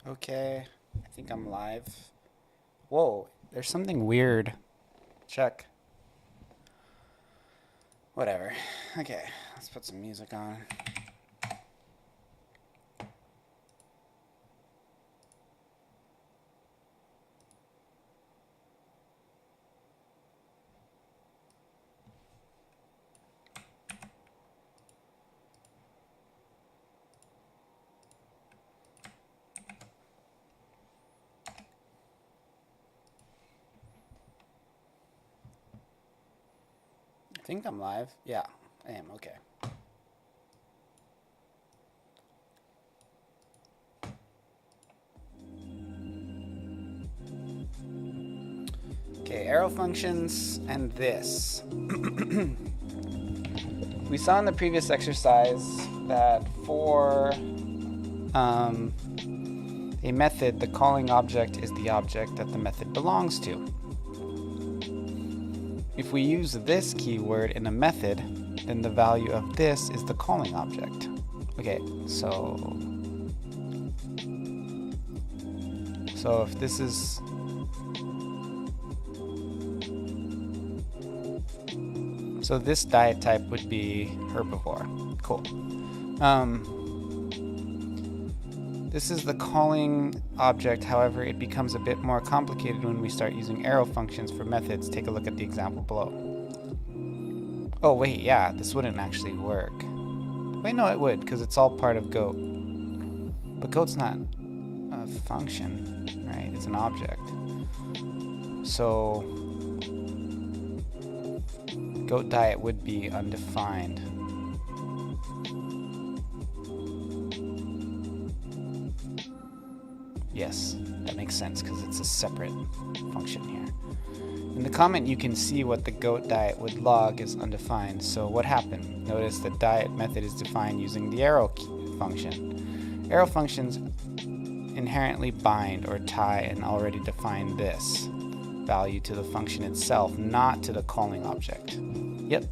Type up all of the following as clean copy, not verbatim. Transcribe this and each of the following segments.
Okay, I think I'm live. Whoa, there's something weird. Check. Whatever. Okay, let's put some music on. I think I'm live. Yeah, I am. Okay. Okay, arrow functions and this. We saw in the previous exercise that for a method, the calling object is the object that the method belongs to. If we use this keyword in a method, then the value of this is the calling object. Okay, so if this is this diet type would be herbivore. Cool. This is the calling object. However, it becomes a bit more complicated when we start using arrow functions for methods. Take a look at the example below. Oh wait, yeah, this wouldn't actually work. Wait, no, it would, because it's all part of goat. But goat's not a function, right? It's an object. So goat diet would be undefined. Yes, that makes sense because it's a separate function here. In the comment you can see what the goat diet would log is undefined. So what happened? Notice the diet method is defined using the arrow function. Arrow functions inherently bind or tie an already defined this value to the function itself, not to the calling object. Yep.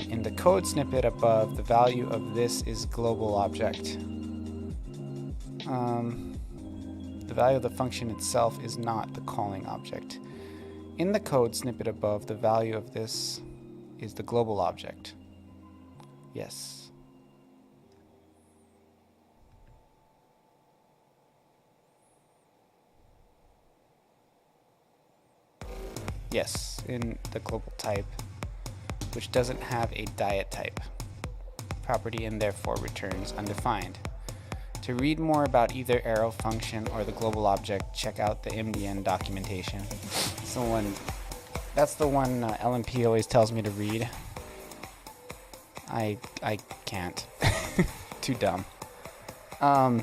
In the code snippet above, the value of this is global object. The value of the function itself is not the calling object. In the code snippet above, the value of this is the global object. Yes. Yes, in the global type, which doesn't have a diet type property and therefore returns undefined. To read more about either arrow function or the global object, check out the MDN documentation. That's the one LMP always tells me to read. I can't. Too dumb. The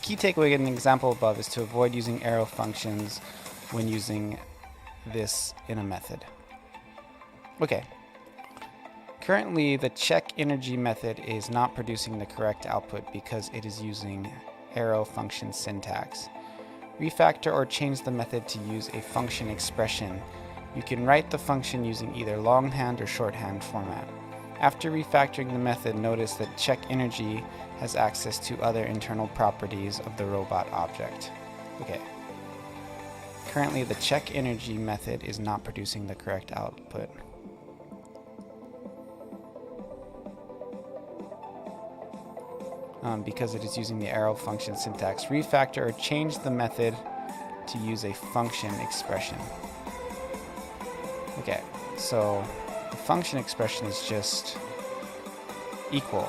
key takeaway in the example above is to avoid using arrow functions when using this in a method. Okay. Currently, the check energy method is not producing the correct output because it is using arrow function syntax. Refactor or change the method to use a function expression. You can write the function using either longhand or shorthand format. After refactoring the method, notice that check energy has access to other internal properties of the robot object. Okay. Currently, the check energy method is not producing the correct output. Because it is using the arrow function syntax. Refactor or change the method to use a function expression. Okay, so the function expression is just equal,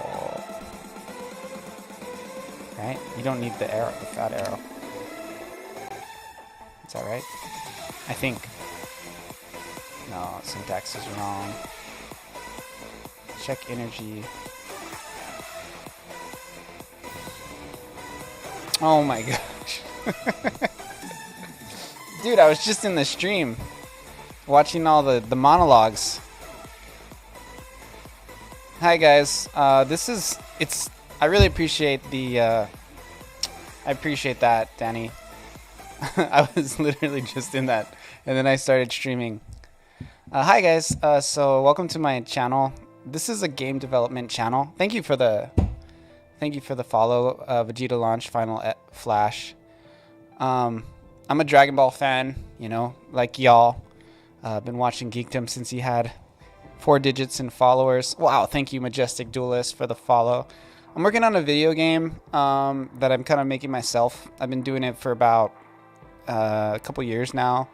right? You don't need the arrow, the fat arrow. Is that right? I think. No, syntax is wrong. Check energy. Oh my gosh. Dude, I was just in the stream watching all the monologues. Hi guys. I really appreciate I appreciate that, Danny. I was literally just in that and then I started streaming. Hi guys. So welcome to my channel. This is a game development channel. Thank you for the thank you for the follow. Vegeta launched Final Flash. I'm a Dragon Ball fan, you know, like y'all. Been watching Geekdom since he had 4 digits in followers. Wow, thank you, Majestic Duelist, for the follow. I'm working on a video game that I'm kind of making myself. I've been doing it for about a couple years now.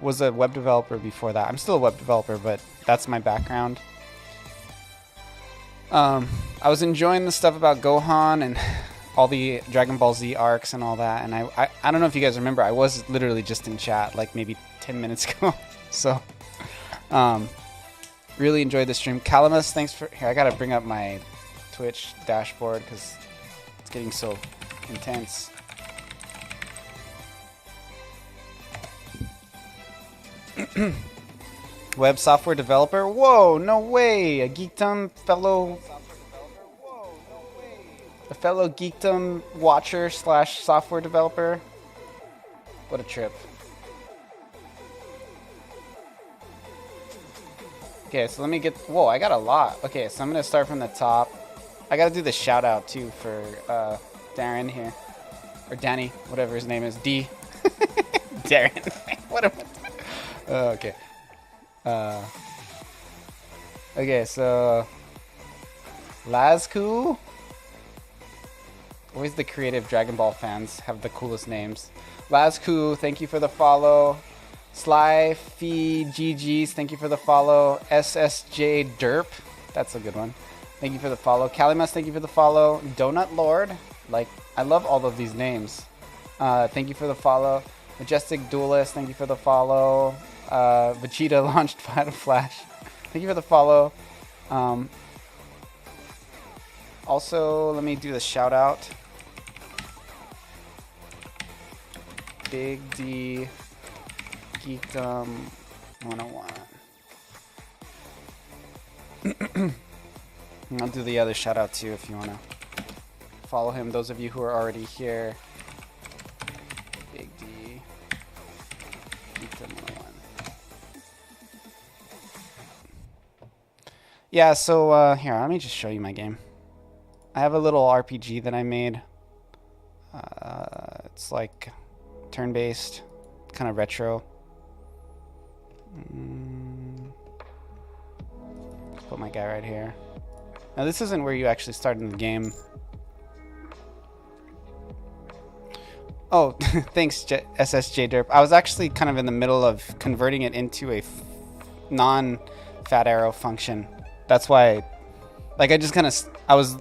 Was a web developer before that. I'm still a web developer, but that's my background. I was enjoying the stuff about Gohan and all the Dragon Ball Z arcs and all that, and I don't know if you guys remember, I was literally just in chat like maybe 10 minutes ago. So really enjoyed the stream. Calamus, thanks for... Here, I gotta bring up my Twitch dashboard because it's getting so intense. Web software developer? Whoa, no way! A Geekdom fellow... A fellow Geekdom watcher slash software developer? What a trip. Okay, so let me get... Whoa, I got a lot. Okay, so I'm going to start from the top. I got to do the shout out too for Darren here. Or Danny, whatever his name is. D. Darren. What am I... okay. Okay, so... Lazku. Always the creative Dragon Ball fans have the coolest names. Lazku, thank you for the follow. Sly Fee GG's, thank you for the follow. SSJ Derp, that's a good one. Thank you for the follow. Kalimas, thank you for the follow. Donut Lord, like, I love all of these names. Thank you for the follow. Majestic Duelist, thank you for the follow. Vegeta launched Final Flash. Thank you for the follow. Also, let me do the shout out. Big D Geekdom 101. I'll do the other shout out too if you want to follow him. Those of you who are already here. Big D Geekdom 101. Yeah, so here, let me just show you my game. I have a little RPG that I made. It's like turn-based, kind of retro. Put my guy right here. Now this isn't where you actually start in the game. Oh, thanks SSJ Derp. I was actually kind of in the middle of converting it into a non-fat arrow function. That's why, like, I just kind of,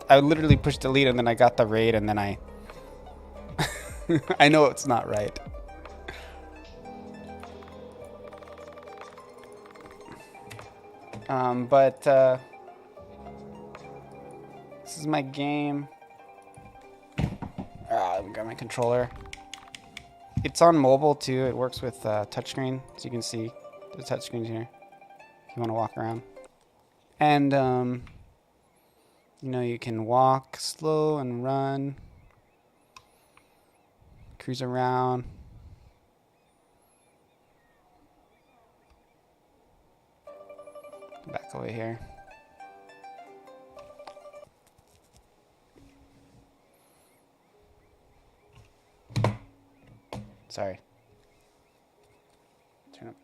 I literally pushed delete and then I got the raid and then I I know it's not right. But this is my game. Let me grab my controller. It's on mobile too. It works with touchscreen, so you can see the touchscreen here if you want to walk around. And you know, you can walk slow and run, cruise around. Back away here. Sorry. Turn up.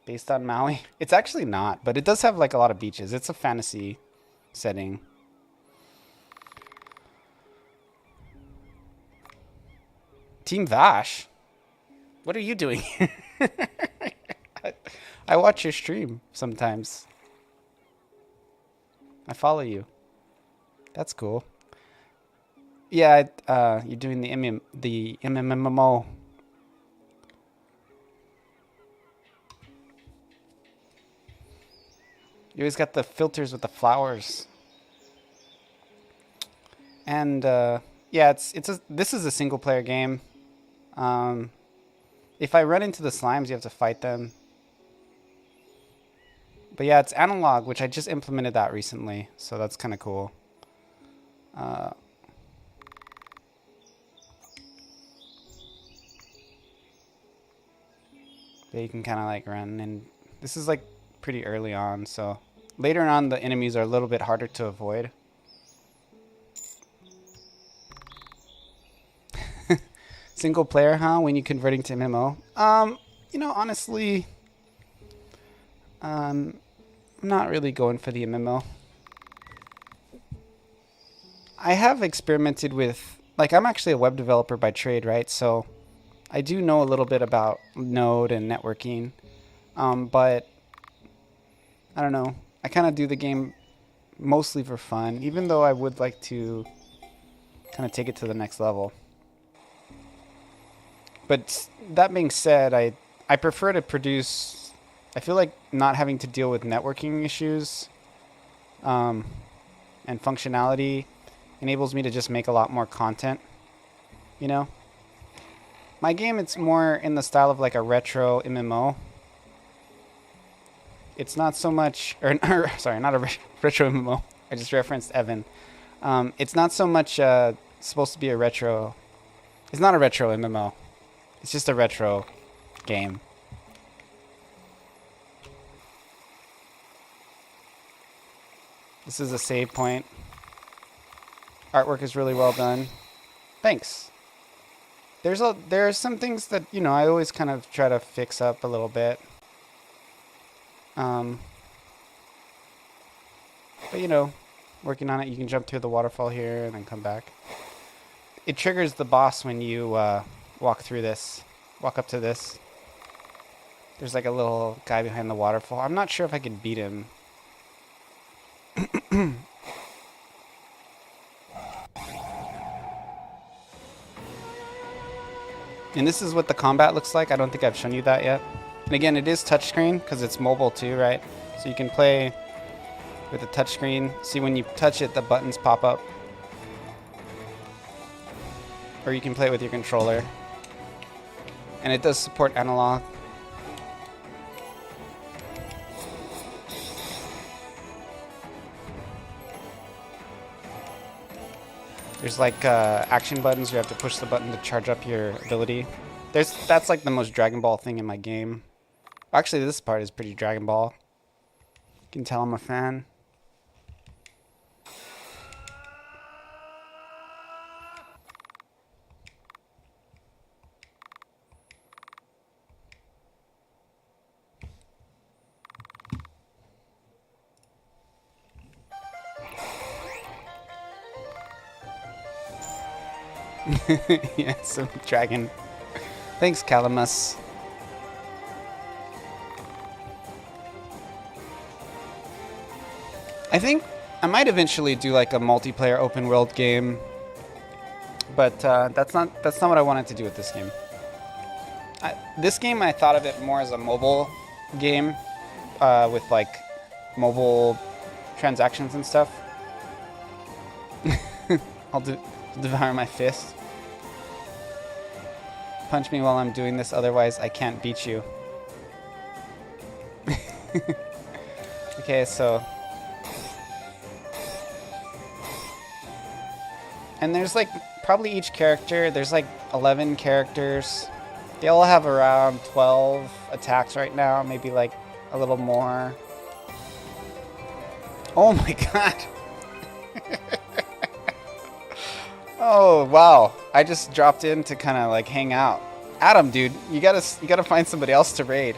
Based on Maui? It's actually not, but it does have like a lot of beaches. It's a fantasy setting. Team Vash? What are you doing here? I watch your stream sometimes. I follow you. That's cool. Yeah, you're doing the MMMO. You always got the filters with the flowers. And yeah, this is a single player game. If I run into the slimes, you have to fight them. But yeah, it's analog, which I just implemented that recently, so that's kind of cool. But you can kind of like run, and this is like pretty early on, so later on the enemies are a little bit harder to avoid. Single player, huh? When you converting to MMO? You know, honestly, I'm not really going for the MMO. I have experimented with, like, I'm actually a web developer by trade, right? So I do know a little bit about Node and networking, but I don't know. I kind of do the game mostly for fun, even though I would like to kind of take it to the next level. But that being said, I prefer to produce. I feel like not having to deal with networking issues and functionality enables me to just make a lot more content. You know, my game, it's more in the style of like a retro MMO. It's not so much, or sorry, not a retro MMO. I just referenced Evan. It's not so much supposed to be a retro. It's not a retro MMO. It's just a retro game. This is a save point. Artwork is really well done. Thanks. There are some things that, you know, I always kind of try to fix up a little bit. But you know, working on it, you can jump through the waterfall here and then come back. It triggers the boss when you walk up to this. There's like a little guy behind the waterfall. I'm not sure if I could beat him. And this is what the combat looks like. I don't think I've shown you that yet. And again, it is touchscreen because it's mobile too, right? So you can play with the touchscreen. See, when you touch it, the buttons pop up. Or you can play it with your controller. And it does support analog. There's like action buttons. You have to push the button to charge up your ability. That's like the most Dragon Ball thing in my game. Actually, this part is pretty Dragon Ball. You can tell I'm a fan. Yeah, some dragon. Thanks, Calamus. I think I might eventually do like a multiplayer open world game, but that's not what I wanted to do with this game. This game, I thought of it more as a mobile game with like mobile transactions and stuff. I'll devour my fist. Punch me while I'm doing this, otherwise I can't beat you. Okay, so... And there's like, probably each character, there's like 11 characters. They all have around 12 attacks right now, maybe like a little more. Oh my god! Oh wow! I just dropped in to kind of like hang out. Adam, dude, you gotta find somebody else to raid.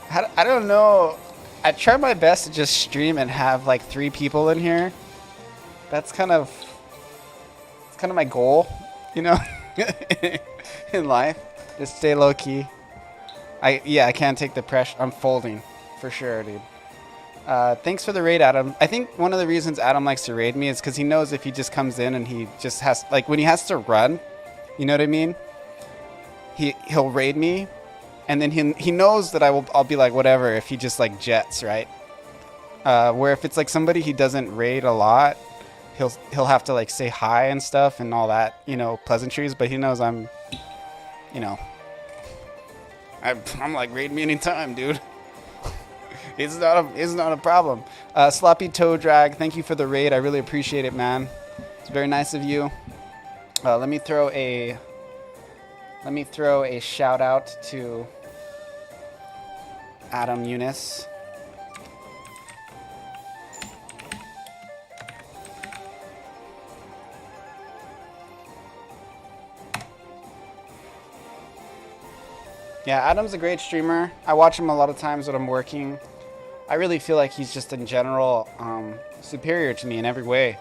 I don't know. I try my best to just stream and have like 3 people in here. It's kind of my goal, you know, in life. Just stay low key. I can't take the pressure. I'm folding for sure, dude. Thanks for the raid, Adam. I think one of the reasons Adam likes to raid me is because he knows if he just comes in and he just has, like, when he has to run, you know what I mean? He'll raid me, and then he knows that I'll be like whatever if he just like jets, right? Where if it's like somebody he doesn't raid a lot, he'll have to like say hi and stuff and all that, you know, pleasantries. But he knows I'm, you know, I'm like, raid me anytime, dude. It's not a problem. Sloppy Toe Drag, thank you for the raid. I really appreciate it, man. It's very nice of you. Let me throw a shout out to Adam Eunice. Yeah, Adam's a great streamer. I watch him a lot of times when I'm working. I really feel like he's just in general superior to me in every way.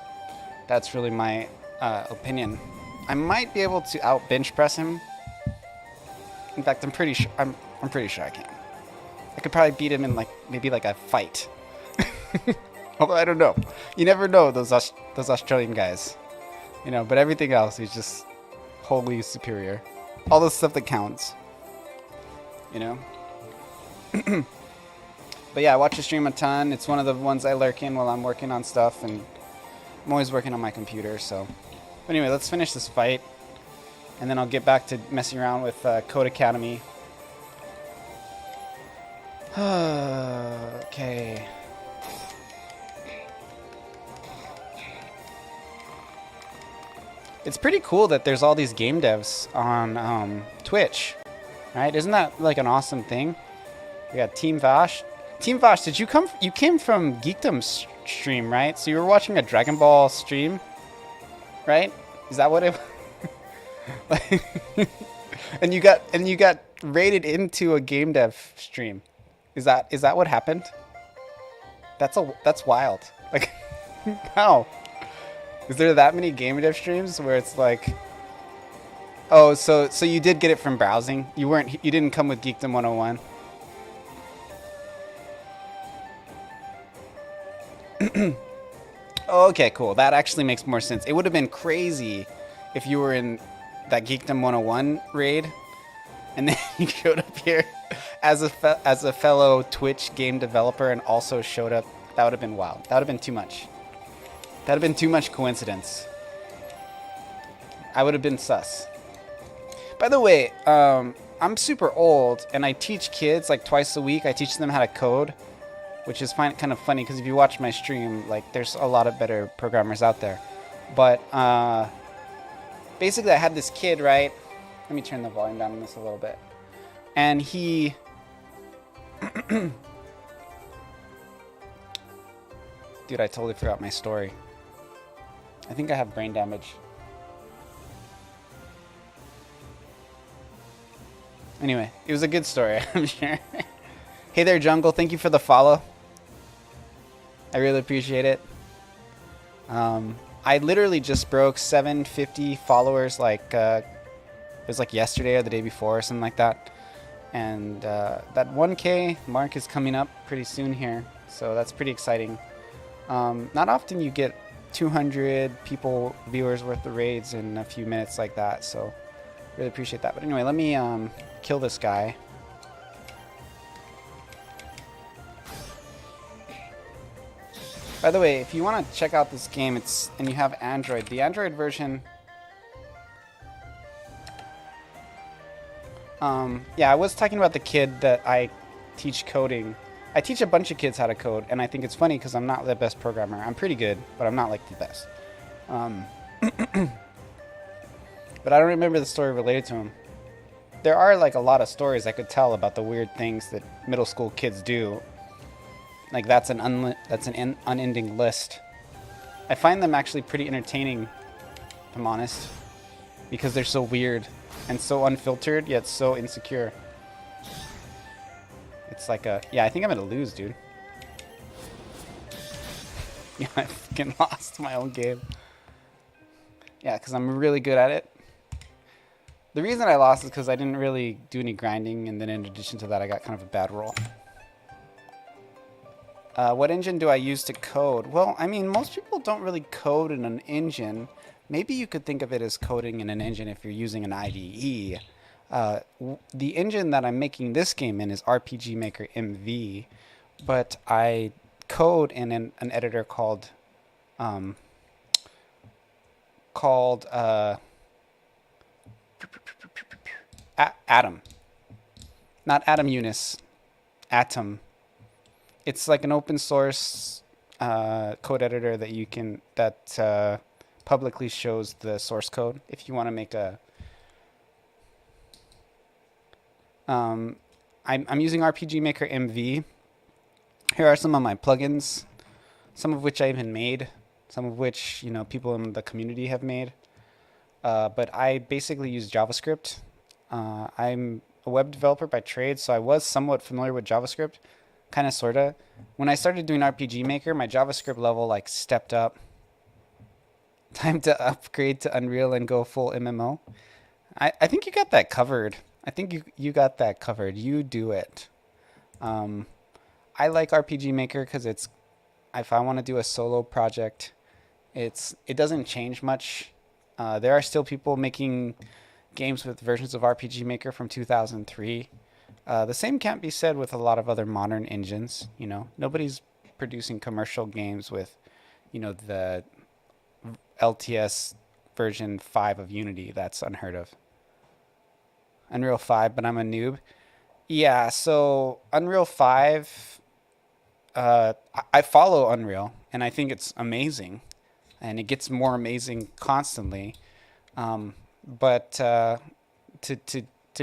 That's really my opinion. I might be able to out bench press him. In fact, I'm pretty sure I'm pretty sure I can. I could probably beat him in like maybe like a fight. Although I don't know. You never know those Australian guys. You know, but everything else he's just wholly superior. All the stuff that counts. You know? But yeah, I watch his stream a ton. It's one of the ones I lurk in while I'm working on stuff, and I'm always working on my computer, so. But anyway, let's finish this fight, and then I'll get back to messing around with Code Academy. Okay. It's pretty cool that there's all these game devs on Twitch, right? Isn't that like an awesome thing? We got Team Vash. Team Vash, did you come? You came from Geekdom stream, right? So you were watching a Dragon Ball stream, right? Is that what it? and you got raided into a game dev stream. Is that what happened? That's wild. Like, how? Is there that many game dev streams where it's like, oh, so you did get it from browsing? You didn't come with Geekdom 101. Oh, okay, cool. That actually makes more sense. It would have been crazy if you were in that Geekdom 101 raid, and then you showed up here as a fellow Twitch game developer and also showed up. That would have been wild. That would have been too much. That would have been too much coincidence. I would have been sus. By the way, I'm super old, and I teach kids like twice a week. I teach them how to code, which is kind of funny because if you watch my stream, like there's a lot of better programmers out there. But basically, I had this kid, right? Let me turn the volume down on this a little bit. And he... Dude, I totally forgot my story. I think I have brain damage. Anyway, it was a good story, I'm sure. Hey there, Jungle. Thank you for the follow. I really appreciate it. I literally just broke 750 followers like it was like yesterday or the day before or something like that. And that 1K mark is coming up pretty soon here. So that's pretty exciting. Not often you get 200 people, viewers worth of raids in a few minutes like that. So really appreciate that. But anyway, let me kill this guy. By the way, if you want to check out this game, and you have Android, the Android version. Yeah, I was talking about the kid that I teach coding. I teach a bunch of kids how to code, and I think it's funny because I'm not the best programmer. I'm pretty good, but I'm not like the best. But I don't remember the story related to him. There are like a lot of stories I could tell about the weird things that middle school kids do. Like that's an unending list. I find them actually pretty entertaining, if I'm honest, because they're so weird and so unfiltered yet so insecure. It's like yeah, I think I'm gonna lose, dude. Yeah, I fucking lost my own game. Yeah, because I'm really good at it. The reason I lost is because I didn't really do any grinding, and then in addition to that, I got kind of a bad roll. What engine do I use to code? Well, I mean, most people don't really code in an engine. Maybe you could think of it as coding in an engine if you're using an IDE. The engine that I'm making this game in is RPG Maker MV, but I code in an editor called Atom. Not Atom Eunice. Atom. It's like an open source code editor that you can publicly shows the source code if you want to make a. I'm using RPG Maker MV. Here are some of my plugins, some of which I even made, some of which people in the community have made. But I basically use JavaScript. I'm a web developer by trade, so I was somewhat familiar with JavaScript, kind of, sorta. When I started doing RPG Maker, my JavaScript level like stepped up. Time to upgrade to Unreal and go full MMO. I think you got that covered. I think you got that covered. You do it. Um, I like RPG Maker because it's if I want to do a solo project, it doesn't change much. There are still people making games with versions of RPG Maker from 2003. The same can't be said with a lot of other modern engines. Nobody's producing commercial games with, the LTS version 5 of Unity. That's unheard of. Unreal 5, but I'm a noob. Yeah, so Unreal 5, I follow Unreal, and I think it's amazing, and it gets more amazing constantly. But to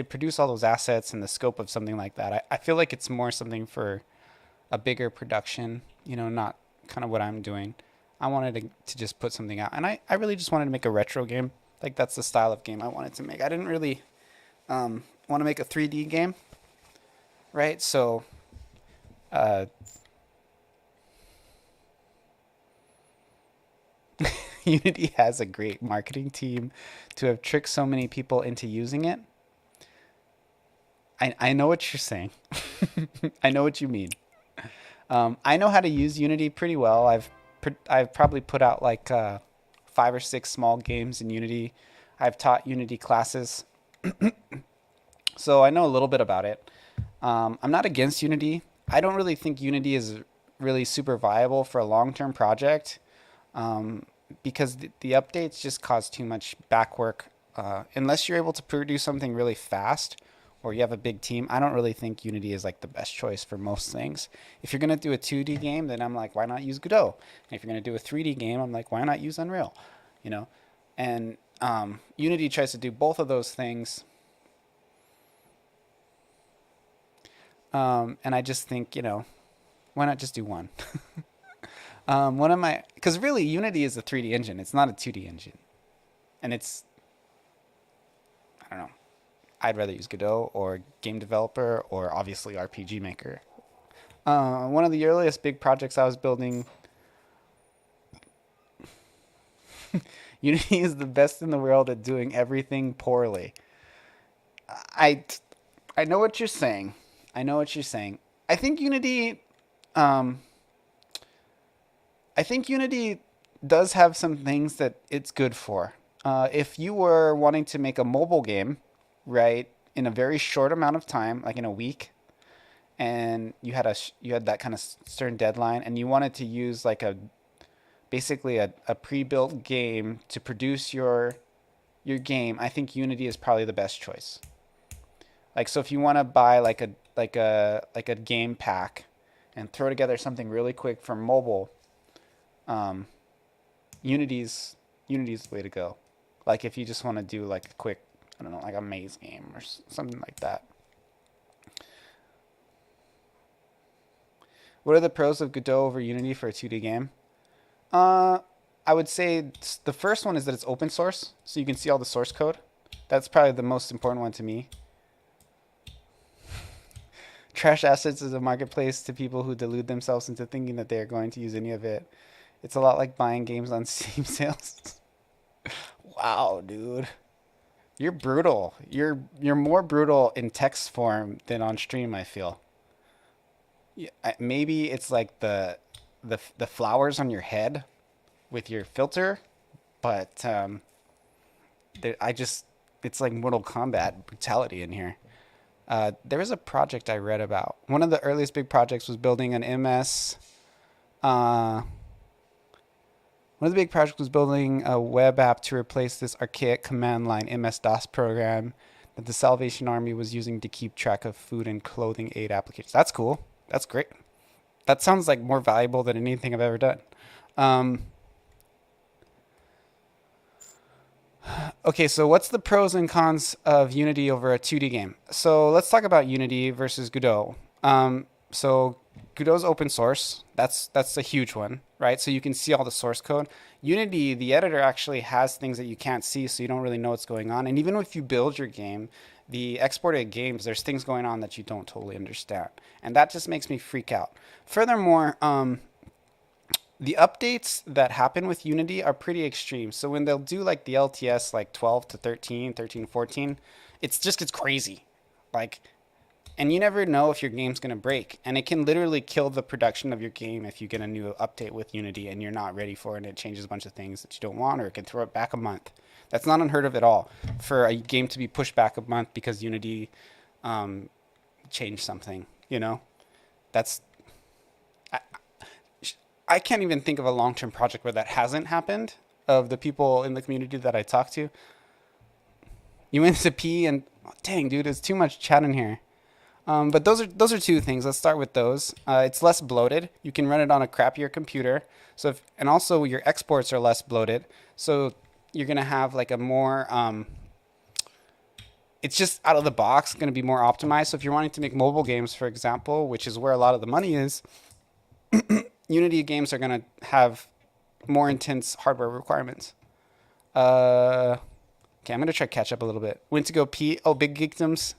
produce all those assets and the scope of something like that, I feel like it's more something for a bigger production. Not kind of what I'm doing. I wanted to just put something out, and I really just wanted to make a retro game. Like that's the style of game I wanted to make. I didn't really want to make a 3D game, right? So uh, Unity has a great marketing team to have tricked so many people into using it. I know what you're saying. I know what you mean. I know how to use Unity pretty well. I've probably put out like 5 or 6 small games in Unity. I've taught Unity classes, so I know a little bit about it. I'm not against Unity. I don't really think Unity is really super viable for a long-term project, because the updates just cause too much back work. Unless you're able to produce something really fast or you have a big team, I don't really think Unity is like the best choice for most things. If you're going to do a 2D game, then I'm like, why not use Godot? And if you're going to do a 3D game, I'm like, why not use Unreal? You know? And Unity tries to do both of those things. And I just think, why not just do one? Because really Unity is a 3D engine. It's not a 2D engine. And I don't know. I'd rather use Godot or Game Developer or obviously RPG Maker. One of the earliest big projects I was building, Unity is the best in the world at doing everything poorly. I, I know what you're saying. I know what you're saying. I think Unity, um, I think Unity does have some things that it's good for. If you were wanting to make a mobile game, right, in a very short amount of time, like in a week, and you had that kind of certain deadline, and you wanted to use like basically a pre-built game to produce your game, I think Unity is probably the best choice. Like so, if you want to buy like a game pack and throw together something really quick for mobile, um, Unity's the way to go. Like if you just want to do like a quick, I don't know, like a maze game or something like that. What are the pros of Godot over Unity for a 2D game? Uh, I would say the first one is that it's open source, so you can see all the source code. That's probably the most important one to me. Trash assets is a marketplace to people who delude themselves into thinking that they are going to use any of it. It's a lot like buying games on Steam sales. Wow, dude. You're brutal. You're more brutal in text form than on stream, I feel. Yeah, maybe it's like the flowers on your head with your filter, but I just it's like Mortal Kombat brutality in here. There was a project I read about. One of the earliest big projects was building an MS. Uh, One of the big projects was building a web app to replace this archaic command line MS-DOS program that the Salvation Army was using to keep track of food and clothing aid applications. That's cool. That's great. That sounds like more valuable than anything I've ever done. Um, okay, so what's the pros and cons of Unity over a 2D game? So let's talk about Unity versus Godot. So Godot's open source. That's a huge one, right? So you can see all the source code. Unity, the editor actually has things that you can't see, so you don't really know what's going on. And even if you build your game, the exported games, there's things going on that you don't totally understand, and that just makes me freak out. Furthermore, the updates that happen with Unity are pretty extreme. So when they'll do like the LTS like 12 to 13, 13 to 14, it's just gets crazy. Like, and you never know if your game's going to break, and it can literally kill the production of your game if you get a new update with Unity and you're not ready for it and it changes a bunch of things that you don't want, or it can throw it back a month. That's not unheard of at all for a game to be pushed back a month because Unity changed something, you know? That's I can't even think of a long-term project where that hasn't happened, of the people in the community that I talk to. You went to pee and oh, dang, dude, it's too much chat in here. But those are two things. Let's start with those. It's less bloated. You can run it on a crappier computer. So and also your exports are less bloated. So you're gonna have like a more it's just out of the box going to be more optimized. So if you're wanting to make mobile games, for example, which is where a lot of the money is, Unity games are going to have more intense hardware requirements. Okay, I'm going to try to catch up a little bit. Went to go pee. Oh, Big Geekdom's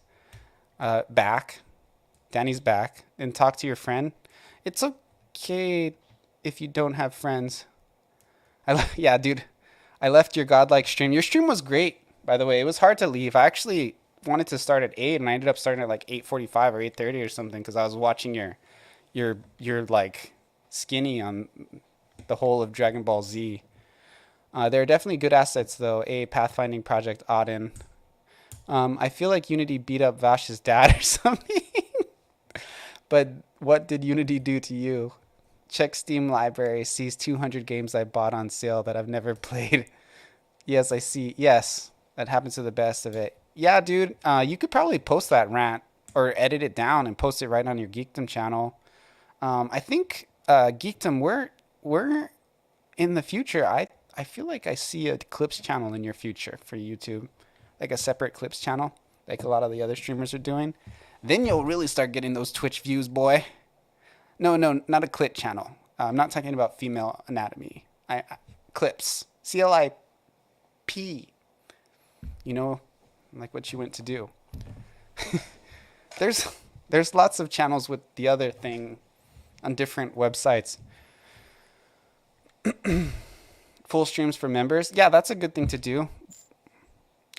back. Danny's back. And talk to your friend. It's okay if you don't have friends. Yeah, dude. I left your godlike stream. Your stream was great, by the way. It was hard to leave. I actually wanted to start at 8, and I ended up starting at like 8:45 or 8:30 or something because I was watching your like skinny on the whole of Dragon Ball Z. There are definitely good assets though. A pathfinding project Auden. I feel like Unity beat up Vash's dad or something. But what did Unity do to you? Check Steam library, sees 200 games I bought on sale that I've never played. Yes, I see. Yes, that happens to the best of it. Yeah, dude, you could probably post that rant or edit it down and post it right on your Geekdom channel. I think Geekdom, we're in the future. I feel like I see a clips channel in your future for YouTube, like a separate clips channel, like a lot of the other streamers are doing. Then you'll really start getting those Twitch views, boy. No, not a clit channel. I'm not talking about female anatomy. Clips. CLIP. You know, like what you went to do. There's lots of channels with the other thing on different websites. Full streams for members. Yeah, that's a good thing to do.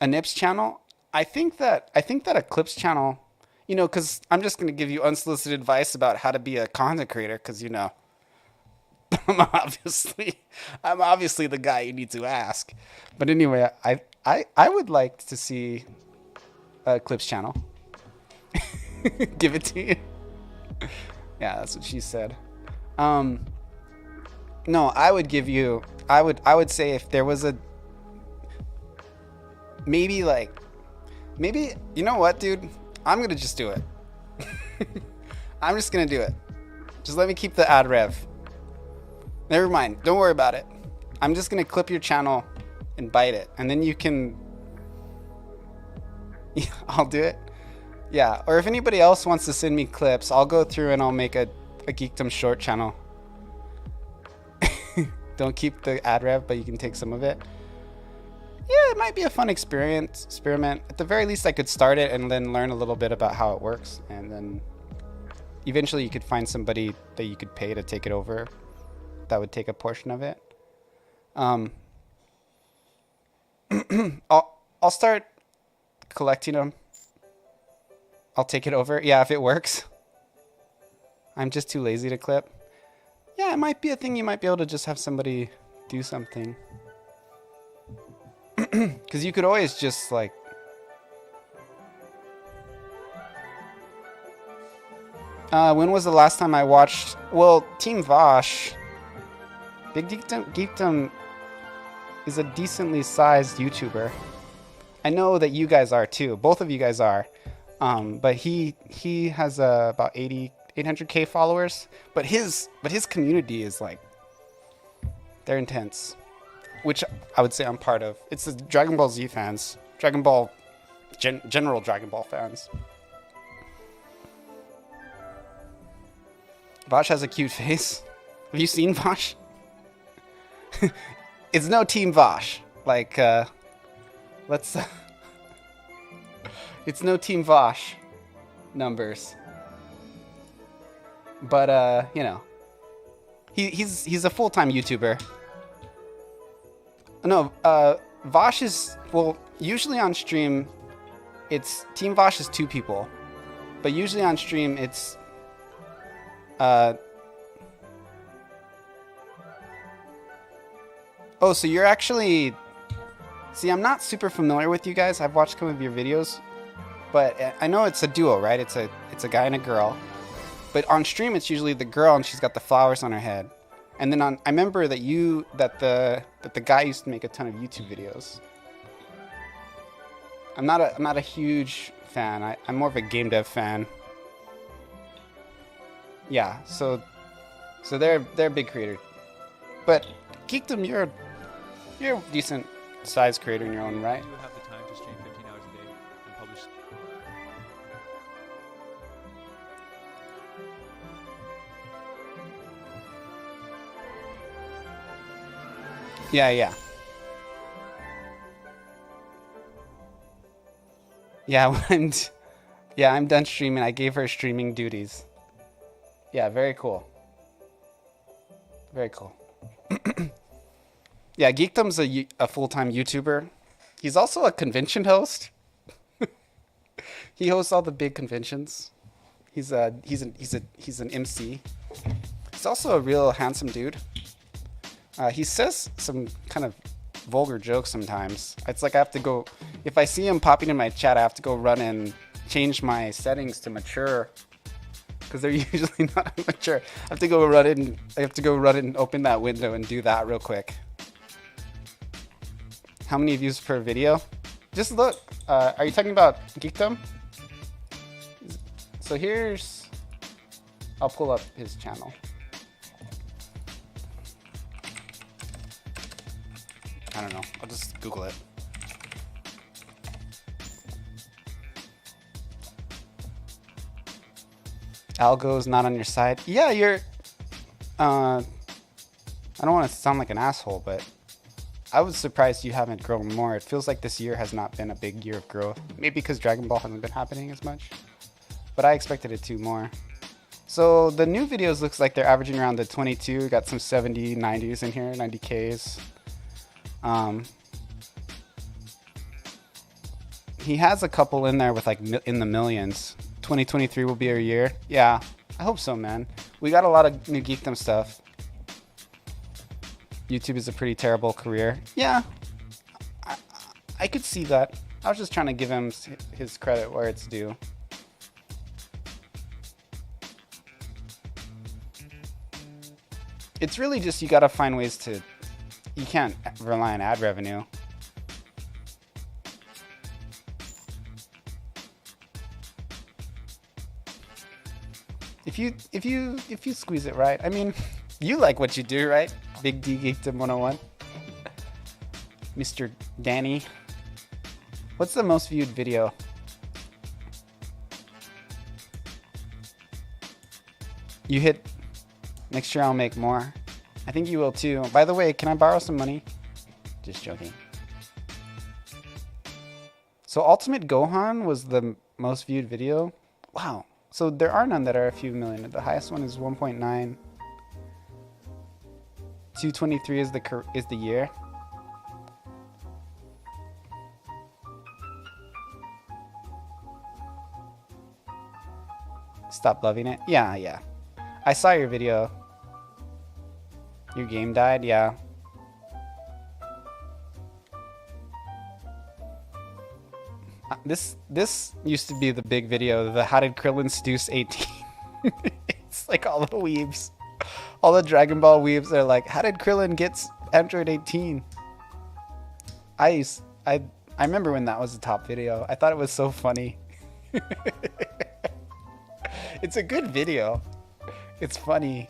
A Nips channel. I think that a Clips channel, you know, because I'm just going to give you unsolicited advice about how to be a content creator, because, you know, I'm obviously the guy you need to ask. But anyway, I would like to see a Clips channel. Give it to you. Yeah, that's what she said. No, I would say if there was maybe, you know what, dude? I'm going to just do it. I'm just going to do it. Just let me keep the ad rev. Never mind. Don't worry about it. I'm just going to clip your channel and bite it. And then you can... I'll do it. Yeah. Or if anybody else wants to send me clips, I'll go through and I'll make a Geekdom short channel. Don't keep the ad rev, but you can take some of it. Yeah, it might be a fun experiment. At the very least, I could start it and then learn a little bit about how it works. And then eventually you could find somebody that you could pay to take it over that would take a portion of it. I'll start collecting them. I'll take it over. Yeah, if it works. I'm just too lazy to clip. Yeah, it might be a thing you might be able to just have somebody do something. Because you could always just like... when was the last time I watched... Well, Team Vosh... Big Geekdom is a decently sized YouTuber. I know that you guys are too. Both of you guys are. But he has about 800k followers. But his community is like... They're intense. Which I would say I'm part of. It's the Dragon Ball Z fans. Dragon Ball... general Dragon Ball fans. Vosh has a cute face. Have you seen Vosh? It's no Team Vosh. Like, let's... It's no Team Vosh numbers. But you know, he's a full-time YouTuber. No, Vosh is, well, usually on stream, it's Team Vosh is 2 people, but usually on stream it's oh, so you're actually, see, I'm not super familiar with you guys. I've watched some of your videos, but I know it's a duo, right? It's a guy and a girl. But on stream, it's usually the girl, and she's got the flowers on her head. And then I remember that the guy used to make a ton of YouTube videos. I'm not a huge fan. I'm more of a game dev fan. Yeah, so they're a big creator. But Geekdom, you're a decent size creator in your own right. Do you have the time to stream 15 hours a day and publish? Yeah. Yeah, I'm done streaming. I gave her streaming duties. Yeah, very cool. Very cool. Yeah, Geekdom's a full-time YouTuber. He's also a convention host. He hosts all the big conventions. He's an MC. He's also a real handsome dude. He says some kind of vulgar jokes sometimes. It's like I have to go, if I see him popping in my chat, I have to go run and change my settings to mature, because they're usually not mature. I have to go run in and open that window and do that real quick. How many views per video? Just look. Are you talking about Geekdom? So I'll pull up his channel. I don't know. I'll just Google it. Algo's not on your side. Yeah, you're. I don't want to sound like an asshole, but I was surprised you haven't grown more. It feels like this year has not been a big year of growth. Maybe because Dragon Ball hasn't been happening as much, but I expected it to more. So the new videos looks like they're averaging around the 22. Got some 70, 90s in here, 90Ks. He has a couple in there with like in the millions. 2023 will be our year. Yeah, I hope so, man. We got a lot of new Geekdom stuff. YouTube is a pretty terrible career. Yeah, I could see that. I was just trying to give him his credit where it's due. It's really just you gotta find ways to, you can't rely on ad revenue. If you squeeze it right, I mean, you like what you do, right? Big D Geekdom 101. Mr. Danny. What's the most viewed video? You hit, next year I'll make more. I think you will too. By the way, can I borrow some money? Just joking. So Ultimate Gohan was the most viewed video. Wow. So there are none that are a few million. The highest one is 1.9. 223 is the year. Stop loving it. Yeah. I saw your video. Your game died. Yeah. This used to be the big video, the how did Krillin seduce 18? It's like all the weebs, all the Dragon Ball weebs are like, how did Krillin get Android 18? I remember when that was the top video. I thought it was so funny. It's a good video. It's funny.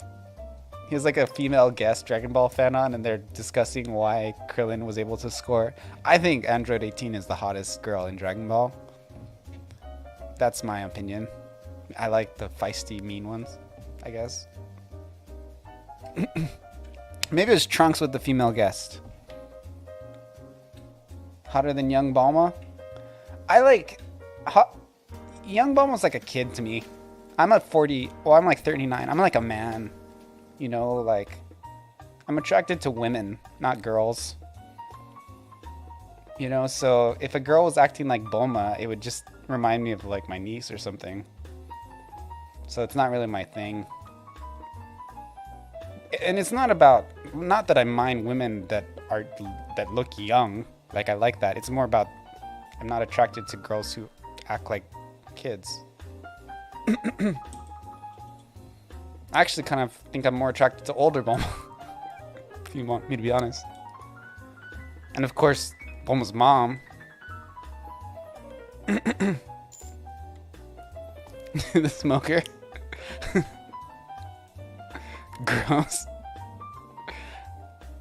He has like a female guest Dragon Ball fan on, and they're discussing why Krillin was able to score. I think Android 18 is the hottest girl in Dragon Ball. That's my opinion. I like the feisty, mean ones, I guess. Maybe it was Trunks with the female guest. Hotter than young Bulma? I Young Bulma's like a kid to me. I'm at 40. Well, I'm like 39. I'm like a man. You know, like I'm attracted to women, not girls. You know, so if a girl was acting like Bulma, it would just remind me of like my niece or something. So it's not really my thing. And it's not that I mind women that look young. Like I like that. It's more about I'm not attracted to girls who act like kids. I actually kind of think I'm more attracted to older Bulma. If you want me to be honest. And of course, Bulma's mom. The smoker. Gross.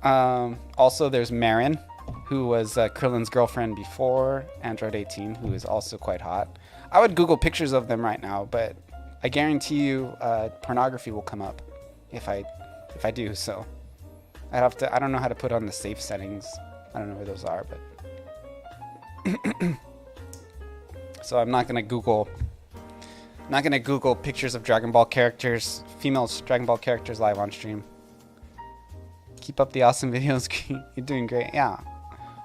Also, there's Marin, who was Krillin's girlfriend before Android 18, who is also quite hot. I would Google pictures of them right now, but I guarantee you pornography will come up if I do. So I'd have to. I don't know how to put on the safe settings. I don't know where those are, but so I'm not gonna Google. Not gonna Google pictures of Dragon Ball characters, female Dragon Ball characters live on stream. Keep up the awesome videos. You're doing great. Yeah.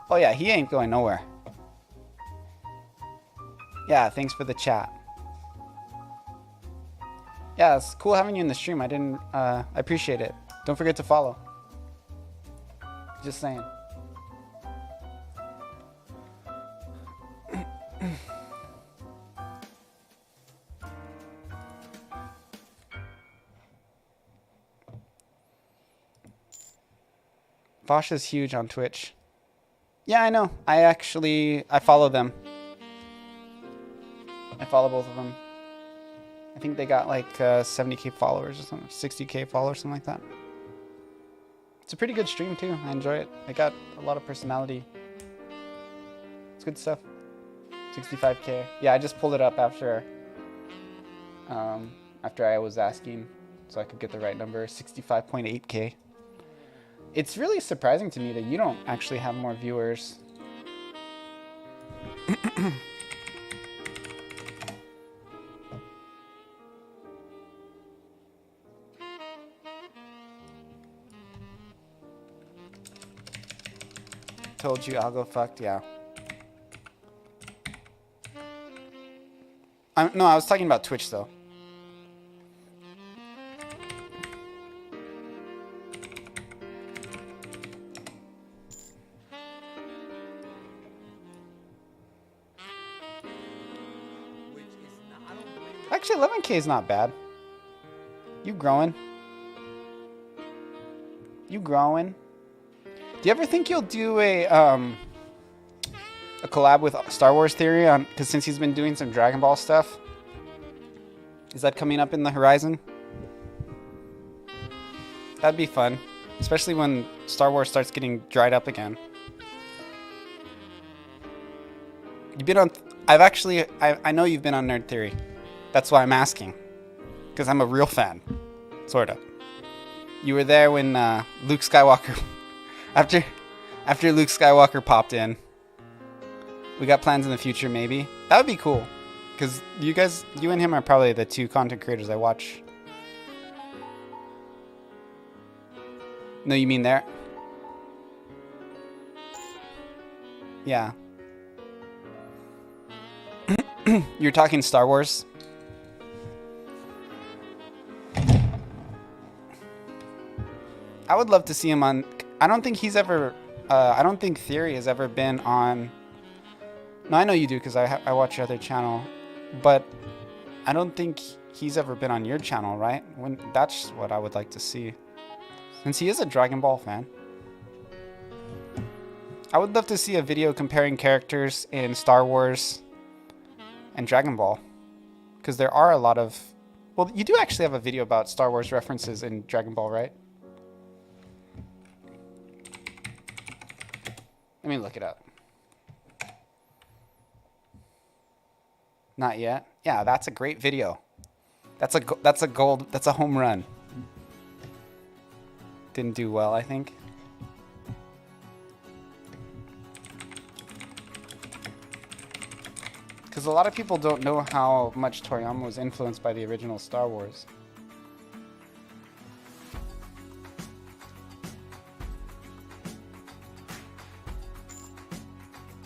Oh yeah, he ain't going nowhere. Yeah, thanks for the chat. Yeah, it's cool having you in the stream. I appreciate it. Don't forget to follow. Just saying. Fasha's huge on Twitch. Yeah, I know. I follow them. I follow both of them. I think they got like 70k followers or something, 60k followers, something like that. It's a pretty good stream too. I enjoy it. They got a lot of personality. It's good stuff. 65k. Yeah, I just pulled it up after I was asking, so I could get the right number. 65.8k. It's really surprising to me that you don't actually have more viewers. Told you I'll go fucked, yeah. No, I was talking about Twitch though. Actually, 11k is not bad. You growing. You growing. Do you ever think you'll do a collab with Star Wars Theory on? Because since he's been doing some Dragon Ball stuff, is that coming up in the horizon? That'd be fun, especially when Star Wars starts getting dried up again. You've been on. I know you've been on Nerd Theory. That's why I'm asking, because I'm a real fan, sorta. You were there when Luke Skywalker. After Luke Skywalker popped in, we got plans in the future, maybe. That would be cool, because you and him are probably the two content creators I watch. No, you mean there? Yeah. You're talking Star Wars? I would love to see him on. I don't think he's ever. I don't think Theory has ever been on. No, I know you do because I watch your other channel, but I don't think he's ever been on your channel, right? That's what I would like to see, since he is a Dragon Ball fan. I would love to see a video comparing characters in Star Wars and Dragon Ball, because there are a lot of. Well, you do actually have a video about Star Wars references in Dragon Ball, right? Let me look it up. Not yet. Yeah, that's a great video. That's a gold. That's a home run. Didn't do well, I think. Because a lot of people don't know how much Toriyama was influenced by the original Star Wars.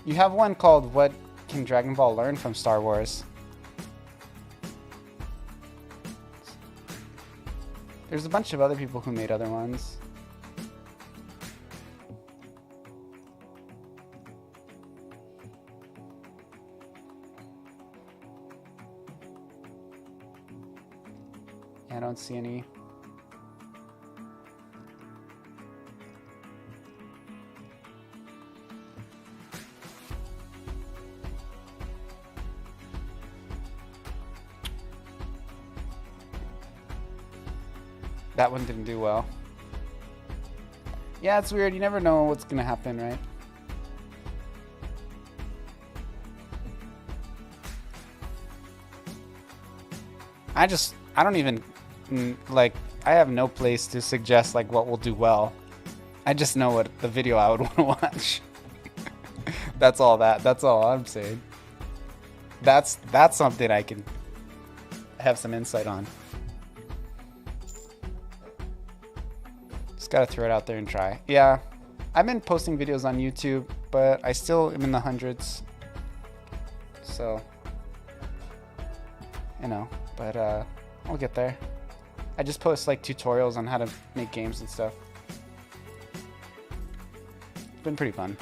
You have one called What Can Dragon Ball Learn from Star Wars? There's a bunch of other people who made other ones. I don't see any. That one didn't do well. Yeah, it's weird. You never know what's gonna happen, right? I don't even, like, I have no place to suggest, like, what will do well. I just know what the video I would want to watch. That's all I'm saying. That's something I can have some insight on. Just gotta throw it out there and try. Yeah, I've been posting videos on YouTube, but I still am in the hundreds. So, you know, but I'll get there. I just post like tutorials on how to make games and stuff. It's been pretty fun.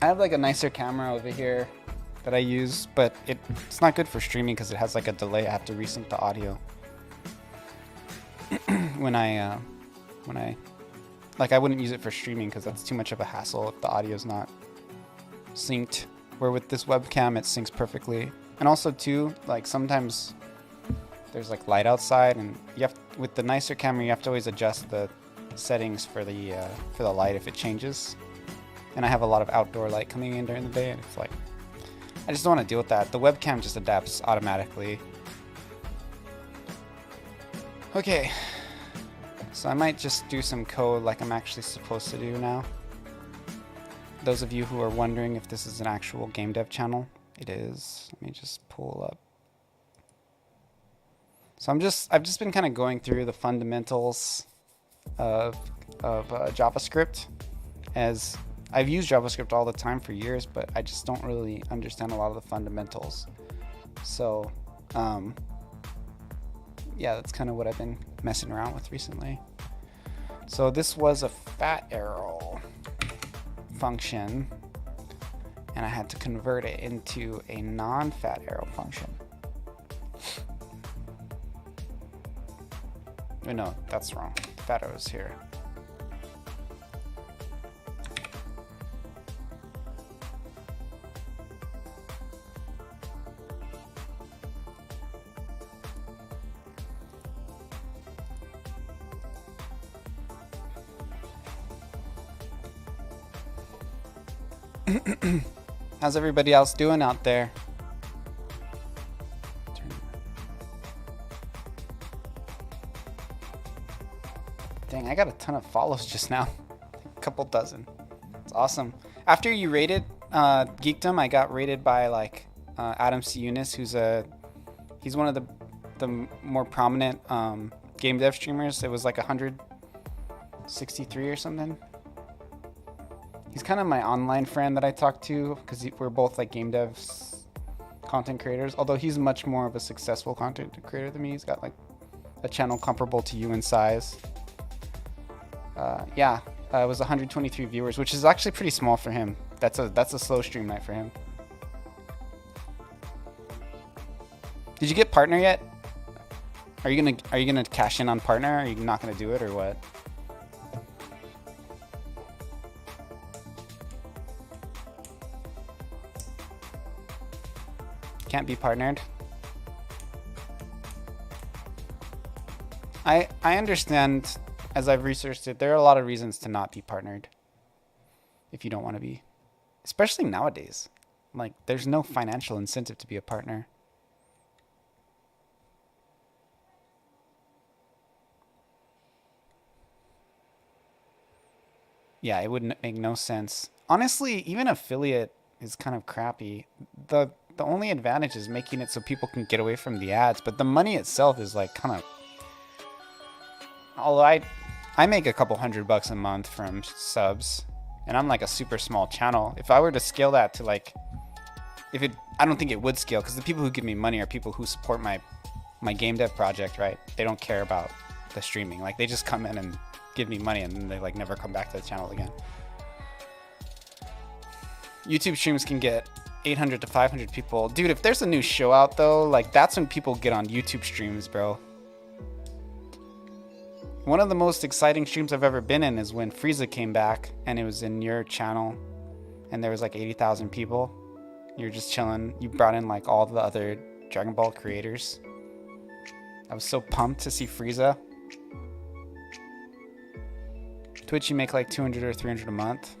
I have like a nicer camera over here that I use, but it's not good for streaming because it has like a delay. I have to resync the audio when I like, I wouldn't use it for streaming because that's too much of a hassle if the audio's not synced. Where with this webcam it syncs perfectly. And also too, like, sometimes there's like light outside, and you have with the nicer camera you have to always adjust the settings for the light if it changes. And I have a lot of outdoor light coming in during the day, and it's like, I just don't want to deal with that. The webcam just adapts automatically. Okay, so I might just do some code like I'm actually supposed to do now. Those of you who are wondering if this is an actual game dev channel, it is. Let me just pull up. So I've just been kind of going through the fundamentals of JavaScript, as I've used JavaScript all the time for years, but I just don't really understand a lot of the fundamentals. So, yeah, that's kind of what I've been messing around with recently. So this was a fat arrow function, and I had to convert it into a non-fat arrow function. Oh, no, that's wrong. Fat arrow is here. How's everybody else doing out there? Dang, I got a ton of follows just now. A couple dozen. It's awesome. After you rated Geekdom, I got rated by like Adam C. Eunice, he's one of the more prominent game dev streamers. It was like 163 or something. He's kind of my online friend that I talk to because we're both like game devs, content creators. Although he's much more of a successful content creator than me. He's got like a channel comparable to you in size. Yeah, it was 123 viewers, which is actually pretty small for him. That's a slow stream night for him. Did you get partner yet? Are you gonna cash in on partner? Or are you not gonna do it, or what? Can't be partnered. I understand, as I've researched it, there are a lot of reasons to not be partnered if you don't want to be. Especially nowadays. Like, there's no financial incentive to be a partner. Yeah, it would make no sense. Honestly, even affiliate is kind of crappy. The only advantage is making it so people can get away from the ads, but the money itself is like kind of. Although I make a couple $100 a month from subs, and I'm like a super small channel. If I were to scale that to like, if it, I don't think it would scale because the people who give me money are people who support my game dev project, right? They don't care about the streaming. Like they just come in and give me money and then they like never come back to the channel again. YouTube streams can get 800 to 500 people. Dude, if there's a new show out though, like that's when people get on YouTube streams, bro. One of the most exciting streams I've ever been in is when Frieza came back and it was in your channel and there was like 80,000 people. You're just chilling. You brought in like all the other Dragon Ball creators. I was so pumped to see Frieza. Twitch, you make like 200 or 300 a month.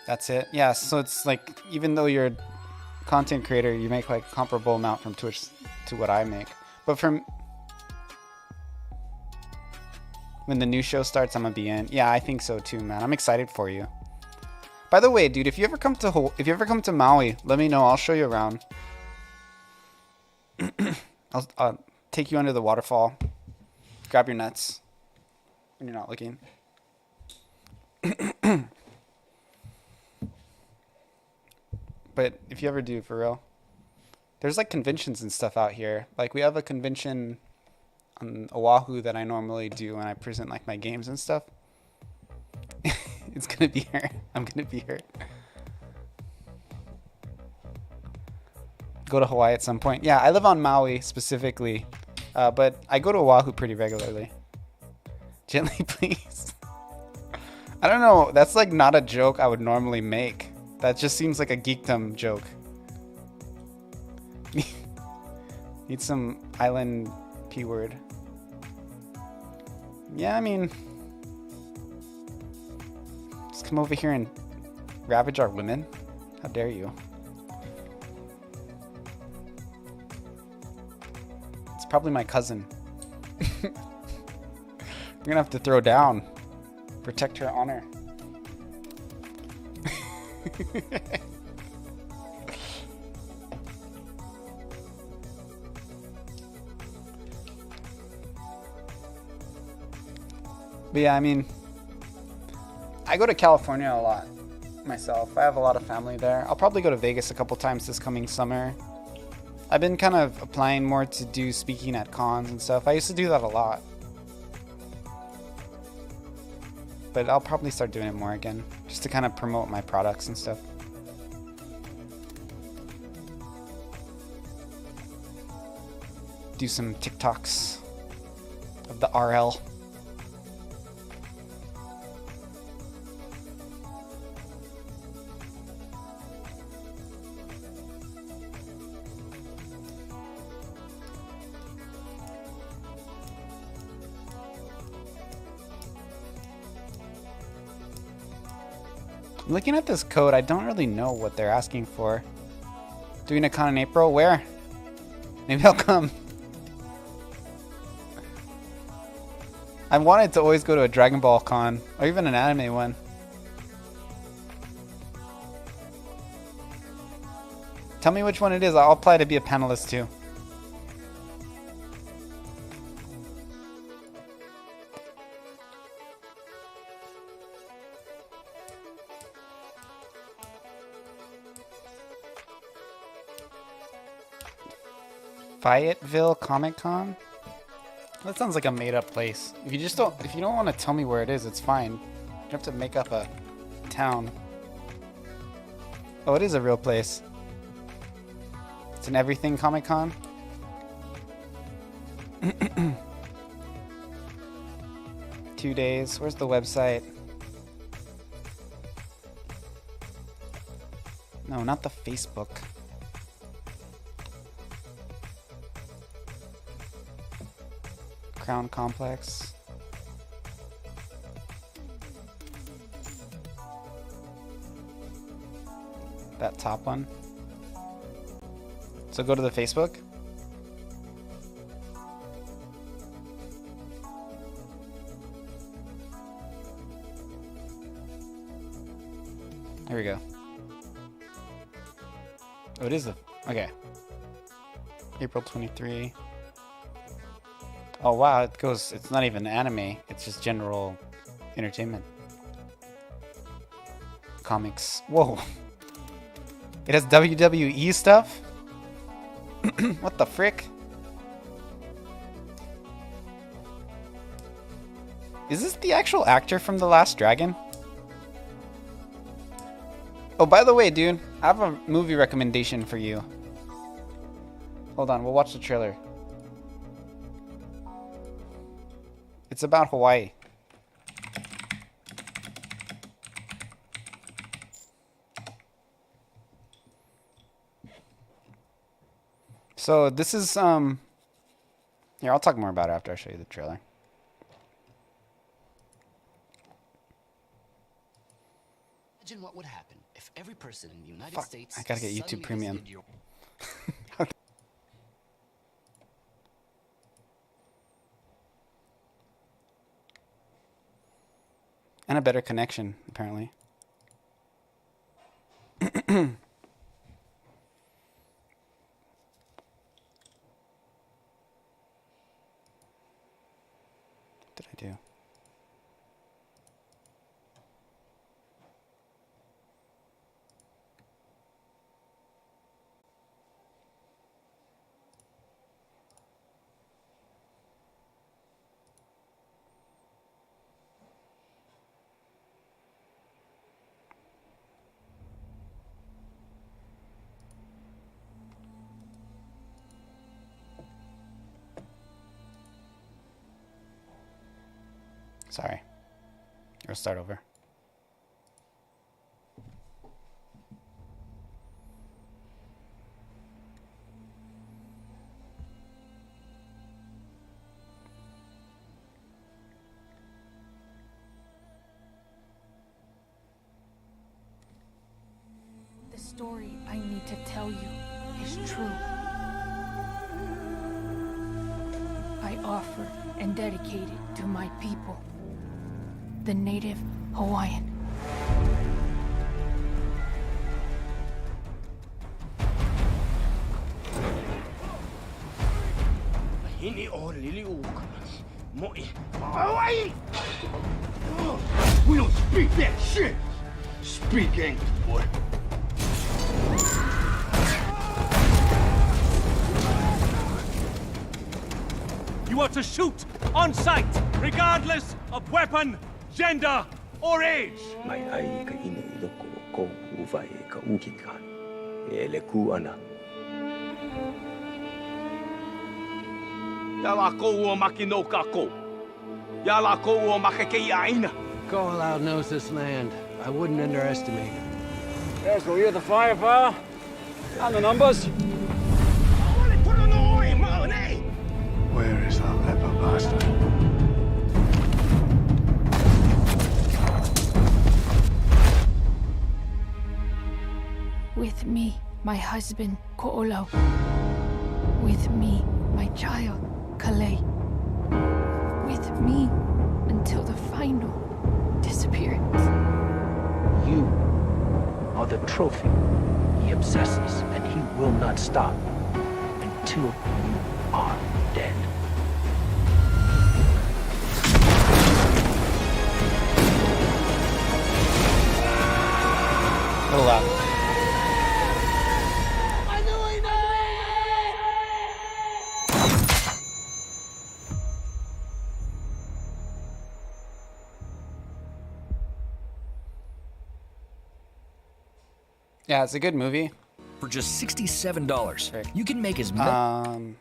That's it. Yeah, so it's like, even though you're a content creator, you make like a comparable amount from Twitch to what I make. But from when the new show starts, I'm gonna be in. Yeah, I think so too, man. I'm excited for you. By the way, dude, if you ever come to Maui, let me know. I'll show you around. I'll take you under the waterfall. Grab your nuts when you're not looking. But if you ever do, for real, there's like conventions and stuff out here. Like we have a convention on Oahu that I normally do when I present like my games and stuff. It's gonna be here. I'm gonna be here. Go to Hawaii at some point. Yeah, I live on Maui specifically, but I go to Oahu pretty regularly. Gently, please. I don't know. That's like not a joke I would normally make. That just seems like a geekdom joke. Need some island P word. Yeah, I mean, just come over here and ravage our women. How dare you? It's probably my cousin. We're gonna have to throw down. Protect her honor. But yeah, I mean, I go to California a lot myself. I have a lot of family there. I'll probably go to Vegas a couple times this coming summer. I've been kind of applying more to do speaking at cons and stuff. I used to do that a lot. But I'll probably start doing it more again, just to kind of promote my products and stuff. Do some TikToks of the RL. Looking at this code, I don't really know what they're asking for. Doing a con in April? Where? Maybe I'll come. I wanted to always go to a Dragon Ball con, or even an anime one. Tell me which one it is. I'll apply to be a panelist too. Fayetteville Comic Con? That sounds like a made-up place. If you don't want to tell me where it is, it's fine. You don't have to make up a town. Oh, it is a real place. It's an everything Comic Con. 2 days. Where's the website? No, not the Facebook. Crown Complex. That top one. So go to the Facebook. Here we go. Oh, it is the... Okay. April 23. Oh, wow. It goes... It's not even anime. It's just general entertainment. Comics. Whoa. It has WWE stuff? What the frick? Is this the actual actor from The Last Dragon? Oh, by the way, dude, I have a movie recommendation for you. Hold on, we'll watch the trailer. It's about Hawaii. So this is here, I'll talk more about it after I show you the trailer. Imagine what would happen if every person in the United States. I gotta get YouTube Premium. And a better connection, apparently. What did I do? Sorry. We'll start over. The story I need to tell you is true. I offer and dedicate it to my people, the native Hawaiian. We don't speak that shit. Speak English, boy. You are to shoot on sight, regardless of weapon, gender, or age. Mai ai ka ina I loko ko uwai ka ukikan. E le ku ana. Ya la ko ua maki no ka ko. Ya la ko ua maki ke iaina. Call out knows this land. I wouldn't underestimate him. Yes, well, you're the firepower and the numbers. Where is that leper bastard? With me, my husband, Ko'olau. With me, my child, Kalei. With me until the final disappearance. You are the trophy he obsesses, and he will not stop until you are dead. Hold up. Yeah, it's a good movie. For just $67, you can make as I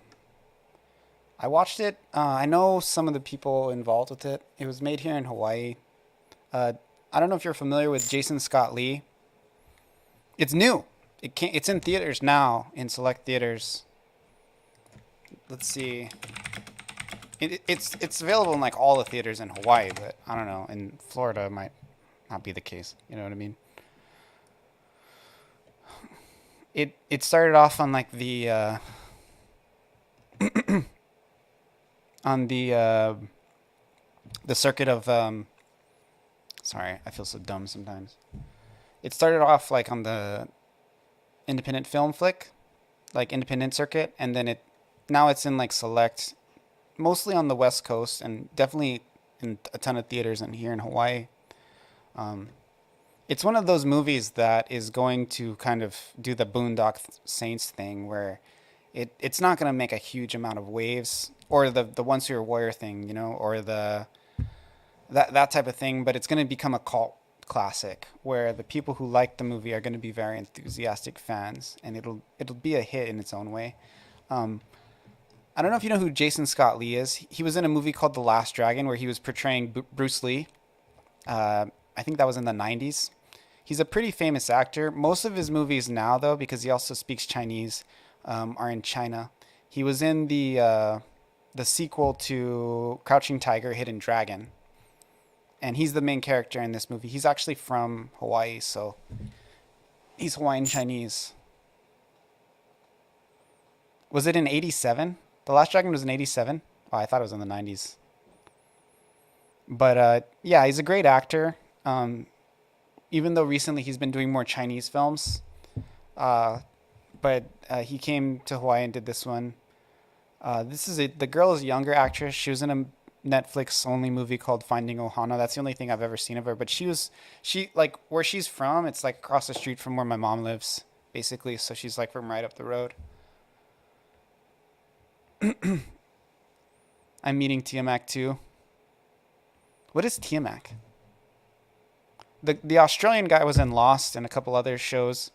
watched it. I know some of the people involved with it. It was made here in Hawaii. I don't know if you're familiar with Jason Scott Lee. It's new. It's in theaters now, in select theaters. Let's see. It's available in like all the theaters in Hawaii, but I don't know. In Florida, it might not be the case. You know what I mean? It started off on like the on the circuit of sorry, I feel so dumb sometimes. it started off like on the independent film flick, like independent circuit, and then now it's in like select, mostly on the West Coast, and definitely in a ton of theaters and here in Hawaii. It's one of those movies that is going to kind of do the Boondock Saints thing, where it's not going to make a huge amount of waves, or the Once You're a Warrior thing, you know, or that type of thing, but it's going to become a cult classic where the people who like the movie are going to be very enthusiastic fans, and it'll be a hit in its own way. I don't know if you know who Jason Scott Lee is. He was in a movie called The Last Dragon where he was portraying Bruce Lee. I think that was in the 90s. He's a pretty famous actor. Most of his movies now, though, because he also speaks Chinese, are in China. He was in the sequel to Crouching Tiger, Hidden Dragon. And he's the main character in this movie. He's actually from Hawaii, so he's Hawaiian Chinese. Was it in 87? The Last Dragon was in 87? Oh, I thought it was in the 90s. But yeah, he's a great actor. Even though recently he's been doing more Chinese films. But he came to Hawaii and did this one. The girl is a younger actress. She was in a Netflix only movie called Finding Ohana. That's the only thing I've ever seen of her. But she like where she's from, it's like across the street from where my mom lives, basically. So she's like from right up the road. I'm meeting Tiamat too. What is Tiamat? The Australian guy was in Lost and a couple other shows.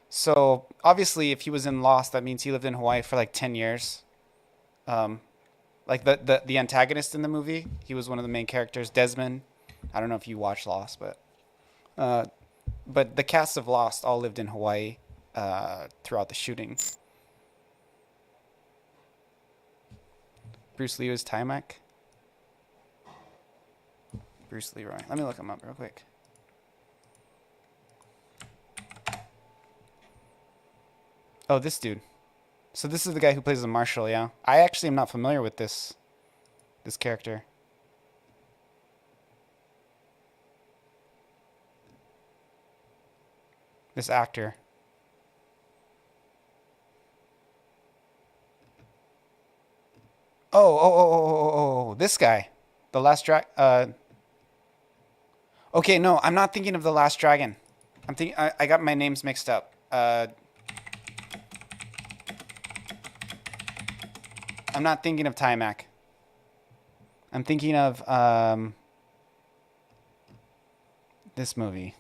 So obviously if he was in Lost, that means he lived in Hawaii for like 10 years. Like the antagonist in the movie, he was one of the main characters, Desmond. I don't know if you watched Lost, but the cast of Lost all lived in Hawaii throughout the shooting. Bruce Lee was Tiamat. Bruce Leroy. Let me look him up real quick. Oh, this dude. So this is the guy who plays the marshal, yeah? I actually am not familiar with this character. This actor. Oh, this guy. The Last Dragon. Okay, no, I'm not thinking of The Last Dragon. I got my names mixed up. I'm not thinking of Tiamat. I'm thinking of this movie.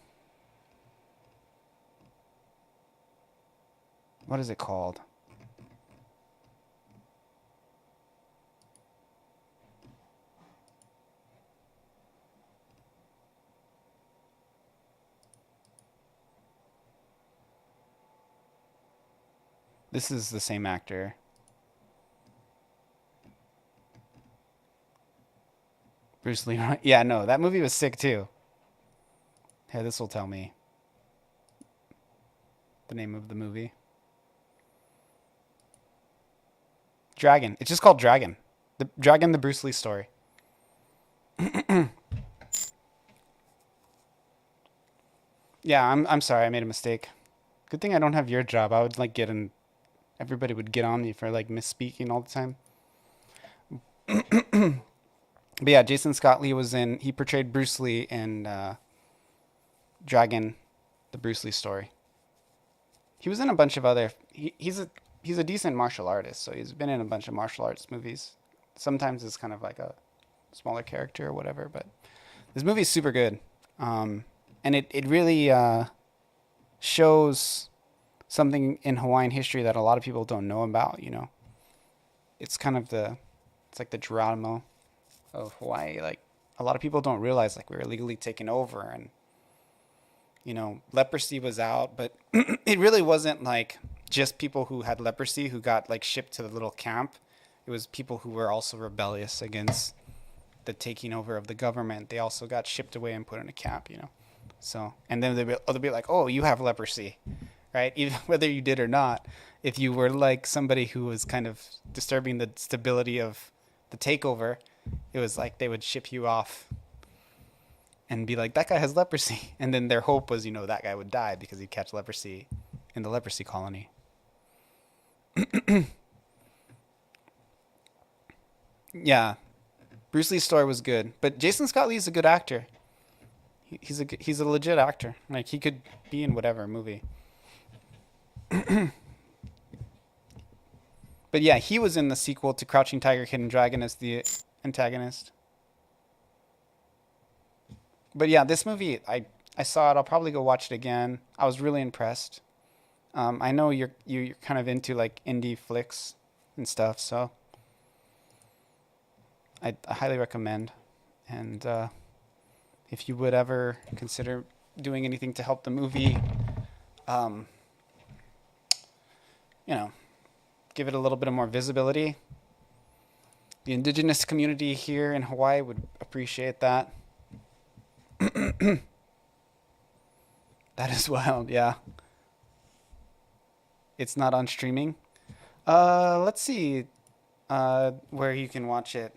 What is it called? This is the same actor. Bruce Lee. Yeah, no, that movie was sick too. Here, this will tell me the name of the movie. Dragon. It's just called Dragon. The Dragon, the Bruce Lee story. Yeah, I'm sorry, I made a mistake. Good thing I don't have your job. I would like everybody would get on me for like misspeaking all the time. But yeah, Jason Scott Lee he portrayed Bruce Lee in Dragon, the Bruce Lee story. He was in a bunch of other, he's a decent martial artist, so he's been in a bunch of martial arts movies. Sometimes it's kind of like a smaller character or whatever, but this movie is super good. And it really shows something in Hawaiian history that a lot of people don't know about, you know. It's kind of it's like the Geronimo of Hawaii. Like, a lot of people don't realize, like, we were legally taken over, and, you know, leprosy was out, but it really wasn't, like, just people who had leprosy who got, like, shipped to the little camp. It was people who were also rebellious against the taking over of the government. They also got shipped away and put in a camp, you know. So, and then they'll be like, oh, you have leprosy, right? Even whether you did or not. If you were like somebody who was kind of disturbing the stability of the takeover, it was like they would ship you off and be like, that guy has leprosy. And then their hope was, that guy would die because he'd catch leprosy in the leprosy colony. Yeah. Bruce Lee's story was good, but Jason Scott Lee is a good actor. He's a legit actor. Like, he could be in whatever movie. But yeah, he was in the sequel to Crouching Tiger, Hidden Dragon as the antagonist. But yeah, this movie, I saw it. I'll probably go watch it again. I was really impressed. I know you're kind of into like indie flicks and stuff, so I highly recommend. And if you would ever consider doing anything to help the movie, give it a little bit of more visibility. The indigenous community here in Hawaii would appreciate that. That is wild, yeah. It's not on streaming. Let's see where you can watch it.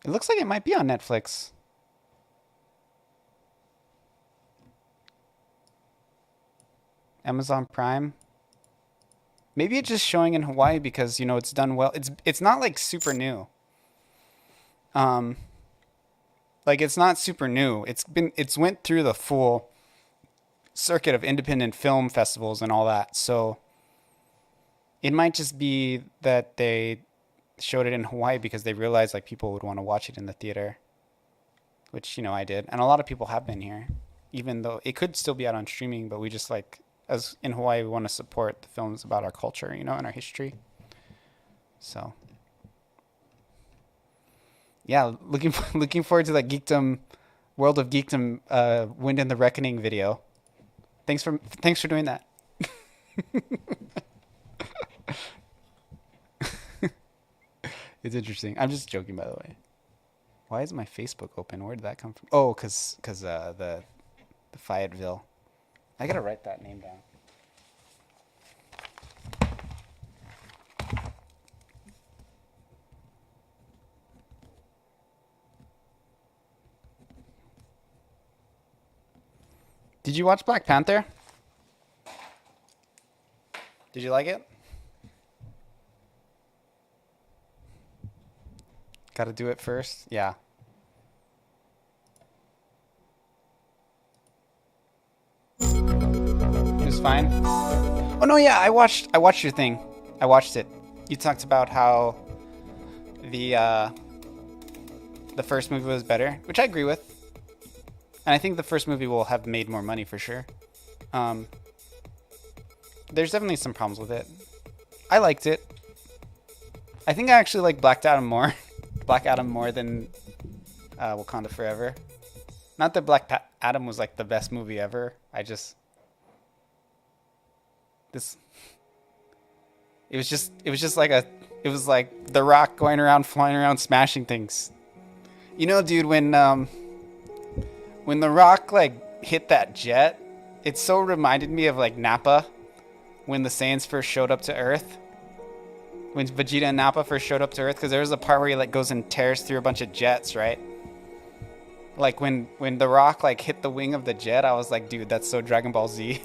It looks like it might be on Netflix. Amazon Prime. Maybe it's just showing in Hawaii because, it's done well. It's not like super new. Like, it's not super new. It's went through the full circuit of independent film festivals and all that. So it might just be that they showed it in Hawaii because they realized like people would want to watch it in the theater, which, I did. And a lot of people have been here, even though it could still be out on streaming, but we just as in Hawaii, we want to support the films about our culture, and our history. So, yeah, looking forward to that Geekdom, World of Geekdom, Wind and the Reckoning video. Thanks for doing that. It's interesting. I'm just joking, by the way. Why is my Facebook open? Where did that come from? Oh, cause the Fayetteville. I gotta write that name down. Did you watch Black Panther? Did you like it? Gotta do it first? Yeah. It was fine. Oh no, yeah, I watched your thing. I watched it. You talked about how the first movie was better, which I agree with. And I think the first movie will have made more money for sure. There's definitely some problems with it. I liked it. I think I actually like Black Adam more. Black Adam more than Wakanda Forever. Not that Black Adam was like the best movie ever. It was like The Rock going around, flying around, smashing things. Dude, when The Rock like hit that jet, it so reminded me of like Nappa when the Saiyans first showed up to Earth. When Vegeta and Nappa first showed up to Earth, because there was a part where he like goes and tears through a bunch of jets, right? Like when The Rock like hit the wing of the jet, I was like, dude, that's so Dragon Ball Z.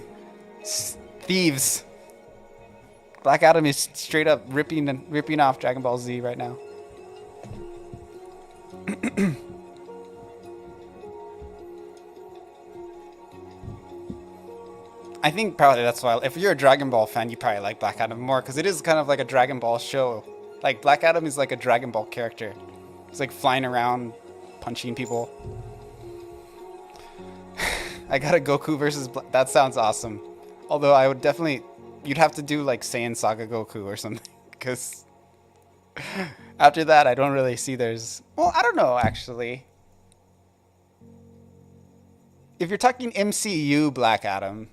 Thieves. Black Adam is straight up ripping off Dragon Ball Z right now. I think probably that's why. If you're a Dragon Ball fan, you probably like Black Adam more because it is kind of like a Dragon Ball show. Like Black Adam is like a Dragon Ball character. He's like flying around, punching people. I got a Goku versus. That sounds awesome. Although I would definitely, you'd have to do like Saiyan Saga Goku or something because after that I don't really see there's. Well, I don't know actually. If you're talking MCU Black Adam.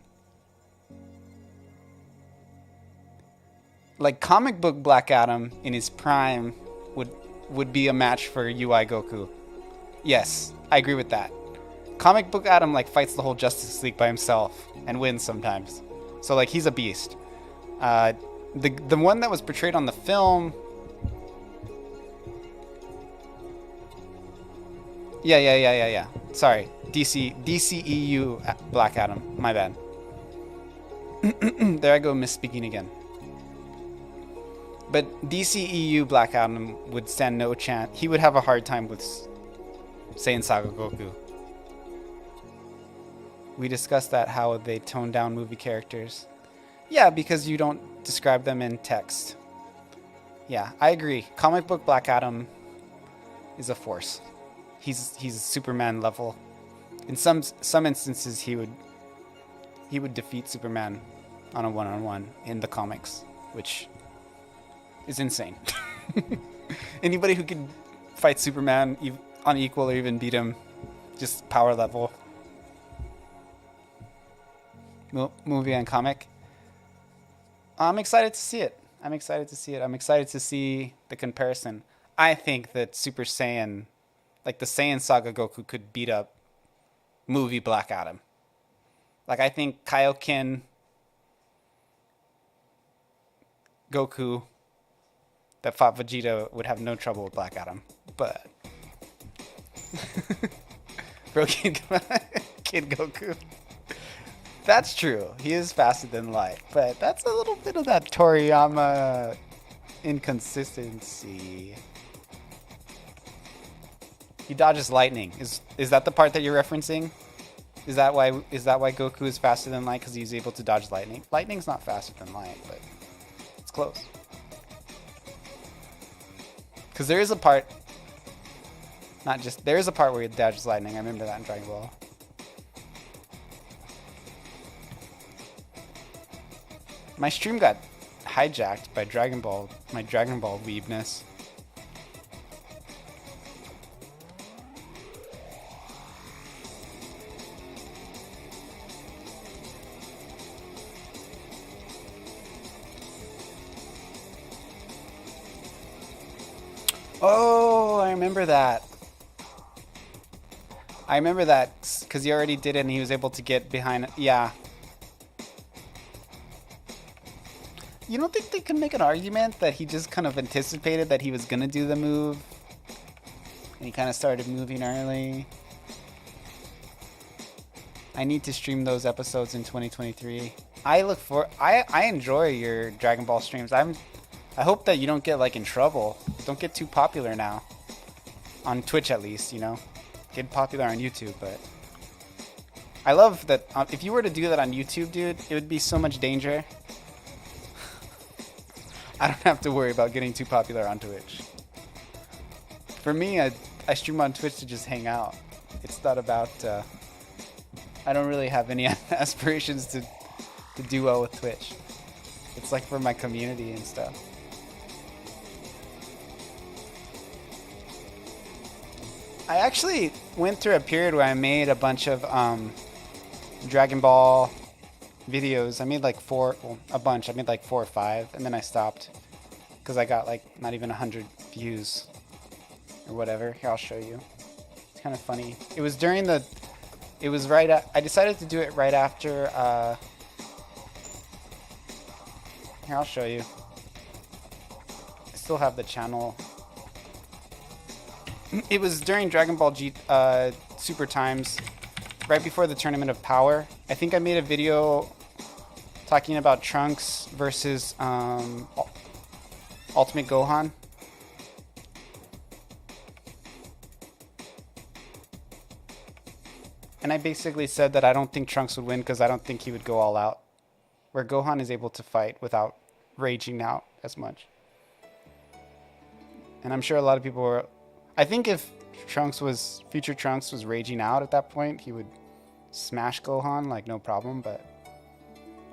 Like comic book Black Adam in his prime would be a match for UI Goku. Yes, I agree with that. Comic book Adam like fights the whole Justice League by himself and wins sometimes. So like he's a beast. The one that was portrayed on the film. Yeah. Sorry, DCEU Black Adam. My bad. There I go misspeaking again. But DCEU Black Adam would stand no chance. He would have a hard time with Saiyan Saga Goku. We discussed that, how they tone down movie characters. Yeah, because you don't describe them in text. Yeah, I agree. Comic book Black Adam is a force. He's Superman level. In some instances, he would defeat Superman on a one-on-one in the comics, which is insane. Anybody who can fight Superman on equal or even beat him, just power level. Movie and comic. I'm excited to see it. I'm excited to see the comparison. I think that Super Saiyan, like the Saiyan Saga Goku, could beat up movie Black Adam. Like, I think Kaioken Goku that fought Vegeta would have no trouble with Black Adam. But Bro, Kid Goku. That's true. He is faster than light, but that's a little bit of that Toriyama inconsistency. He dodges lightning. Is that the part that you're referencing? Is that why Goku is faster than light, because he's able to dodge lightning? Lightning's not faster than light, but it's close. Because there is a part, there is a part where he dodges lightning. I remember that in Dragon Ball. My stream got hijacked by Dragon Ball, my Dragon Ball weebness. Oh, I remember that. I remember that because he already did it and he was able to get behind it. Yeah. You don't think they could make an argument that he just kind of anticipated that he was going to do the move? And he kind of started moving early? I need to stream those episodes in 2023. I enjoy your Dragon Ball streams. I hope that you don't get like in trouble. Don't get too popular now. On Twitch at least, you know. Get popular on YouTube, but I love that if you were to do that on YouTube, dude, it would be so much danger. I don't have to worry about getting too popular on Twitch. For me, I stream on Twitch to just hang out. It's not about... I don't really have any aspirations to do well with Twitch. It's like for my community and stuff. I actually went through a period where I made a bunch of Dragon Ball videos. I made like a bunch. I made like 4 or 5, and then I stopped because I got like not even 100 views or whatever. Here, I'll show you. It's kind of funny. It was during the. It was right. I decided to do it right after. Here, I'll show you. I still have the channel. It was during Dragon Ball G Super Times, right before the Tournament of Power. I think I made a video talking about Trunks versus Ultimate Gohan. And I basically said that I don't think Trunks would win because I don't think he would go all out. Where Gohan is able to fight without raging out as much. And I'm sure a lot of people were... I think if future Trunks was raging out at that point, he would smash Gohan like no problem, but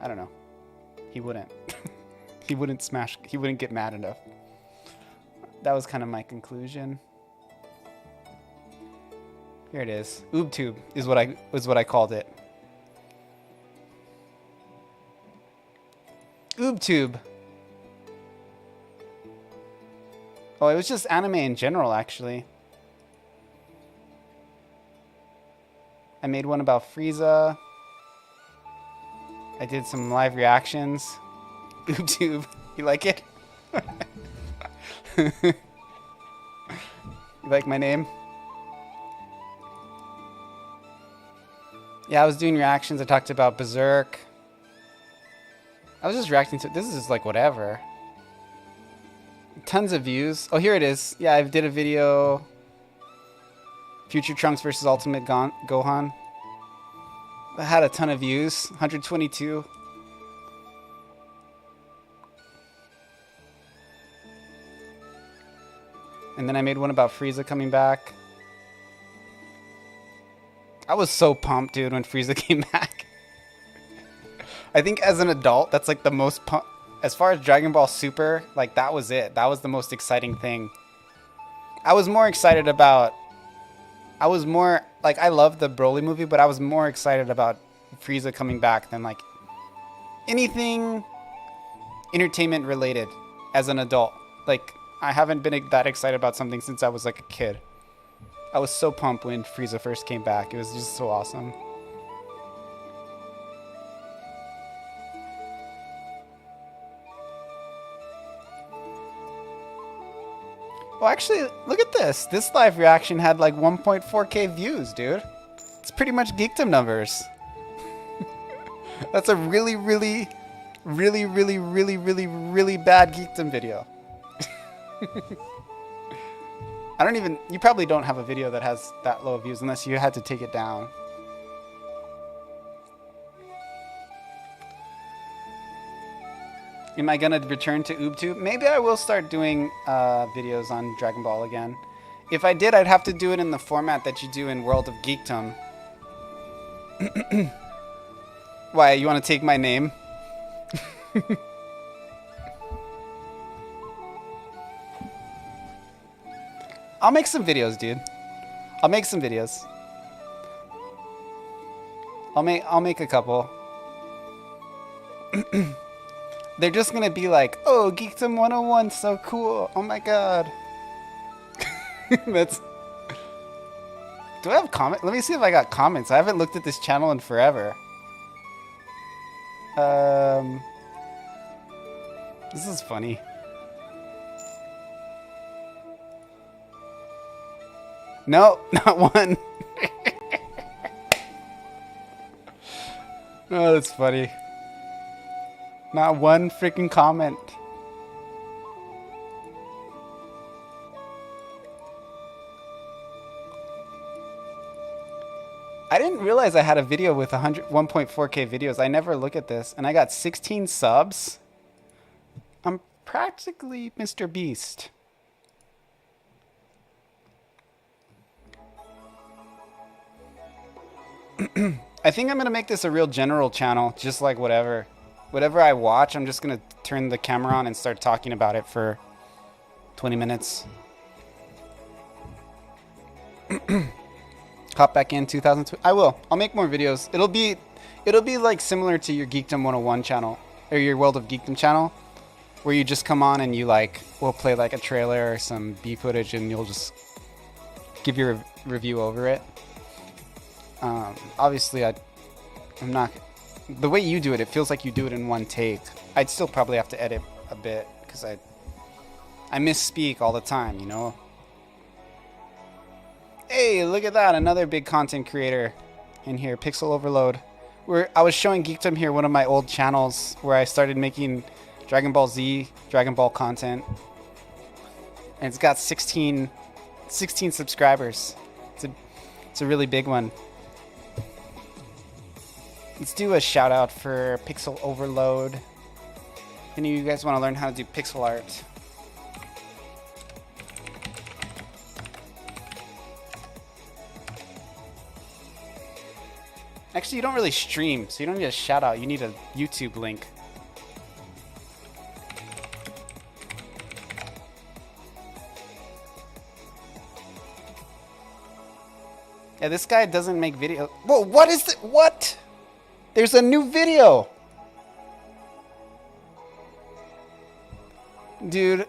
I don't know. He wouldn't. He wouldn't get mad enough. That was kind of my conclusion. Here it is. OobTube is what I called it. OobTube. Oh, it was just anime in general, actually. I made one about Frieza. I did some live reactions. YouTube, you like it? You like my name? Yeah, I was doing reactions. I talked about Berserk. I was just reacting to... This is just like whatever. Tons of views. Oh, here it is. Yeah, I did a video. Future Trunks versus Ultimate Gohan. That had a ton of views. 122. And then I made one about Frieza coming back. I was so pumped, dude, when Frieza came back. I think as an adult, that's like the most pumped. As far as Dragon Ball Super, like that was it. That was the most exciting thing. I was more excited about... I was more... Like, I loved the Broly movie, but I was more excited about Frieza coming back than like anything entertainment related as an adult. Like, I haven't been that excited about something since I was like a kid. I was so pumped when Frieza first came back. It was just so awesome. Well, actually, look at this. This live reaction had like 1.4k views, dude. It's pretty much geekdom numbers. That's a really, really, really, really, really, really, really bad geekdom video. I don't even... You probably don't have a video that has that low views unless you had to take it down. Am I gonna return to OobTube? Maybe I will start doing videos on Dragon Ball again. If I did, I'd have to do it in the format that you do in World of Geekdom. Why, you want to take my name? I'll make some videos, dude. I'll make some videos. I'll make a couple. They're just gonna be like, oh, Geekdom 101, so cool. Oh my god. That's... Do I have comments? Let me see if I got comments. I haven't looked at this channel in forever. This is funny. No, not one. Oh, that's funny. Not one freaking comment. I didn't realize I had a video with 1.4k videos. I never look at this. And I got 16 subs. I'm practically Mr. Beast. I think I'm going to make this a real general channel. Just like whatever. Whatever I watch, I'm just going to turn the camera on and start talking about it for 20 minutes. Hop back in 2002. I will. I'll make more videos. It'll be like similar to your Geekdom 101 channel or your World of Geekdom channel, where you just come on and you like we'll play like a trailer or some B footage and you'll just give your review over it. Obviously, I'm not. The way you do it, it feels like you do it in one take. I'd still probably have to edit a bit because I misspeak all the time, you know. Hey, look at that! Another big content creator in here, Pixel Overload. I was showing Geekdom here, one of my old channels where I started making Dragon Ball Z, Dragon Ball content, and it's got 16 subscribers. It's a really big one. Let's do a shout out for Pixel Overload. Any of you guys want to learn how to do pixel art? Actually, you don't really stream, so you don't need a shout out. You need a YouTube link. Yeah, this guy doesn't make video. Whoa, what is it? What? There's a new video. Dude,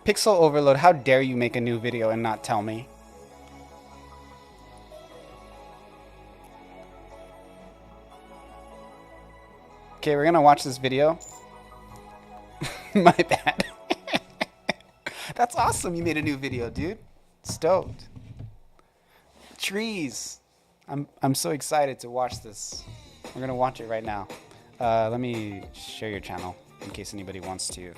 Pixel Overload, how dare you make a new video and not tell me? Okay, we're gonna watch this video. My bad. That's awesome. You made a new video, dude. Stoked. Trees. I'm so excited to watch this. We're gonna watch it right now. Let me share your channel in case anybody wants to.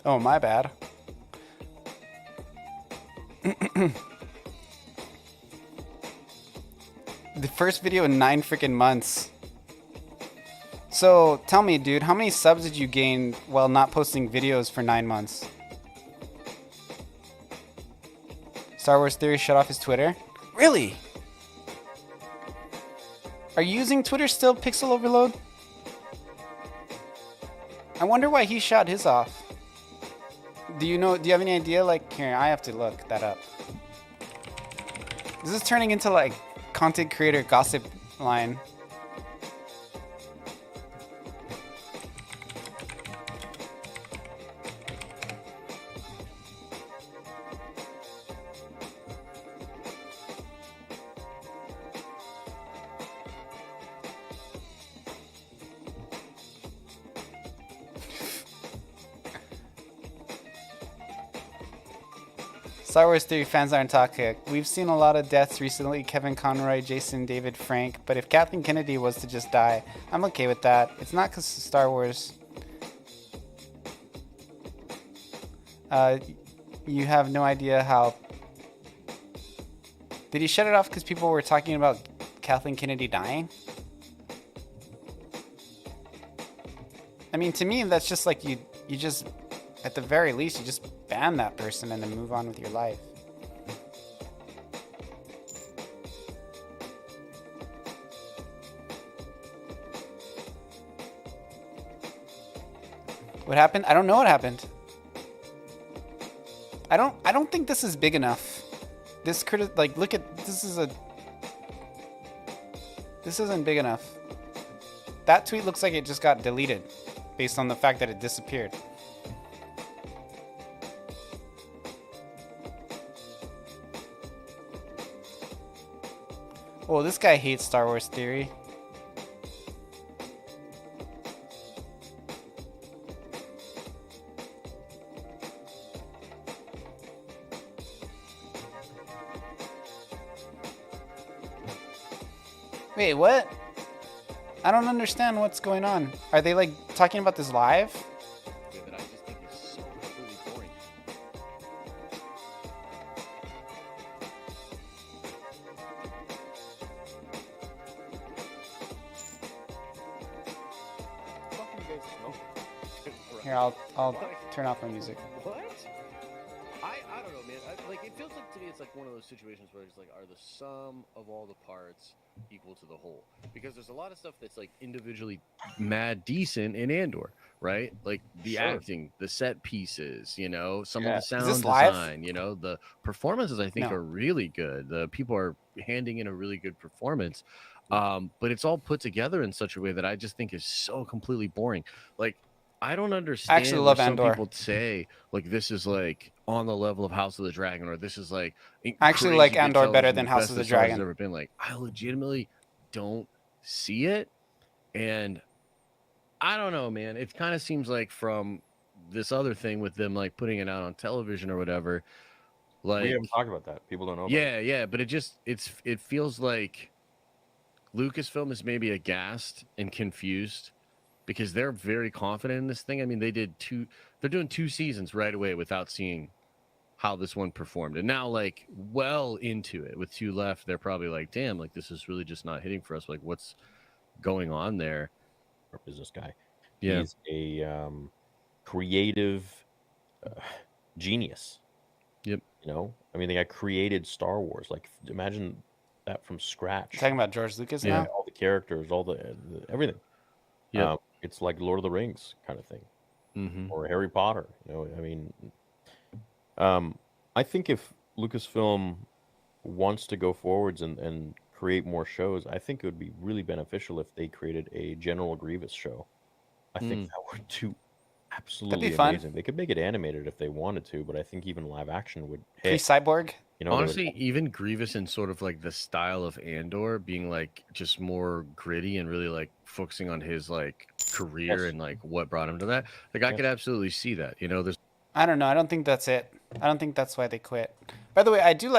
Oh, my bad. The first video in 9 freaking months. So tell me, dude, how many subs did you gain while not posting videos for 9 months? Star Wars Theory shut off his Twitter? Really? Are you using Twitter still, Pixel Overload? I wonder why he shut his off. Do you have any idea? Like, here, I have to look that up. This is turning into like content creator gossip line. Star Wars Theory fans aren't toxic. We've seen a lot of deaths recently. Kevin Conroy, Jason, David, Frank. But if Kathleen Kennedy was to just die, I'm okay with that. It's not because of Star Wars. You have no idea how... Did he shut it off because people were talking about Kathleen Kennedy dying? I mean, to me, that's just like you just... At the very least, you just ban that person and then move on with your life. What happened? I don't know what happened. I don't think this is big enough. This like, look at this isn't big enough. That tweet looks like it just got deleted based on the fact that it disappeared. Oh, this guy hates Star Wars Theory. Wait, what? I don't understand what's going on. Are they like talking about this live? Yeah, that I just think is so completely boring. Here, I'll turn off my music. What? I don't know, man. Like, it feels like to me it's like one of those situations where it's like, are the sum of all the parts equal to the whole? Because there's a lot of stuff that's like individually mad decent in Andor, right? Like the acting, the set pieces, you know, some of the sound design, you know, the performances I think are really good. The people are handing in a really good performance. But it's all put together in such a way that I just think is so completely boring. Like, I don't understand. I actually love some Andor. people say like this is like on the level of House of the Dragon, or this is like I actually like Andor better than House of the Dragon. Ever been. Like, I legitimately don't see it, and I don't know, man. It kind of seems like from this other thing with them like putting it out on television or whatever. Like, we haven't talked about that. People don't know. Yeah, but it feels like Lucasfilm is maybe aghast and confused because they're very confident in this thing. I mean, they're doing 2 seasons right away without seeing how this one performed. And now, like, well into it with 2 left, they're probably like, damn, like, this is really just not hitting for us. Like, what's going on there? Our business guy. Yeah. He's a creative genius. Yep. You know, I mean, the guy created Star Wars. Like, imagine that from scratch. You're talking about George Lucas now? All the characters, all the everything. Yeah. It's like Lord of the Rings kind of thing, or Harry Potter. You know, I mean, I think if Lucasfilm wants to go forwards and create more shows, I think it would be really beneficial if they created a General Grievous show. I think that would do absolutely That'd be fun. amazing. They could make it animated if they wanted to, but I think even live action would Pre-Cyborg? You know, Honestly, even Grievous and sort of like the style of Andor being like just more gritty and really like focusing on his like career and like what brought him to that. Like I could absolutely see that. You know, there's I don't know. I don't think that's it. I don't think that's why they quit. By the way, I do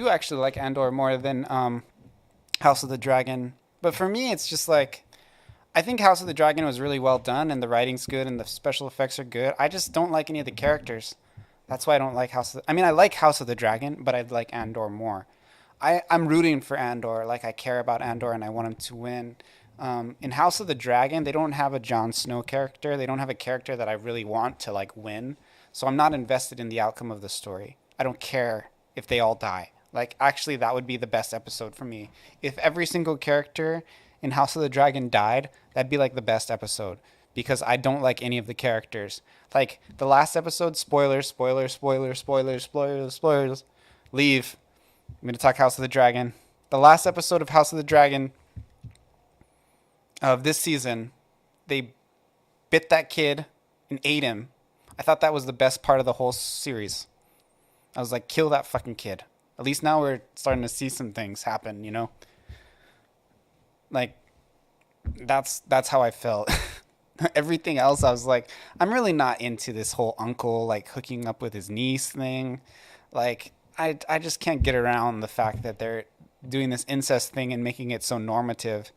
actually like Andor more than House of the Dragon. But for me, it's just like I think House of the Dragon was really well done and the writing's good and the special effects are good. I just don't like any of the characters. That's why I don't like I like House of the Dragon, but I like Andor more. I'm rooting for Andor. Like, I care about Andor and I want him to win. In House of the Dragon, they don't have a Jon Snow character. They don't have a character that I really want to, like, win. So I'm not invested in the outcome of the story. I don't care if they all die. Like, actually, that would be the best episode for me. If every single character in House of the Dragon died, that'd be, like, the best episode. Because I don't like any of the characters. Like, the last episode, spoilers. Leave. I'm going to talk House of the Dragon. The last episode of House of the Dragon of this season, they bit that kid and ate him. I thought that was the best part of the whole series. I was like, kill that fucking kid. At least now we're starting to see some things happen, you know? Like, that's how I felt. Everything else, I was like, I'm really not into this whole uncle, like, hooking up with his niece thing. Like, I just can't get around the fact that they're doing this incest thing and making it so normative,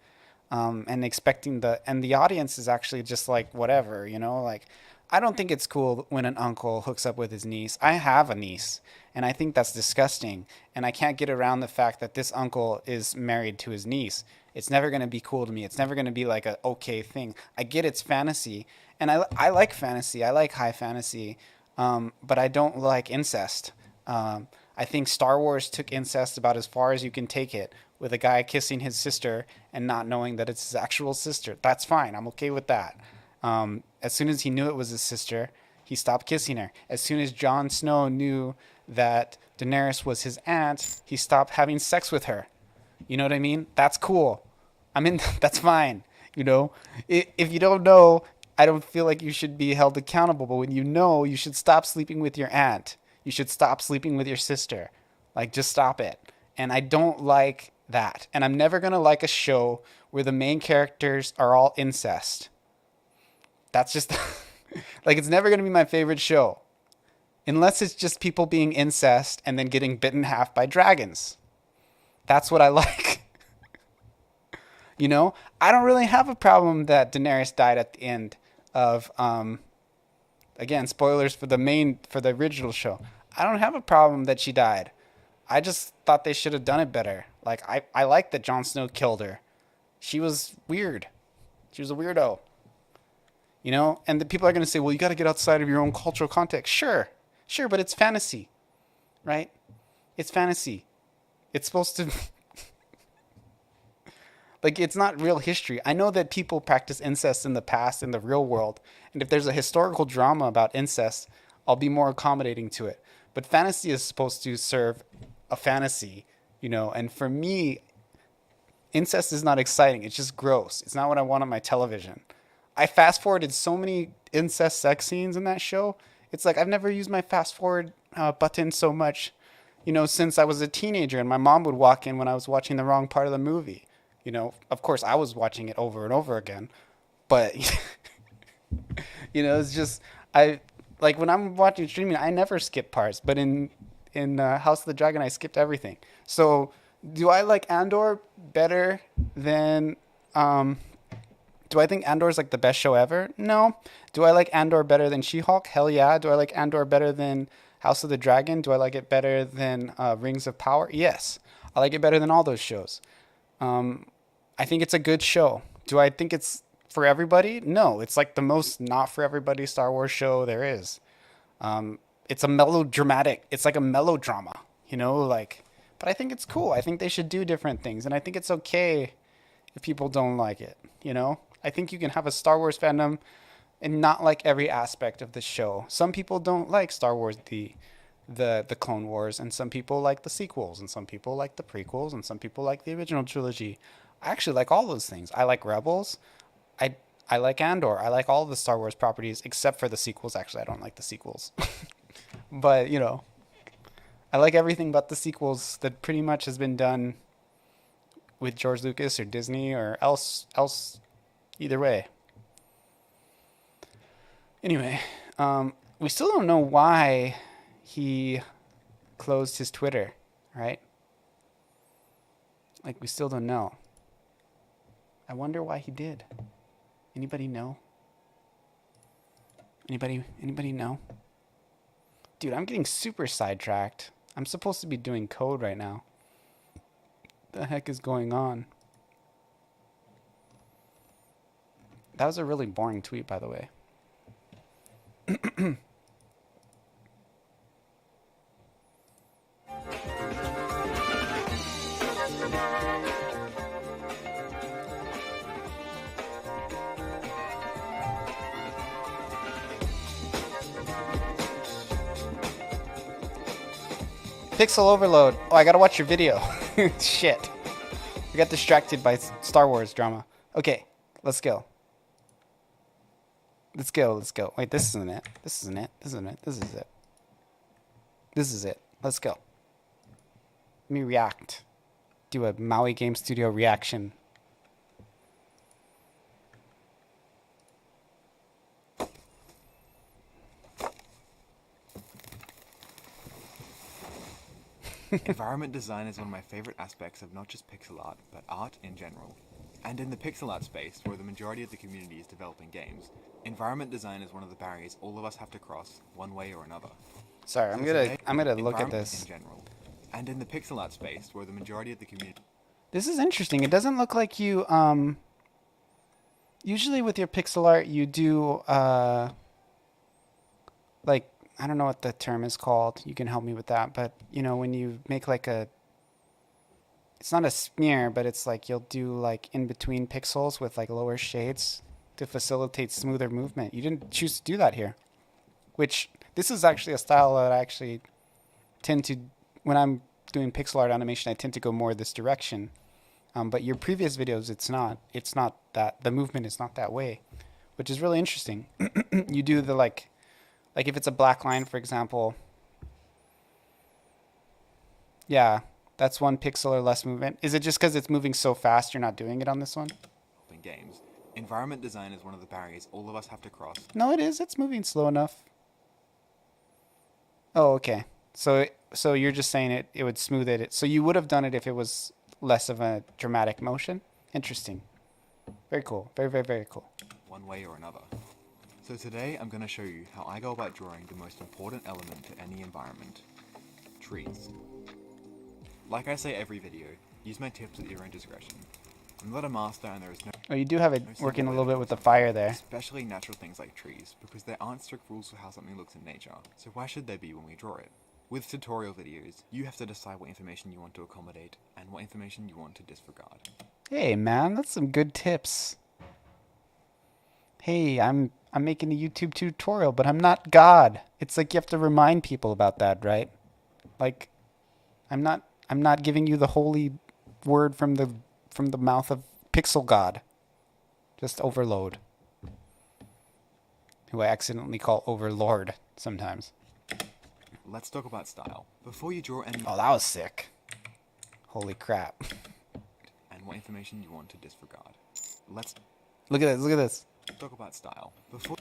and expecting the audience is actually just like, whatever, you know? Like, I don't think it's cool when an uncle hooks up with his niece. I have a niece, and I think that's disgusting. And I can't get around the fact that this uncle is married to his niece. It's never going to be cool to me. It's never going to be like a okay thing. I get it's fantasy, and I like fantasy. I like high fantasy, but I don't like incest. I think Star Wars took incest about as far as you can take it, with a guy kissing his sister and not knowing that it's his actual sister. That's fine. I'm okay with that. As soon as he knew it was his sister, he stopped kissing her. As soon as Jon Snow knew that Daenerys was his aunt, he stopped having sex with her. You know what I mean? That's cool. I mean, that's fine. You know, if you don't know, I don't feel like you should be held accountable. But when you know, you should stop sleeping with your aunt. You should stop sleeping with your sister. Like, just stop it. And I don't like that. And I'm never going to like a show where the main characters are all incest. That's just, like, it's never going to be my favorite show. Unless it's just people being incest and then getting bitten in half by dragons. That's what I like. You know? I don't really have a problem that Daenerys died at the end of, again, spoilers for the original show. I don't have a problem that she died. I just thought they should have done it better. Like, I like that Jon Snow killed her. She was weird. She was a weirdo. You know? And the people are going to say, well, you got to get outside of your own cultural context. Sure, but it's fantasy. Right? It's fantasy. It's supposed to... Like, it's not real history. I know that people practice incest in the past in the real world. And if there's a historical drama about incest, I'll be more accommodating to it. But fantasy is supposed to serve a fantasy, you know. And for me, incest is not exciting. It's just gross. It's not what I want on my television. I fast forwarded so many incest sex scenes in that show. It's like I've never used my fast forward button so much, you know, since I was a teenager. And my mom would walk in when I was watching the wrong part of the movie. You know, of course, I was watching it over and over again. But, you know, it's just, like, when I'm watching streaming, I never skip parts. But in House of the Dragon, I skipped everything. So, do I like Andor better than... do I think Andor's, like, the best show ever? No. Do I like Andor better than She-Hulk? Hell yeah. Do I like Andor better than House of the Dragon? Do I like it better than Rings of Power? Yes. I like it better than all those shows. I think it's a good show. Do I think it's for everybody? No. It's like the most not for everybody Star Wars show there is. It's a melodramatic. It's like a melodrama, you know, like, but I think it's cool. I think they should do different things. And I think it's okay if people don't like it, you know? I think you can have a Star Wars fandom and not like every aspect of the show. Some people don't like Star Wars, the Clone Wars, and some people like the sequels, and some people like the prequels, and some people like the original trilogy. I actually like all those things. I like Rebels. I like Andor. I like all the Star Wars properties except for the sequels. Actually, I don't like the sequels. But, you know, I like everything but the sequels that pretty much has been done with George Lucas or Disney or else either way. Anyway, we still don't know why he closed his Twitter, right? Like, we still don't know. I wonder why he did. Anybody know? Anybody know? Dude, I'm getting super sidetracked. I'm supposed to be doing code right now. What the heck is going on? That was a really boring tweet, by the way. Pixel overload. Oh, I gotta watch your video. Shit. I got distracted by Star Wars drama. Okay, let's go. Let's go, let's go. Wait, this isn't it. This isn't it. This isn't it. This is it. This is it. Let's go. Let me react. Do a Maui Game Studio reaction. Environment design is one of my favorite aspects of not just pixel art, but art in general. And in the pixel art space, where the majority of the community is developing games, environment design is one of the barriers all of us have to cross, one way or another. Sorry, I'm gonna look at this. In general. And in the pixel art space, where the majority of the community... This is interesting. It doesn't look like you, usually with your pixel art, you do, like, I don't know what the term is called. You can help me with that. But, you know, when you make like a... It's not a smear, but it's like you'll do like in between pixels with like lower shades to facilitate smoother movement. You didn't choose to do that here. Which, this is actually a style that I actually tend to... When I'm doing pixel art animation, I tend to go more this direction. But your previous videos, it's not that... The movement is not that way. Which is really interesting. You do the like if it's a black line, for example, yeah, that's 1 pixel or less movement. Is it just because it's moving so fast you're not doing it on this one? In games, environment design is one of the barriers all of us have to cross. No, it is. It's moving slow enough. Oh, okay. So you're just saying it would smooth it. So you would have done it if it was less of a dramatic motion? Interesting. Very cool. Very, very, very cool. One way or another. So today I'm going to show you how I go about drawing the most important element to any environment. Trees. Like I say every video, use my tips at your own discretion. I'm not a master and there is no... Oh, you do have it working a little bit with the fire there. Especially natural things like trees, because there aren't strict rules for how something looks in nature, so why should there be when we draw it? With tutorial videos, you have to decide what information you want to accommodate and what information you want to disregard. Hey man, that's some good tips. Hey, I'm making a YouTube tutorial, but I'm not God. It's like you have to remind people about that, right? Like, I'm not giving you the holy word from the mouth of Pixel God. Just Overload. Who I accidentally call Overlord sometimes. Let's talk about style. Before you draw any... Oh, that was sick. Holy crap. And what information you want to disregard. Let's... Look at this, look at this. Talk about style. Before...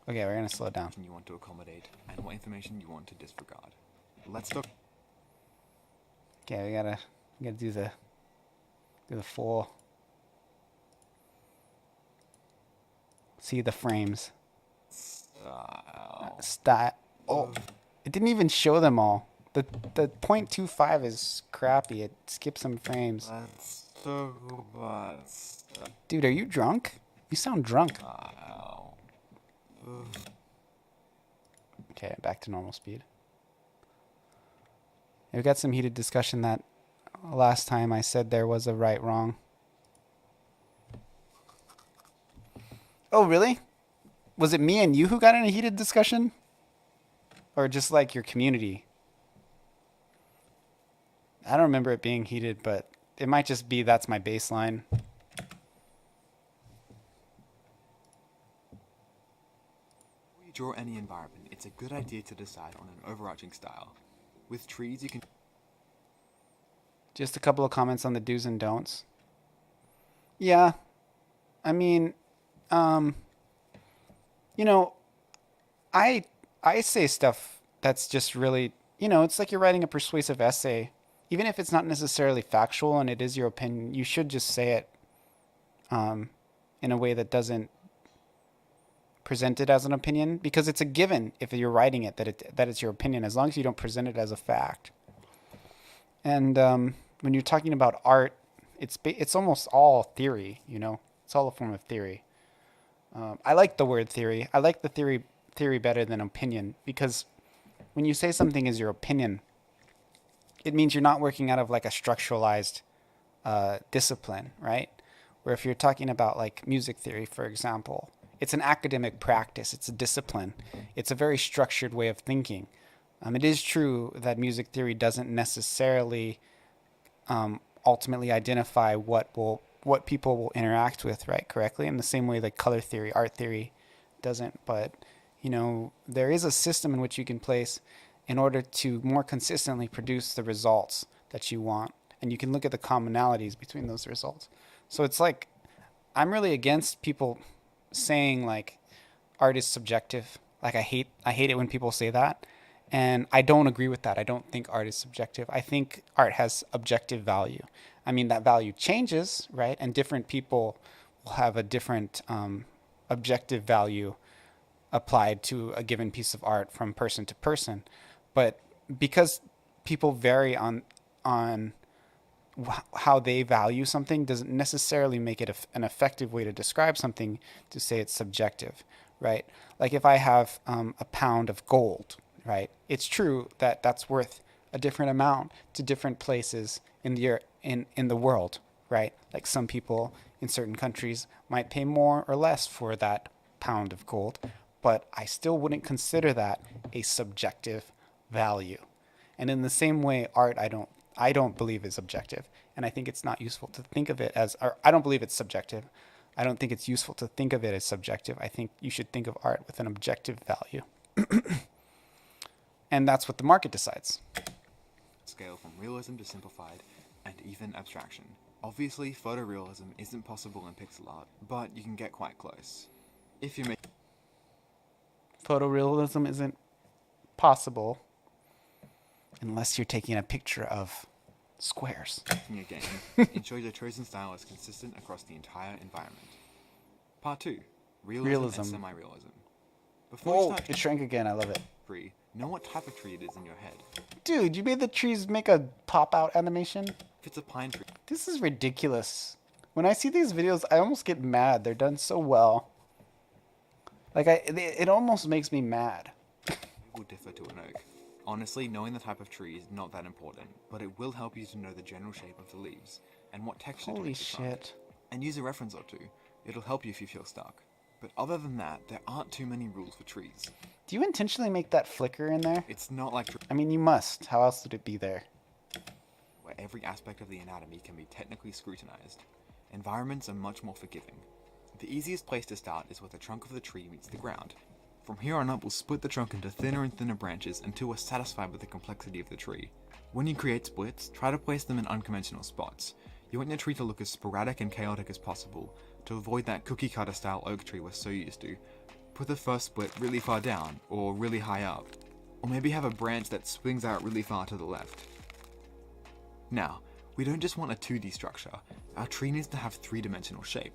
Okay, we're gonna slow it down. You want to accommodate and what information you want to disregard. Let's talk... Okay, we gotta do the full... See the frames. Style. Oh, it didn't even show them all. The 0.25 is crappy. It skips some frames. Let's talk about... Dude, are you drunk? You sound drunk. Okay, back to normal speed. We got some heated discussion that last time I said there was a right wrong. Oh, really? Was it me and you who got in a heated discussion? Or just like your community? I don't remember it being heated, but it might just be that's my baseline. Before you draw any environment, it's it's a good idea to decide on an overarching style. With trees, you can... Just a couple of comments on the do's and don'ts. Yeah, I mean, you know, I say stuff that's just really, you know, it's like you're writing a persuasive essay. Even if it's not necessarily factual and it is your opinion, you should just say it in a way that doesn't present it as an opinion, because it's a given if you're writing it that it's your opinion, as long as you don't present it as a fact. And when you're talking about art, it's almost all theory, you know. It's all a form of theory. I like the word theory. I like the theory better than opinion, because when you say something is your opinion, it means you're not working out of like a structuralized discipline, right? Where if you're talking about like music theory, for example, it's an academic practice. It's a discipline. It's a very structured way of thinking. It is true that music theory doesn't necessarily ultimately identify what people will interact with, right, correctly, in the same way like color theory, art theory doesn't. But, you know, there is a system in which you can place in order to more consistently produce the results that you want. And you can look at the commonalities between those results. So it's like, I'm really against people saying like art is subjective. Like I hate it when people say that. And I don't agree with that. I don't think art is subjective. I think art has objective value. I mean, that value changes, right? And different people will have a different objective value applied to a given piece of art from person to person. But because people vary on how they value something doesn't necessarily make it an effective way to describe something to say it's subjective, right? Like if I have a pound of gold, right? It's true that that's worth a different amount to different places in the world, right? Like some people in certain countries might pay more or less for that pound of gold, but I still wouldn't consider that a subjective value. And in the same way, art, I don't believe is objective, and I think it's not useful to think of it as, or I don't believe it's subjective. I don't think it's useful to think of it as subjective. I think you should think of art with an objective value. And that's what the market decides. Scale from realism to simplified and even abstraction. Obviously, photorealism isn't possible in pixel art, but you can get quite close. If you make photorealism isn't possible unless you're taking a picture of squares. In your game, ensure your chosen style is consistent across the entire environment. Part 2. Realism. And semi-realism. Before you start, it shrank again. I love it. Know what type of tree it is in your head. Dude, you made the trees make a pop-out animation? If it's a pine tree. This is ridiculous. When I see these videos, I almost get mad. They're done so well. Like, it almost makes me mad. It will differ to an oak. Honestly, knowing the type of tree is not that important, but it will help you to know the general shape of the leaves and what texture to make the trunk. And use a reference or two. It'll help you if you feel stuck. But other than that, there aren't too many rules for trees. Do you intentionally make that flicker in there? It's not like... I mean, you must. How else would it be there? Where every aspect of the anatomy can be technically scrutinized. Environments are much more forgiving. The easiest place to start is where the trunk of the tree meets the ground. From here on up, we'll split the trunk into thinner and thinner branches until we're satisfied with the complexity of the tree. When you create splits, try to place them in unconventional spots. You want your tree to look as sporadic and chaotic as possible, to avoid that cookie-cutter style oak tree we're so used to. Put the first split really far down, or really high up. Or maybe have a branch that swings out really far to the left. Now, we don't just want a 2D structure. Our tree needs to have 3-dimensional shape.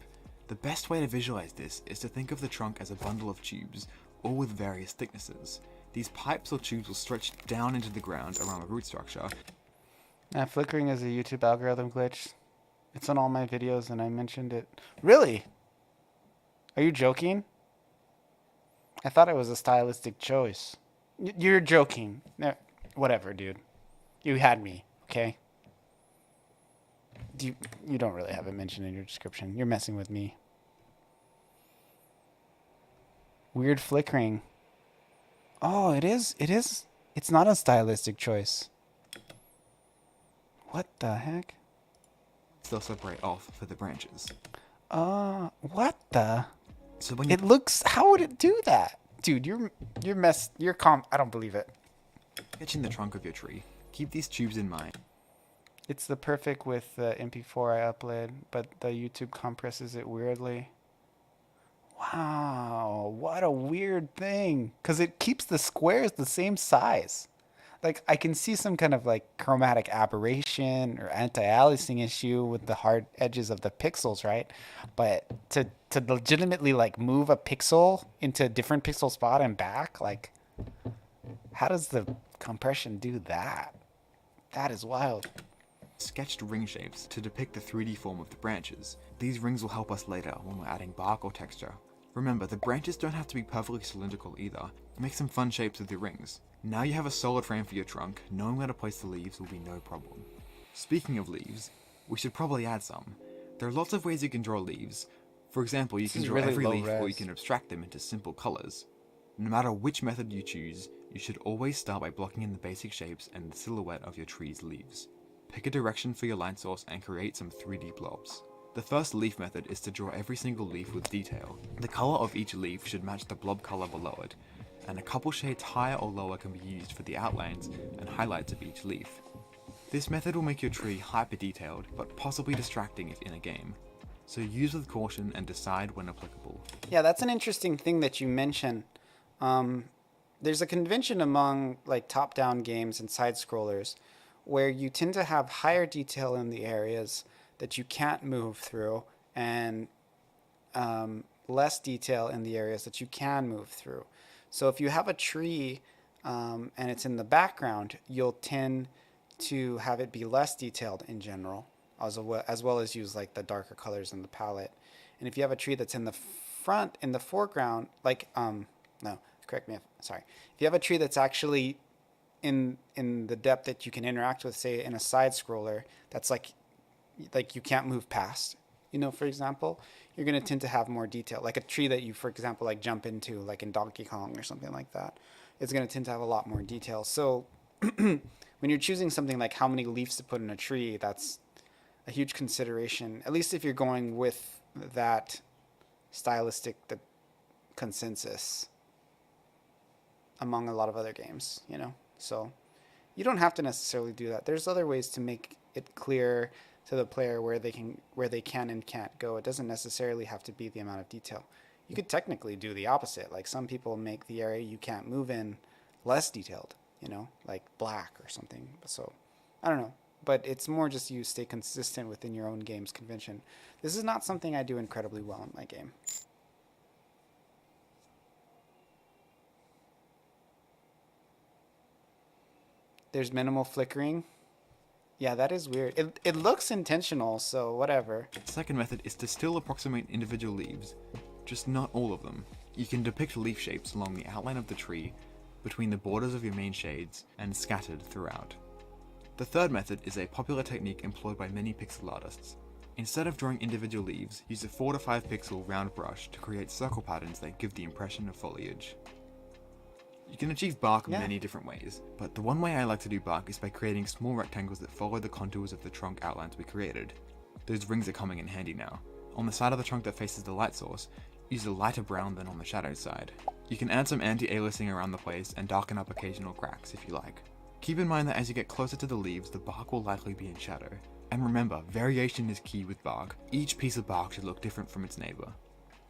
The best way to visualize this is to think of the trunk as a bundle of tubes, all with various thicknesses. These pipes or tubes will stretch down into the ground around the root structure. Flickering is a YouTube algorithm glitch. It's on all my videos and I mentioned it. Really? Are you joking? I thought it was a stylistic choice. You're joking. Whatever, dude. You had me, okay? You don't really have it mentioned in your description. You're messing with me. Weird flickering. Oh, it is. It's not a stylistic choice. What the heck? They'll separate off for the branches. What the? So when it looks. How would it do that? Dude, I don't believe it. Sketching the trunk of your tree. Keep these tubes in mind. It's the perfect with the MP4 I upload, but the YouTube compresses it weirdly. Wow, what a weird thing. Because it keeps the squares the same size. Like, I can see some kind of like chromatic aberration or anti-aliasing issue with the hard edges of the pixels, right? But to legitimately like move a pixel into a different pixel spot and back, like, how does the compression do that? That is wild. Sketched ring shapes to depict the 3D form of the branches. These rings will help us later when we're adding bark or texture. Remember, the branches don't have to be perfectly cylindrical either. Make some fun shapes with your rings. Now you have a solid frame for your trunk, knowing where to place the leaves will be no problem. Speaking of leaves, we should probably add some. There are lots of ways you can draw leaves. For example, you can draw really every low leaf or you res. can abstract them into simple colors. No matter which method you choose, you should always start by blocking in the basic shapes and the silhouette of your tree's leaves. Pick a direction for your light source and create some 3D blobs. The first leaf method is to draw every single leaf with detail. The color of each leaf should match the blob color below it, and a couple shades higher or lower can be used for the outlines and highlights of each leaf. This method will make your tree hyper detailed, but possibly distracting if in a game. So use with caution and decide when applicable. Yeah, that's an interesting thing that you mention. There's a convention among like top-down games and side-scrollers where you tend to have higher detail in the areas that you can't move through and less detail in the areas that you can move through. So if you have a tree and it's in the background, you'll tend to have it be less detailed in general, as well as use like the darker colors in the palette. And if you have a tree that's in the foreground, like, no, correct me if, sorry. If you have a tree that's actually in the depth that you can interact with, say in a side scroller, that's like you can't move past, for example, you're going to tend to have more detail. Like a tree that you, for example, like jump into, like in Donkey Kong or something like that, it's going to tend to have a lot more detail. So when you're choosing something like how many leaves to put in a tree, that's a huge consideration, at least if you're going with that stylistic consensus among a lot of other games, So you don't have to necessarily do that. There's other ways to make it clear to the player where they can and can't go. It doesn't necessarily have to be the amount of detail. You could technically do the opposite. Like some people make the area you can't move in less detailed, like black or something. So I don't know, but it's more just you stay consistent within your own game's convention. This is not something I do incredibly well in my game. There's minimal flickering. Yeah, that is weird. It looks intentional, so whatever. The second method is to still approximate individual leaves, just not all of them. You can depict leaf shapes along the outline of the tree, between the borders of your main shades, and scattered throughout. The third method is a popular technique employed by many pixel artists. Instead of drawing individual leaves, use a 4 to 5 pixel round brush to create circle patterns that give the impression of foliage. You can achieve bark many different ways, but the one way I like to do bark is by creating small rectangles that follow the contours of the trunk outlines we created. Those rings are coming in handy now. On the side of the trunk that faces the light source, use a lighter brown than on the shadow side. You can add some anti-aliasing around the place and darken up occasional cracks if you like. Keep in mind that as you get closer to the leaves, the bark will likely be in shadow. And remember, variation is key with bark. Each piece of bark should look different from its neighbor.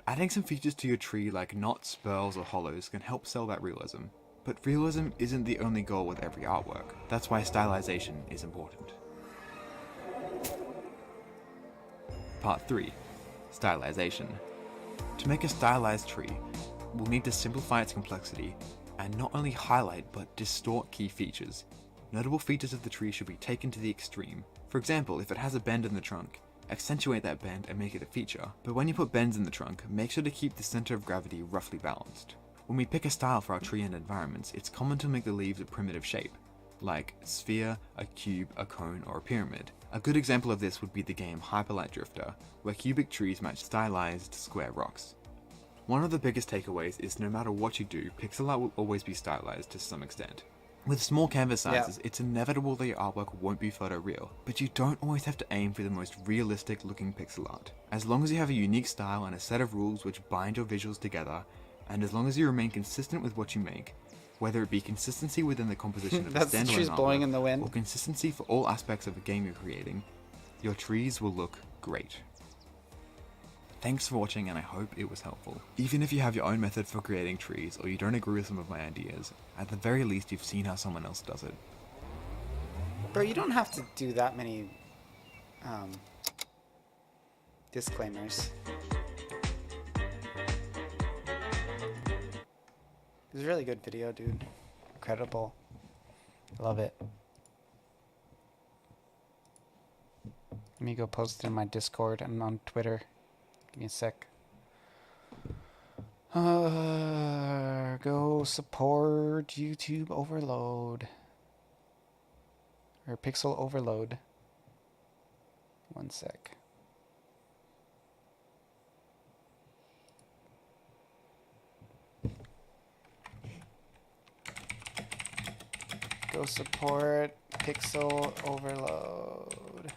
Adding some features to your tree like knots, spurls, or hollows can help sell that realism. But realism isn't the only goal with every artwork. That's why stylization is important. Part 3. Stylization. To make a stylized tree, we'll need to simplify its complexity and not only highlight but distort key features. Notable features of the tree should be taken to the extreme. For example, if it has a bend in the trunk, accentuate that bend and make it a feature. But when you put bends in the trunk, make sure to keep the center of gravity roughly balanced. When we pick a style for our tree and environments, it's common to make the leaves a primitive shape, like a sphere, a cube, a cone, or a pyramid. A good example of this would be the game Hyperlight Drifter, where cubic trees match stylized square rocks. One of the biggest takeaways is no matter what you do, pixel art will always be stylized to some extent. With small canvas sizes, it's inevitable that your artwork won't be photoreal, but you don't always have to aim for the most realistic looking pixel art. As long as you have a unique style and a set of rules which bind your visuals together, And as long as you remain consistent with what you make, whether it be consistency within the composition of a That's the standalone trees blowing artwork, in the wind. or consistency for all aspects of a game you're creating, your trees will look great. Thanks for watching, and I hope it was helpful. Even if you have your own method for creating trees, or you don't agree with some of my ideas, at the very least you've seen how someone else does it. Bro, you don't have to do that many disclaimers. It was a really good video, dude. Incredible. Love it. Let me go post it in my Discord and on Twitter. Give me a sec. Go support YouTube Overload. Or Pixel Overload. One sec. Go support Pixel Overload.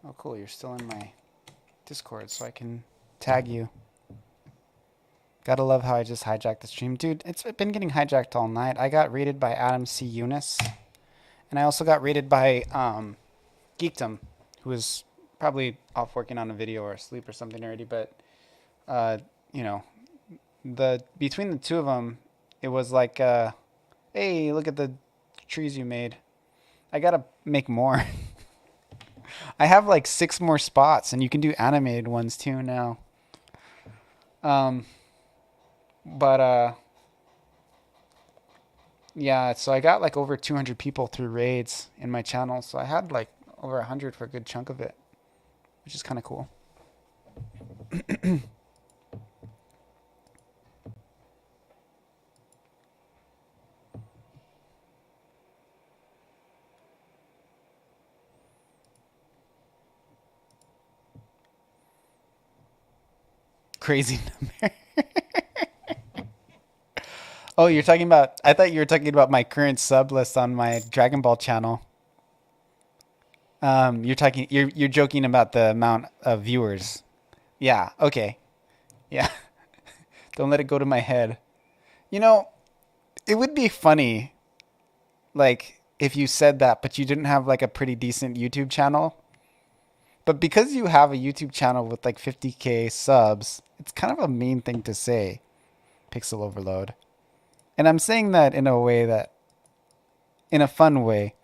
Oh, cool. You're still in my Discord, so I can tag you. Gotta love how I just hijacked the stream. Dude, it's been getting hijacked all night. I got raided by Adam C. Eunice. And I also got raided by Geekdom, who was probably off working on a video or asleep or something already. But, you know, between the two of them, it was like, hey, look at the trees you made. I gotta make more. I have like 6 more spots, and you can do animated ones too now. Yeah, so I got like over 200 people through raids in my channel, so I had like over 100 for a good chunk of it, which is kind of cool. Crazy number. Oh, you're talking about, I thought you were talking about my current sub list on my Dragon Ball channel. You're joking about the amount of viewers. Yeah, okay. Yeah. Don't let it go to my head. You know, it would be funny, like, if you said that, but you didn't have like a pretty decent YouTube channel. But because you have a YouTube channel with like 50K subs, it's kind of a mean thing to say, Pixel Overload. And I'm saying that in a way that, in a fun way.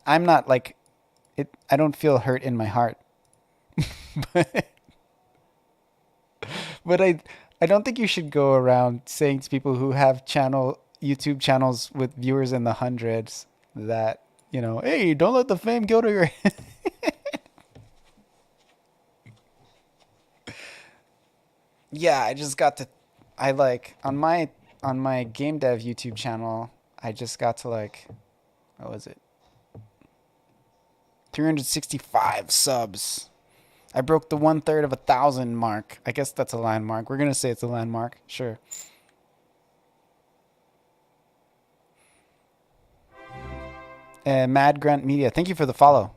I'm not like, I don't feel hurt in my heart. But I don't think you should go around saying to people who have YouTube channels with viewers in the hundreds that, you know, hey, don't let the fame go to your head. Yeah, I just got to, on my game dev YouTube channel, I just got to like, what was it? 365 subs. I broke the 1/3 of 1,000 mark. I guess that's a landmark. We're going to say it's a landmark. Sure. Mad Grunt Media, thank you for the follow.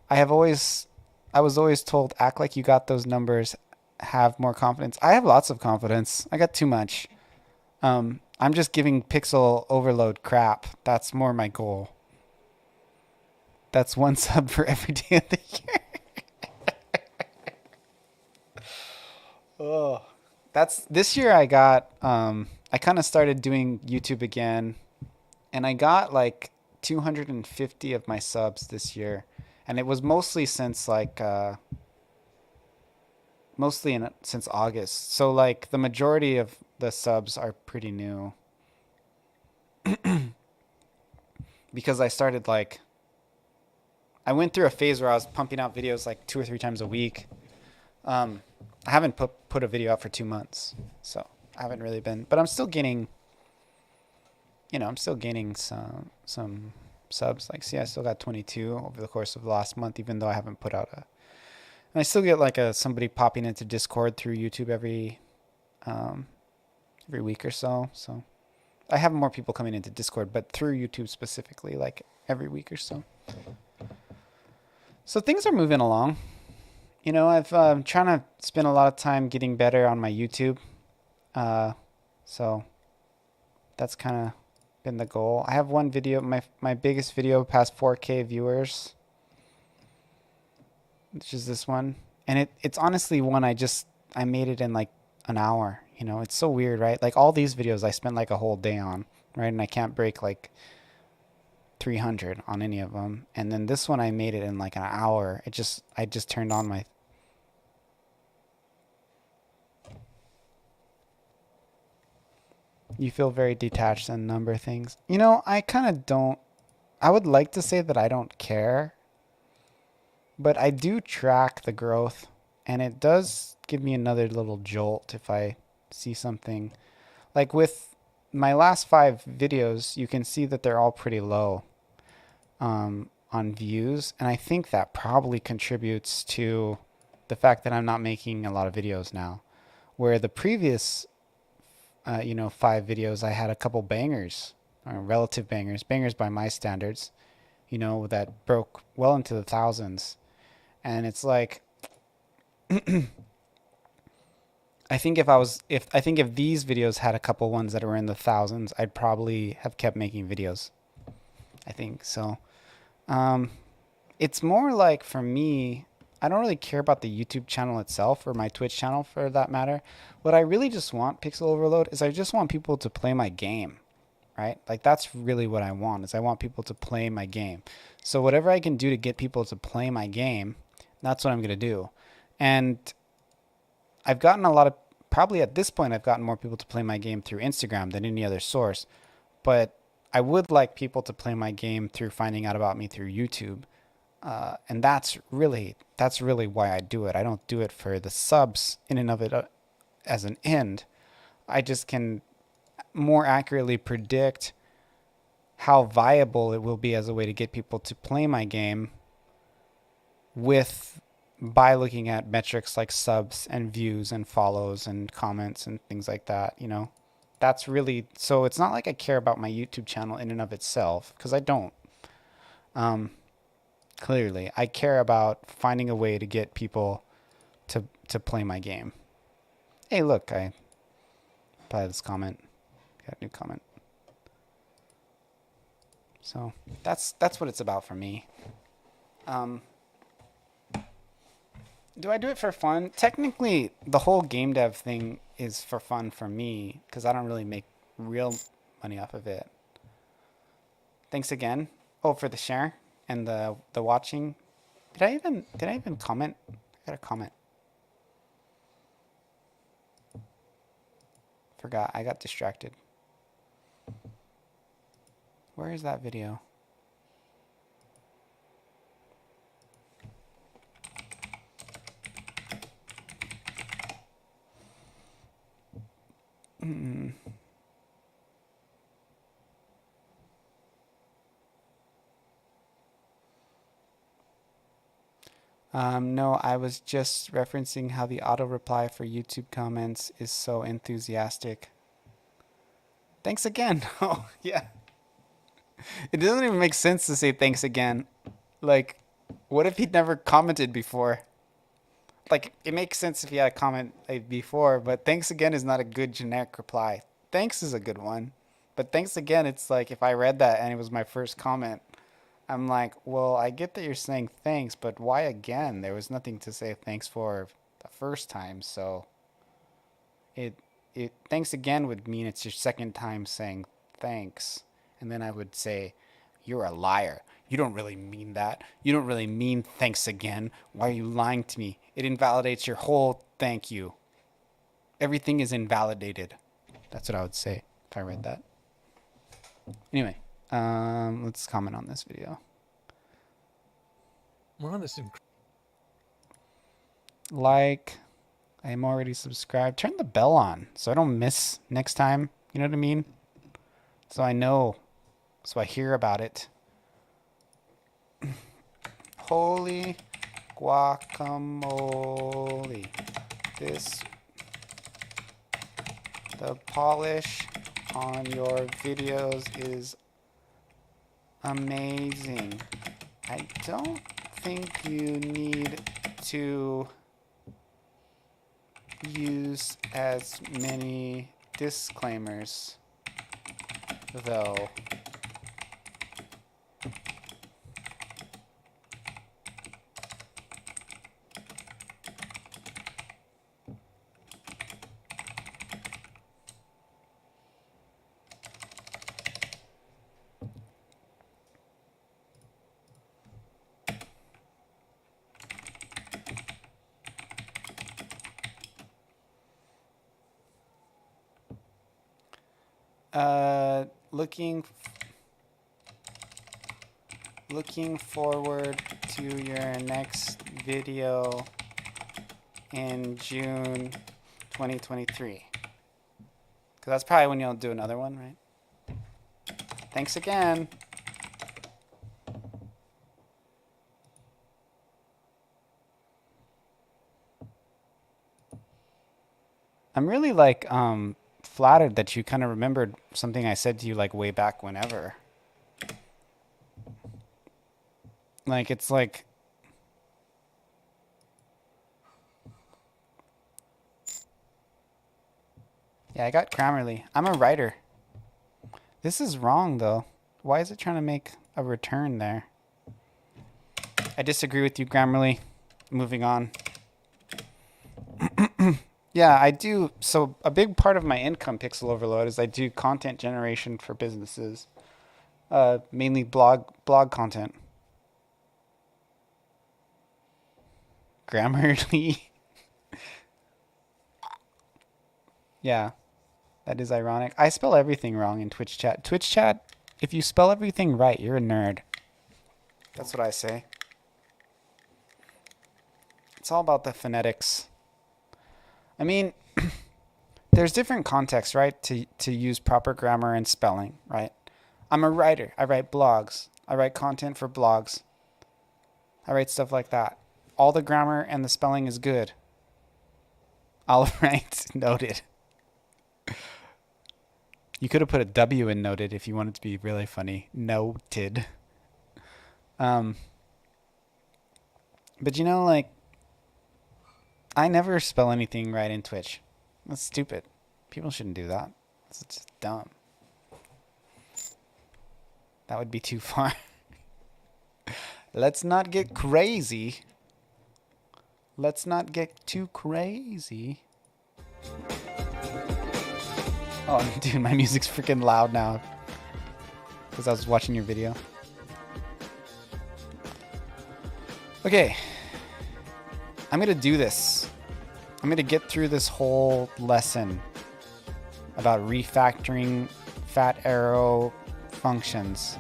I was always told, act like you got those numbers, have more confidence. I have lots of confidence. I got too much. I'm just giving Pixel Overload crap. That's more my goal. That's 1 sub for every day of the year. Oh, this year I got, I kind of started doing YouTube again, and I got like 250 of my subs this year. And it was mostly since like, since August. So like the majority of the subs are pretty new. Because I started like, I went through a phase where I was pumping out videos like 2 or 3 times a week. I haven't put a video out for 2 months, so I haven't really been, but I'm still getting you know, I'm still gaining some subs. Like, see, I still got 22 over the course of the last month, even though I haven't put out a. And I still get like somebody popping into Discord through YouTube every week or so. So I have more people coming into Discord, but through YouTube specifically, like every week or so. So things are moving along. You know, I've trying to spend a lot of time getting better on my YouTube. So that's kind of been the goal. I have one video, my biggest video past 4K viewers, which is this one. And it's honestly one I made it in like an hour. You know, it's so weird, right? Like all these videos I spent like a whole day on, right? And I can't break like 300 on any of them. And then this one I made it in like an hour. I just turned on my. You feel very detached on a number of things. You know, I kind of don't. I would like to say that I don't care. But I do track the growth. And it does give me another little jolt if I see something. Like with my last 5 videos, you can see that they're all pretty low on views. And I think that probably contributes to the fact that I'm not making a lot of videos now. Where the previous 5 videos, I had a couple bangers, or relative bangers by my standards, you know, that broke well into the thousands. And it's like, I think if these videos had a couple ones that were in the thousands, I'd probably have kept making videos. I think so. It's more like, for me, I don't really care about the YouTube channel itself, or my Twitch channel for that matter. What I really just want, Pixel Overload, is I just want people to play my game, right? Like that's really what I want, is I want people to play my game. So whatever I can do to get people to play my game, that's what I'm going to do. And I've gotten a lot of, probably at this point, I've gotten more people to play my game through Instagram than any other source. But I would like people to play my game through finding out about me through YouTube. And that's really why I do it. I don't do it for the subs in and of it as an end. I just can more accurately predict how viable it will be as a way to get people to play my game by looking at metrics like subs and views and follows and comments and things like that, you know. That's really, so it's not like I care about my YouTube channel in and of itself, because I don't. Clearly, I care about finding a way to get people to play my game. Hey, look, I applied this comment. Got a new comment. So that's what it's about for me. Do I do it for fun? Technically, the whole game dev thing is for fun for me, because I don't really make real money off of it. Thanks again. Oh, for the share and the watching. Did I even comment? I got a comment. Forgot. I got distracted. Where is that video? No, I was just referencing how the auto reply for YouTube comments is so enthusiastic. Thanks again. Oh, yeah. It doesn't even make sense to say thanks again. Like, what if he'd never commented before? Like, it makes sense if he had a comment before, but thanks again is not a good generic reply. Thanks is a good one. But thanks again, it's like if I read that and it was my first comment, I'm like, well, I get that you're saying thanks, but why again? There was nothing to say thanks for the first time, so it thanks again would mean it's your second time saying thanks. And then I would say, you're a liar. You don't really mean that. You don't really mean thanks again. Why are you lying to me? It invalidates your whole thank you. Everything is invalidated. That's what I would say if I read that. Anyway, let's comment on this video. We're on this. Like, I'm already subscribed. Turn the bell on so I don't miss next time. You know what I mean? So I know. So I hear about it. Holy guacamole. The polish on your videos is amazing. I don't think you need to use as many disclaimers, though. Looking forward to your next video in June 2023. Because that's probably when you'll do another one, right? Thanks again. I'm really like flattered that you kind of remembered something I said to you like way back whenever. Like it's like yeah, I got Grammarly. I'm a writer. This is wrong though. Why is it trying to make a return there? I disagree with you, Grammarly. Moving on. Yeah, I do. So a big part of my income, Pixel Overload, is I do content generation for businesses, mainly blog content. Grammarly. Yeah, that is ironic. I spell everything wrong in Twitch chat. Twitch chat, if you spell everything right, you're a nerd. That's what I say. It's all about the phonetics. I mean, there's different contexts, right, to use proper grammar and spelling, right? I'm a writer. I write blogs. I write content for blogs. I write stuff like that. All the grammar and the spelling is good. All right, noted. You could have put a W in noted if you wanted to be really funny. Noted. But you know, like, I never spell anything right in Twitch. That's stupid. People shouldn't do that. It's just dumb. That would be too far. Let's not get crazy. Let's not get too crazy. Oh, dude, my music's freaking loud now. Because I was watching your video. Okay. I'm going to do this. I'm going to get through this whole lesson about refactoring fat arrow functions.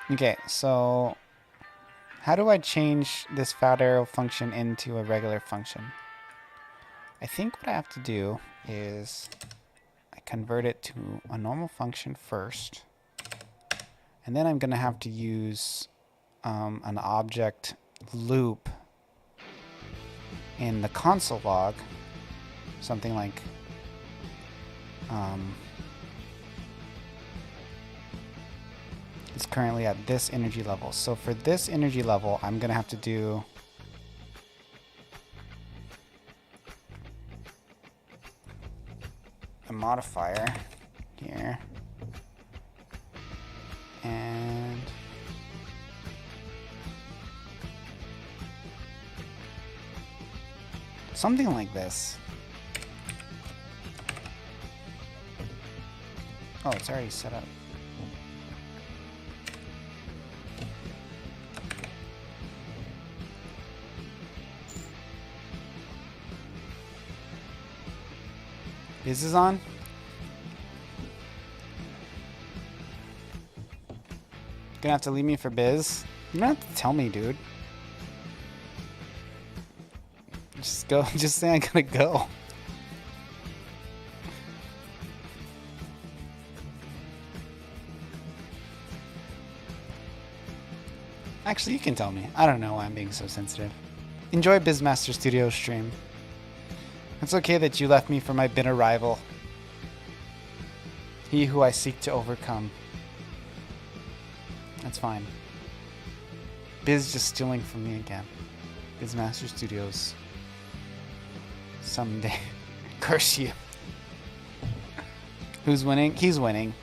Okay, so how do I change this fat arrow function into a regular function? I think what I have to do is I convert it to a normal function first, and then I'm going to have to use an object loop in the console log, something like it's currently at this energy level. So for this energy level, I'm going to have to do a modifier here. And something like this. Oh, it's already set up. Biz is on? Gonna have to leave me for Biz. You don't have to tell me, dude. Just go. Just say I gotta go. Actually, you can tell me. I don't know why I'm being so sensitive. Enjoy Bizmaster Studios stream. It's okay that you left me for my bitter rival. He who I seek to overcome. That's fine. Biz just stealing from me again. Bizmaster Studios. Someday. Curse you. Who's winning? He's winning.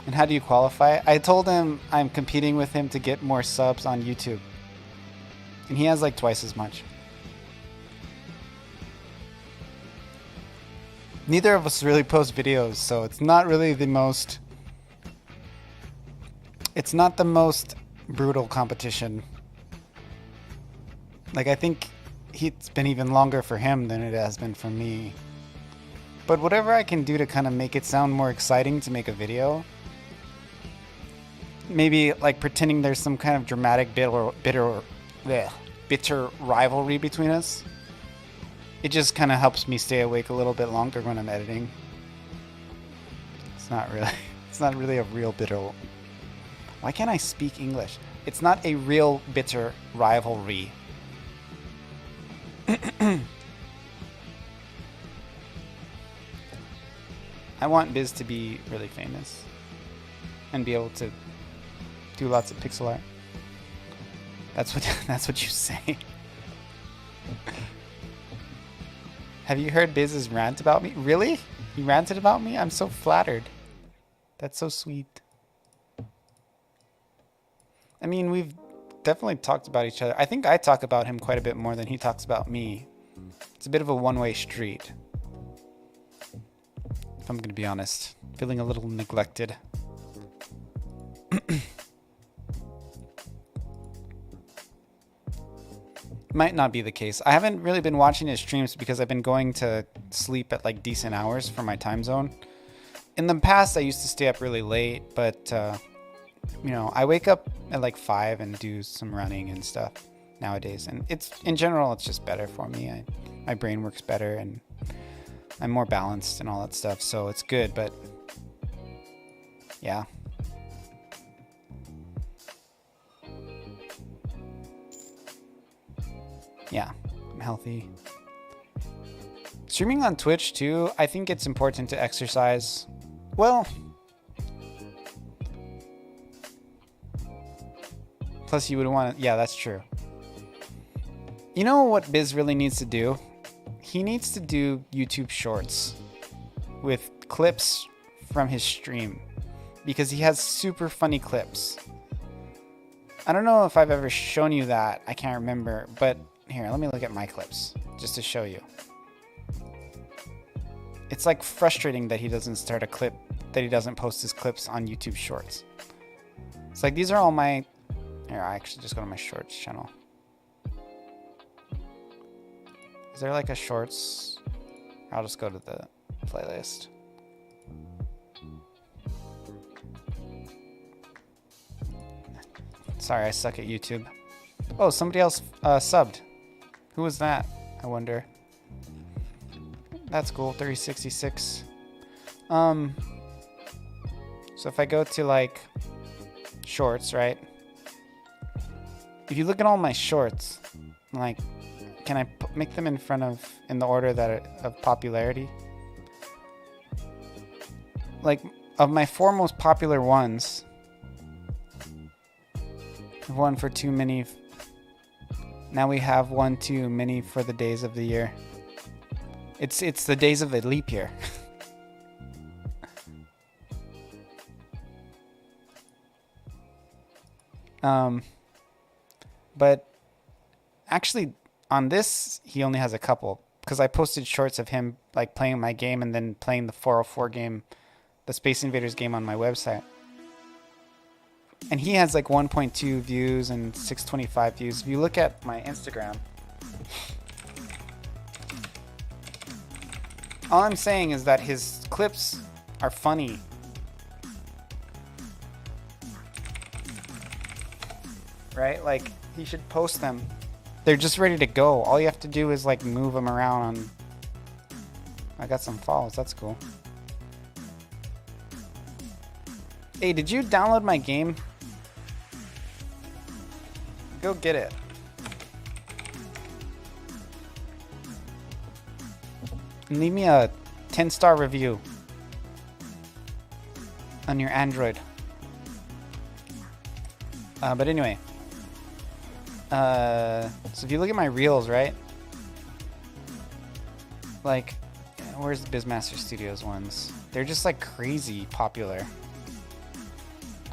And how do you qualify? I told him I'm competing with him to get more subs on YouTube. And he has like twice as much. Neither of us really post videos, so it's not really the most... It's not the most brutal competition. Like, I think it's been even longer for him than it has been for me. But whatever I can do to kind of make it sound more exciting to make a video... Maybe like pretending there's some kind of dramatic bitter rivalry between us. It just kind of helps me stay awake a little bit longer when I'm editing. It's not really a real bitter. Why can't I speak English? It's not a real bitter rivalry. I want Biz to be really famous and be able to do lots of pixel art. That's what you say. Have you heard Biz's rant about me? Really? He ranted about me? I'm so flattered. That's so sweet. I mean, we've definitely talked about each other. I think I talk about him quite a bit more than he talks about me. It's a bit of a one-way street. If I'm gonna be honest. Feeling a little neglected. Might not be the case. I haven't really been watching his streams because I've been going to sleep at like decent hours for my time zone. In the past, I used to stay up really late, but you know, I wake up at like 5 and do some running and stuff nowadays. And it's in general, it's just better for me. My brain works better and I'm more balanced and all that stuff. So it's good, but yeah. Yeah, I'm healthy. Streaming on Twitch too, I think it's important to exercise. Well, plus you would want to, yeah, that's true. You know what Biz really needs to do? He needs to do YouTube shorts with clips from his stream because he has super funny clips. I don't know if I've ever shown you that. I can't remember, but here, let me look at my clips just to show you. It's like frustrating that he doesn't start a clip, that he doesn't post his clips on YouTube Shorts. It's like, these are all my... Here, I actually just go to my Shorts channel. Is there like a Shorts? I'll just go to the playlist. Sorry, I suck at YouTube. Oh, somebody else subbed. Who was that? I wonder. That's cool. 3066. So if I go to like shorts, right? If you look at all my shorts, like, can I make them in the order that of popularity? Like, of my 4 most popular ones, one for too many. Now we have one too many for the days of the year. It's the days of the leap year. But actually on this he only has a couple because I posted shorts of him like playing my game and then playing the 404 game, the Space Invaders game on my website. And he has like 1.2 views and 625 views. If you look at my Instagram, all I'm saying is that his clips are funny. right? Like, he should post them. They're just ready to go. All you have to do is like move them around on. I got some follows. That's cool. Hey, did you download my game? Go get it. And leave me a 10-star review on your Android. But anyway. So if you look at my reels, right? Like, where's the Bizmaster Studios ones? They're just like crazy popular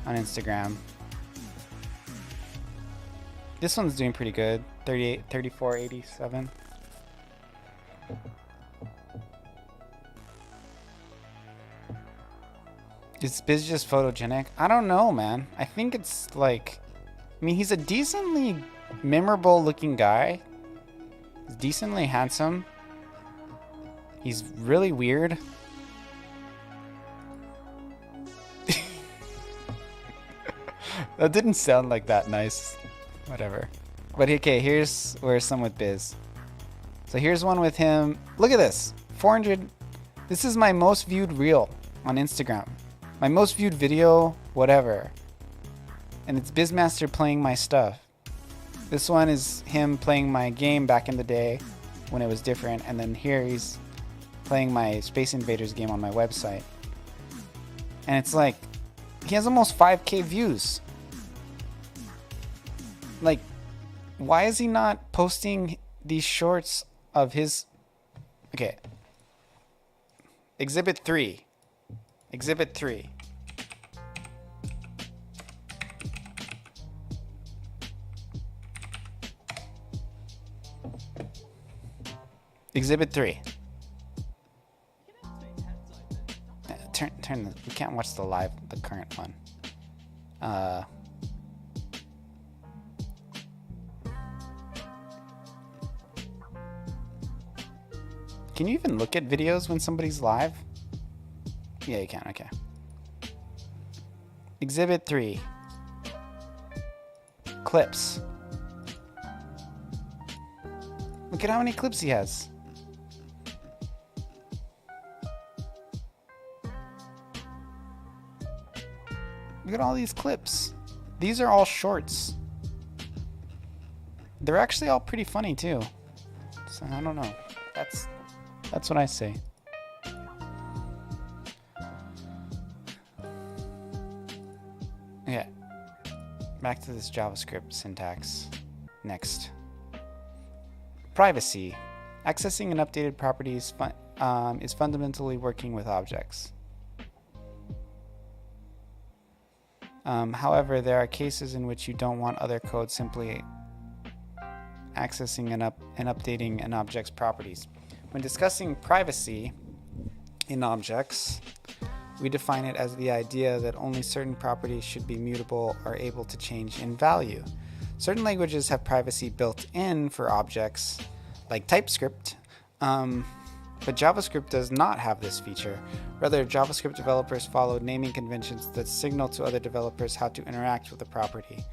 on Instagram. This one's doing pretty good. 3487. Is Biz just photogenic? I don't know, man. I think it's like, I mean, he's a decently memorable looking guy. He's decently handsome. He's really weird. That didn't sound like that nice. Whatever. But okay, here's where's some with Biz. So here's one with him. Look at this. 400. This is my most viewed reel on Instagram. My most viewed video, whatever. And it's Bizmaster playing my stuff. This one is him playing my game back in the day when it was different. And then here he's playing my Space Invaders game on my website. And it's like, he has almost 5K views. Like, why is he not posting these shorts of his... Okay. Exhibit 3. Exhibit 3. Exhibit 3. Turn the... We can't watch the current one. Can you even look at videos when somebody's live? Yeah, you can. Okay. Exhibit 3. Clips. Look at how many clips he has. Look at all these clips. These are all shorts. They're actually all pretty funny too. So I don't know. That's what I say. Okay. Back to this JavaScript syntax. Next. Privacy. Accessing an updated property is fundamentally working with objects. However, there are cases in which you don't want other code simply accessing and updating an object's properties. When discussing privacy in objects, we define it as the idea that only certain properties should be mutable or able to change in value. Certain languages have privacy built in for objects, like TypeScript, but JavaScript does not have this feature. Rather, JavaScript developers follow naming conventions that signal to other developers how to interact with the property.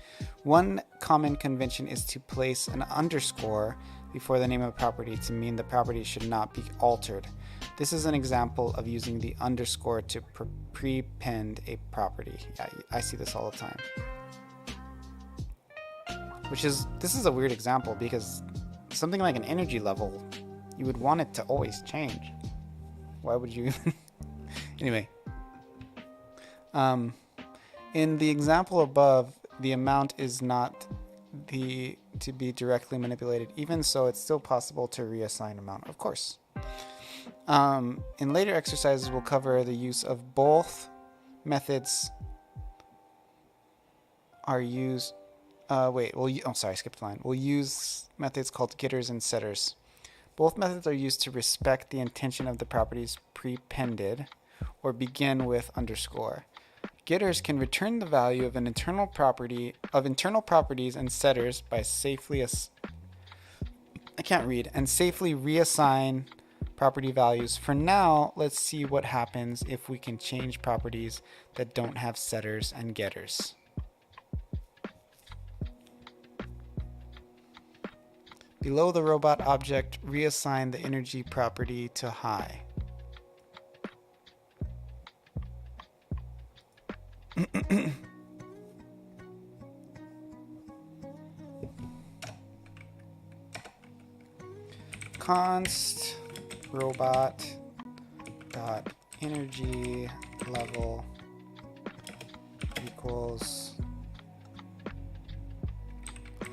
One common convention is to place an underscore before the name of a property to mean the property should not be altered. This is an example of using the underscore to prepend a property. Yeah, I see this all the time. This is a weird example because something like an energy level, you would want it to always change. Why would you even? Anyway. In the example above, the amount is not to be directly manipulated. Even so, it's still possible to reassign amount, of course. In later exercises, we'll cover the use of both methods are used. Sorry, I skipped a line. We'll use methods called getters and setters. Both methods are used to respect the intention of the properties prepended or begin with underscore. Getters can return the value of an internal properties and setters by safely reassign property values. For now, let's see what happens if we can change properties that don't have setters and getters. Below the robot object, reassign the energy property to high. Const robot dot energy level equals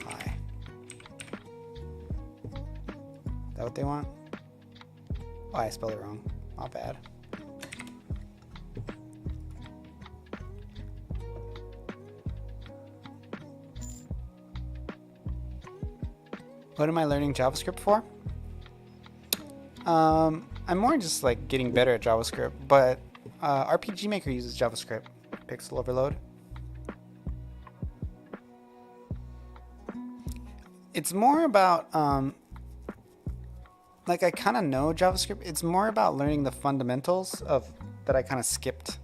high. Is that what they want? Oh, I spelled it wrong. Not bad. What am I learning JavaScript for? I'm more just like getting better at JavaScript, but RPG Maker uses JavaScript. Pixel overload. It's more about like I kind of know JavaScript. It's more about learning the fundamentals of that I kind of skipped.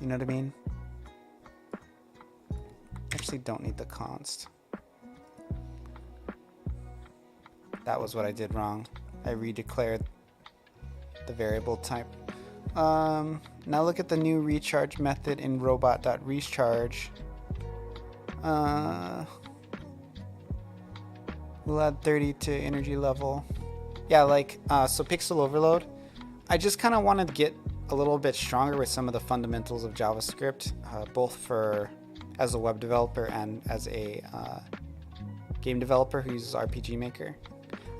You know what I mean? Actually, don't need the const. That was what I did wrong. I redeclared the variable type. Now look at the new recharge method in robot.recharge. We'll add 30 to energy level. Yeah, like, so pixel overload. I just kind of wanted to get a little bit stronger with some of the fundamentals of JavaScript, both for as a web developer and as a game developer who uses RPG Maker.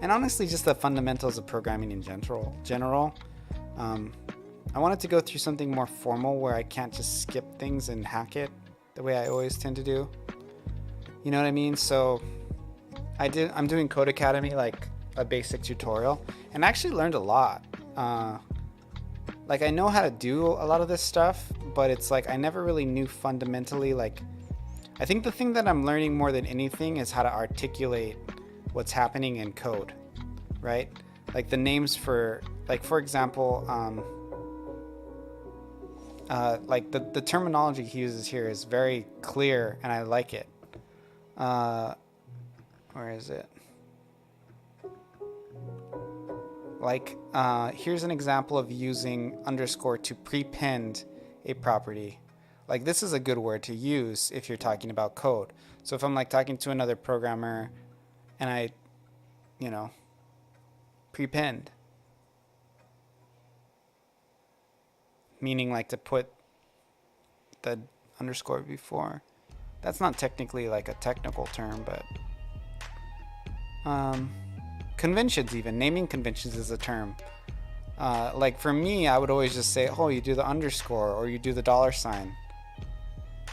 And honestly, just the fundamentals of programming in general. I wanted to go through something more formal where I can't just skip things and hack it the way I always tend to do. You know what I mean? So I'm doing Code Academy, like a basic tutorial, and I actually learned a lot. Like I know how to do a lot of this stuff, but it's like I never really knew fundamentally. Like I think the thing that I'm learning more than anything is how to articulate what's happening in code, right? Like the names for, like for example, like the terminology he uses here is very clear and I like it. Where is it? Like here's an example of using underscore to prepend a property. Like this is a good word to use if you're talking about code. So if I'm like talking to another programmer and I, you know, prepend, meaning like to put the underscore before. That's not technically like a technical term, but conventions, even naming conventions is a term. Like for me, I would always just say, oh, you do the underscore or you do the $.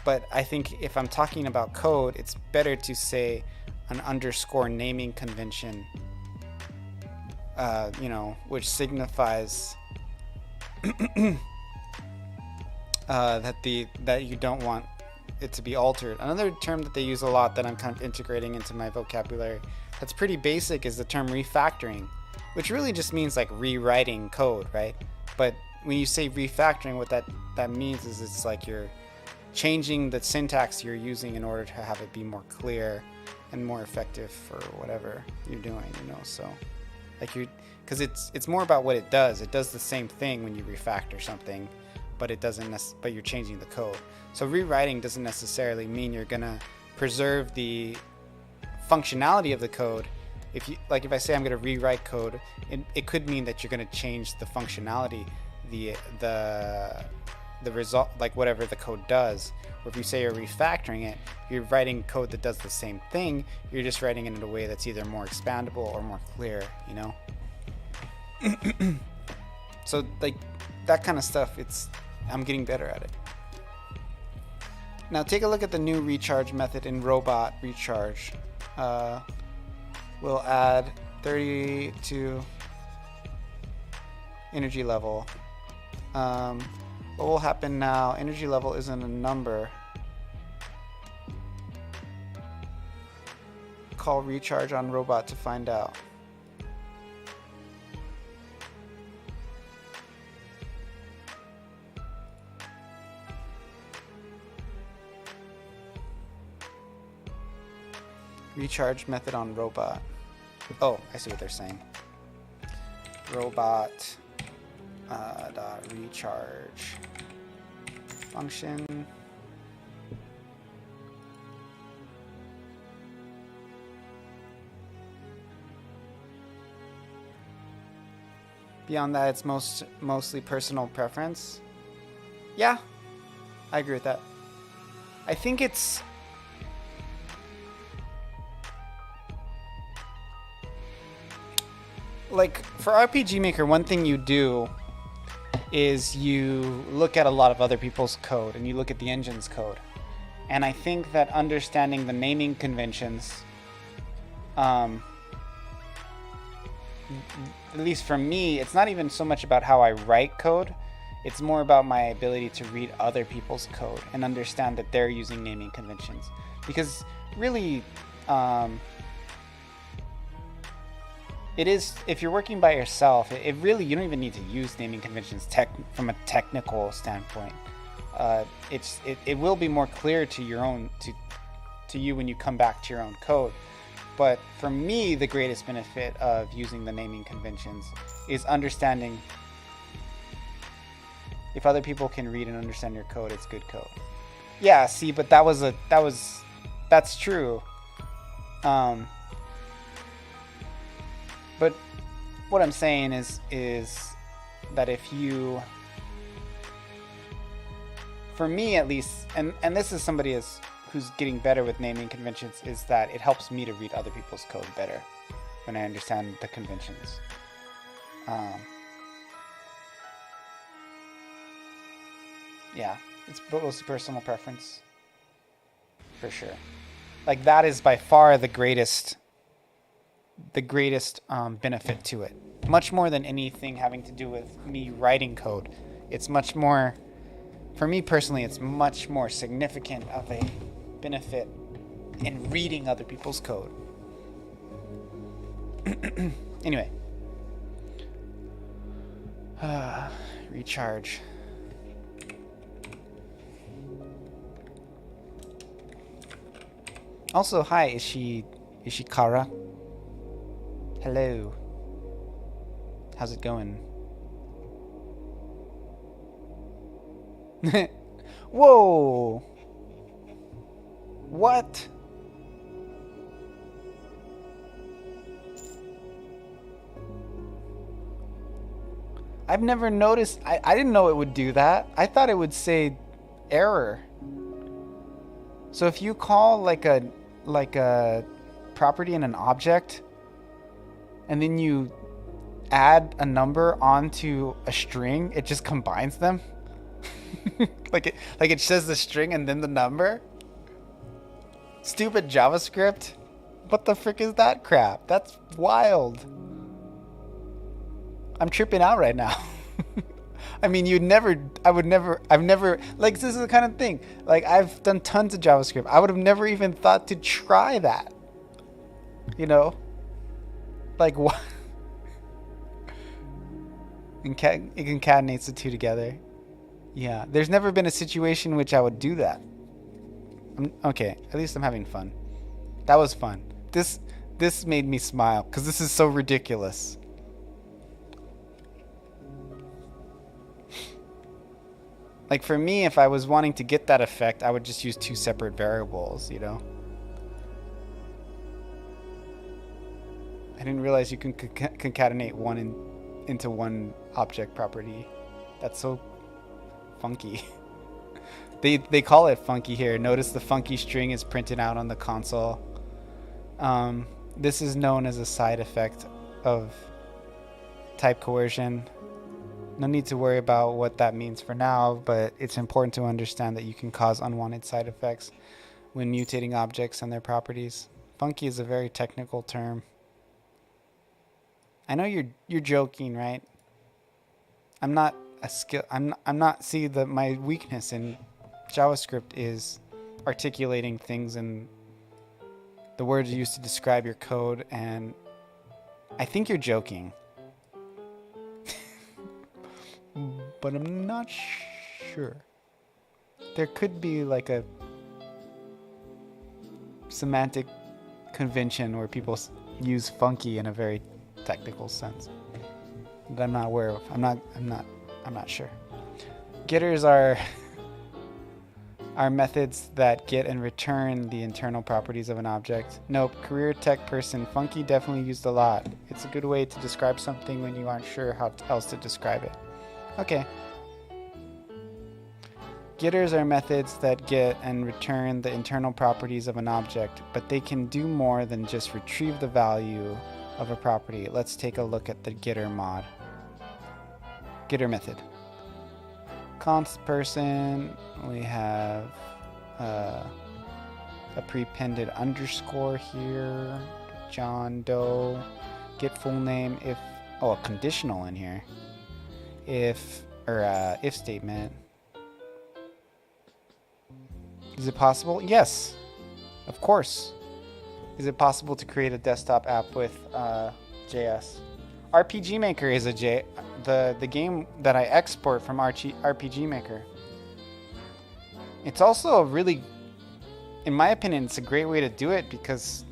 But I think if I'm talking about code, it's better to say an underscore naming convention, you know, which signifies that you don't want it to be altered. Another term that they use a lot that I'm kind of integrating into my vocabulary that's pretty basic is the term refactoring, which really just means like rewriting code, right? But when you say refactoring, what that means is it's like you're changing the syntax you're using in order to have it be more clear and more effective for whatever you're doing, you know. So like because it's more about what it does. It does the same thing when you refactor something, but it doesn't but you're changing the code. So rewriting doesn't necessarily mean you're gonna preserve the functionality of the code. If I say I'm gonna rewrite code, it could mean that you're gonna change the functionality, the result, like whatever the code does. Or if you say you're refactoring it, you're writing code that does the same thing. You're just writing it in a way that's either more expandable or more clear, you know? So like that kind of stuff, I'm getting better at it. Now take a look at the new recharge method in robot recharge. We'll add 30 to energy level. What will happen now? Energy level isn't a number. Call recharge on robot to find out. Recharge method on robot. Oh, I see what they're saying. Robot dot recharge function. Beyond that, it's mostly personal preference. Yeah, I agree with that. I think it's... like, for RPG Maker, one thing you do is you look at a lot of other people's code, and you look at the engine's code. And I think that understanding the naming conventions, at least for me, it's not even so much about how I write code. It's more about my ability to read other people's code and understand that they're using naming conventions. Because really, it is, if you're working by yourself, it really, you don't even need to use naming conventions from a technical standpoint. It will be more clear to your own, to you when you come back to your own code. But for me, the greatest benefit of using the naming conventions is understanding if other people can read and understand your code, it's good code. Yeah, see, but that's true. But what I'm saying is that if you, for me at least, and this is somebody who's getting better with naming conventions, is that it helps me to read other people's code better when I understand the conventions. Yeah, it's mostly personal preference, for sure. Like, that is by far the greatest benefit to it. Much more than anything having to do with me writing code. It's much more, for me personally, it's much more significant of a benefit in reading other people's code. Anyway. Recharge. Also, hi, is she Kara? Hello. How's it going? Whoa! What? I've never noticed. I didn't know it would do that. I thought it would say error. So if you call like a property in an object, and then you add a number onto a string, it just combines them. like it says the string and then the number. Stupid JavaScript. What the frick is that crap? That's wild. I'm tripping out right now. I mean, I've never, like, this is the kind of thing, like, I've done tons of JavaScript. I would have never even thought to try that. You know? Like, what? It concatenates the two together. Yeah, there's never been a situation in which I would do that. Okay, at least I'm having fun. That was fun. This made me smile, because this is so ridiculous. Like, for me, if I was wanting to get that effect, I would just use two separate variables, you know? I didn't realize you can concatenate one into one object property. That's so funky. They call it funky here. Notice the funky string is printed out on the console. This is known as a side effect of type coercion. No need to worry about what that means for now, but it's important to understand that you can cause unwanted side effects when mutating objects and their properties. Funky is a very technical term. I know you're joking, right? I'm not a skill. I'm not. See, my weakness in JavaScript is articulating things in the words used to describe your code, and I think you're joking. But I'm not sure. There could be like a semantic convention where people use funky in a very technical sense that I'm not aware of. I'm not sure. Getters are methods that get and return the internal properties of an object. Nope, career tech person. Funky definitely used a lot. It's a good way to describe something when you aren't sure how else to describe it. Okay. Getters are methods that get and return the internal properties of an object, but they can do more than just retrieve the value of a property. Let's take a look at the getter mod. Getter method. Const person, we have a prepended underscore here. John Doe. Get full name if, a conditional in here. If statement. Is it possible? Yes, of course. Is it possible to create a desktop app with JS? RPG Maker is the game that I export from RPG Maker. It's also a really, in my opinion, it's a great way to do it because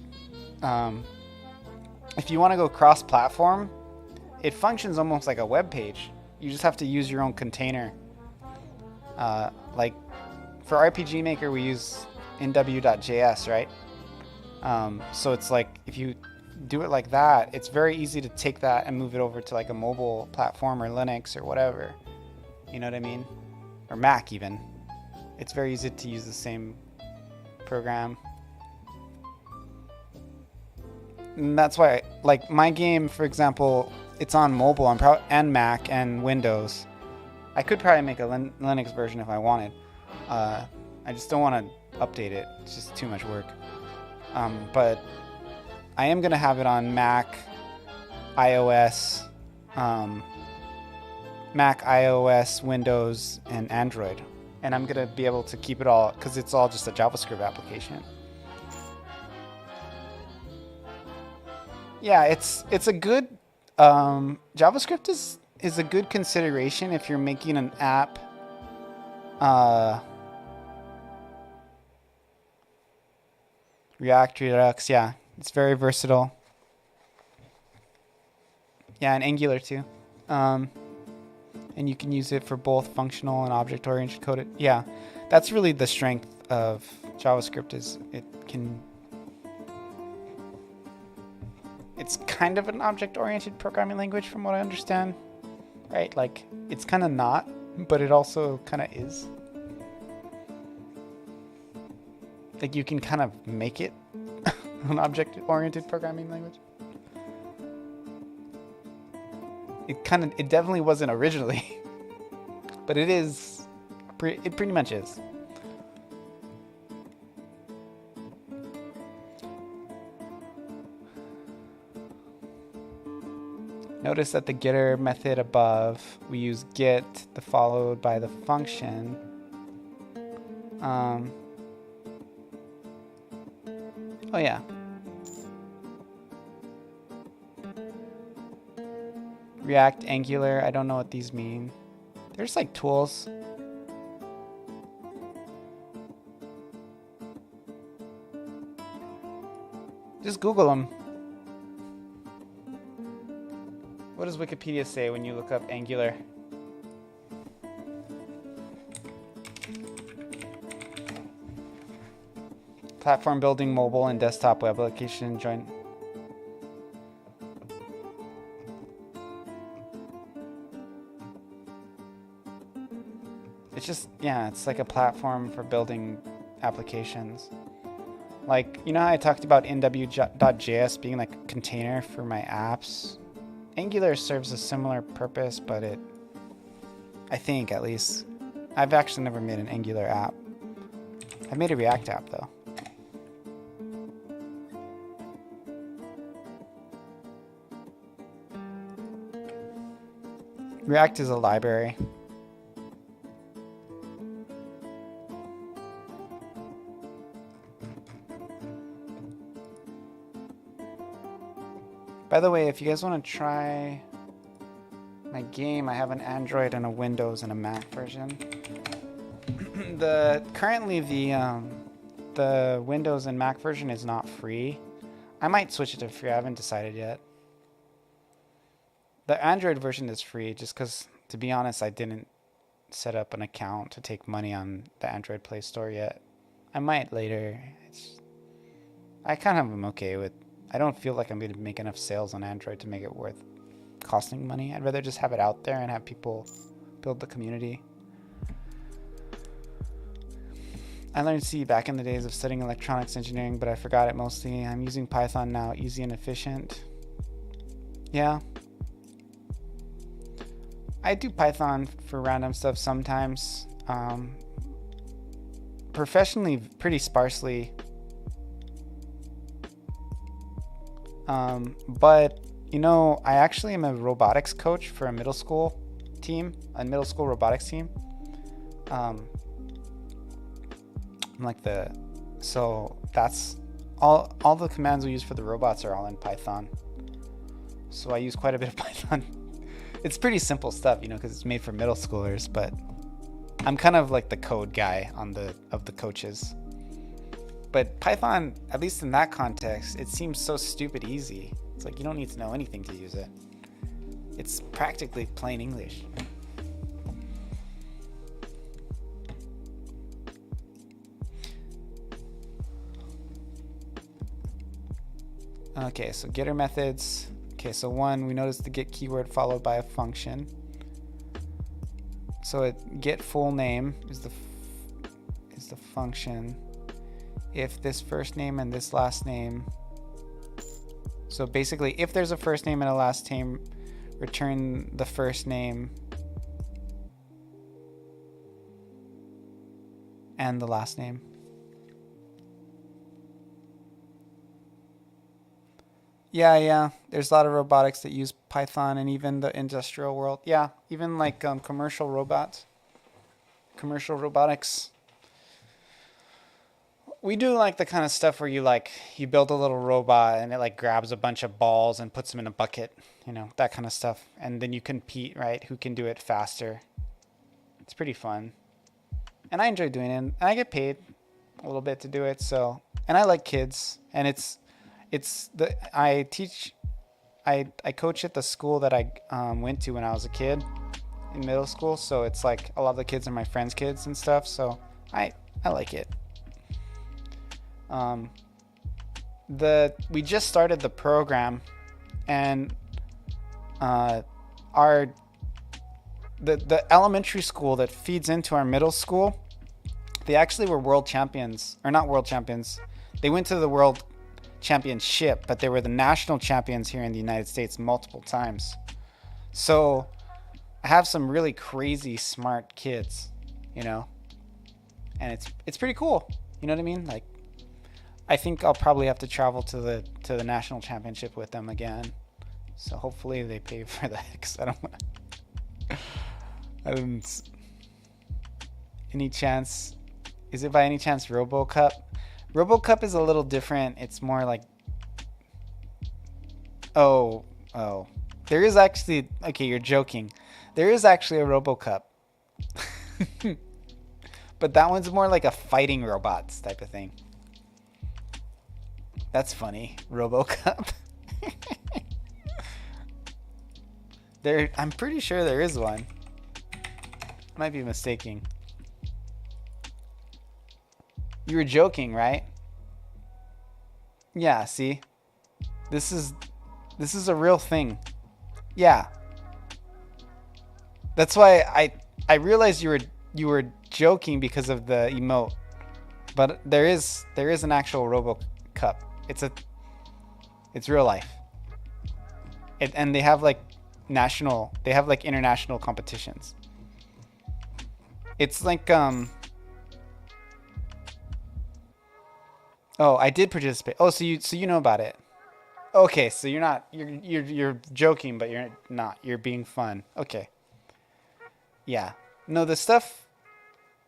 if you want to go cross-platform, it functions almost like a web page. You just have to use your own container. Like for RPG Maker, we use nw.js, right? So it's like if you do it like that, it's very easy to take that and move it over to like a mobile platform or Linux or whatever. You know what I mean? Or Mac even. It's very easy to use the same program. And that's why, like my game, for example, it's on mobile and Mac and Windows. I could probably make a Linux version if I wanted. I just don't want to update it. It's just too much work. But I am going to have it on Mac, iOS, Windows, and Android. And I'm going to be able to keep it all because it's all just a JavaScript application. Yeah, it's a good JavaScript is a good consideration if you're making an app. React, Redux, yeah, it's very versatile. Yeah, and Angular too. And you can use it for both functional and object-oriented code. Yeah, that's really the strength of JavaScript is it's kind of an object-oriented programming language from what I understand, right? Like, it's kind of not, but it also kind of is. Like, you can kind of make it an object-oriented programming language. It definitely wasn't originally, but it is, it pretty much is. Notice that the getter method above, we use get, followed by the function. Oh yeah. React, Angular, I don't know what these mean. They're just like tools. Just Google them. What does Wikipedia say when you look up Angular? Platform building mobile and desktop web application joint. It's just, yeah, it's like a platform for building applications. Like, you know how I talked about nw.js being like a container for my apps? Angular serves a similar purpose, but I think at least, I've actually never made an Angular app. I've made a React app though. React is a library. By the way, if you guys want to try my game, I have an Android and a Windows and a Mac version. Currently the Windows and Mac version is not free. I might switch it to free. I haven't decided yet. The Android version is free just because, to be honest, I didn't set up an account to take money on the Android Play Store yet. I might later. I kind of am okay with... I don't feel like I'm going to make enough sales on Android to make it worth costing money. I'd rather just have it out there and have people build the community. I learned C back in the days of studying electronics engineering, but I forgot it mostly. I'm using Python now, easy and efficient. Yeah. I do Python for random stuff sometimes. Professionally, pretty sparsely. But, you know, I actually am a robotics coach for a middle school team, a middle school robotics team. So that's all the commands we use for the robots are all in Python. So I use quite a bit of Python. It's pretty simple stuff, you know, because it's made for middle schoolers, but I'm kind of like the code guy of the coaches. But Python, at least in that context, it seems so stupid easy. It's like you don't need to know anything to use it. It's practically plain English. Okay, so getter methods. Okay, so one, we noticed the get keyword followed by a function. So it get full name is the function. If this first name and this last name. So basically, if there's a first name and a last name, return the first name and the last name. Yeah. There's a lot of robotics that use Python, and even the industrial world. Yeah, even like commercial robots. Commercial robotics. We do like the kind of stuff where you build a little robot and it like grabs a bunch of balls and puts them in a bucket, you know, that kind of stuff. And then you compete, right? Who can do it faster? It's pretty fun. And I enjoy doing it. And I get paid a little bit to do it. So, and I like kids, and I coach at the school that I went to when I was a kid in middle school. So it's like a lot of the kids are my friends' kids and stuff. So I like it. We just started the program, and the elementary school that feeds into our middle school, they actually were world champions, or not world champions. They went to the world championship, but they were the national champions here in the United States multiple times. So I have some really crazy smart kids, you know, and it's pretty cool. You know what I mean? Like, I think I'll probably have to travel to the national championship with them again. So hopefully they pay for that, because I don't. Any chance? Is it by any chance RoboCup? RoboCup is a little different. It's more like. Oh. There is actually. Okay, you're joking. There is actually a RoboCup. But that one's more like a fighting robots type of thing. That's funny. RoboCup. I'm pretty sure there is one. Might be mistaking. You were joking, right? Yeah, see? This is a real thing. Yeah. That's why I realized you were joking because of the emote. But there is an actual RoboCup. It's real life. And they have like international competitions. It's like Oh, I did participate. Oh, so you know about it. Okay, so you're joking, but you're not. You're being fun. Okay. Yeah. No, the stuff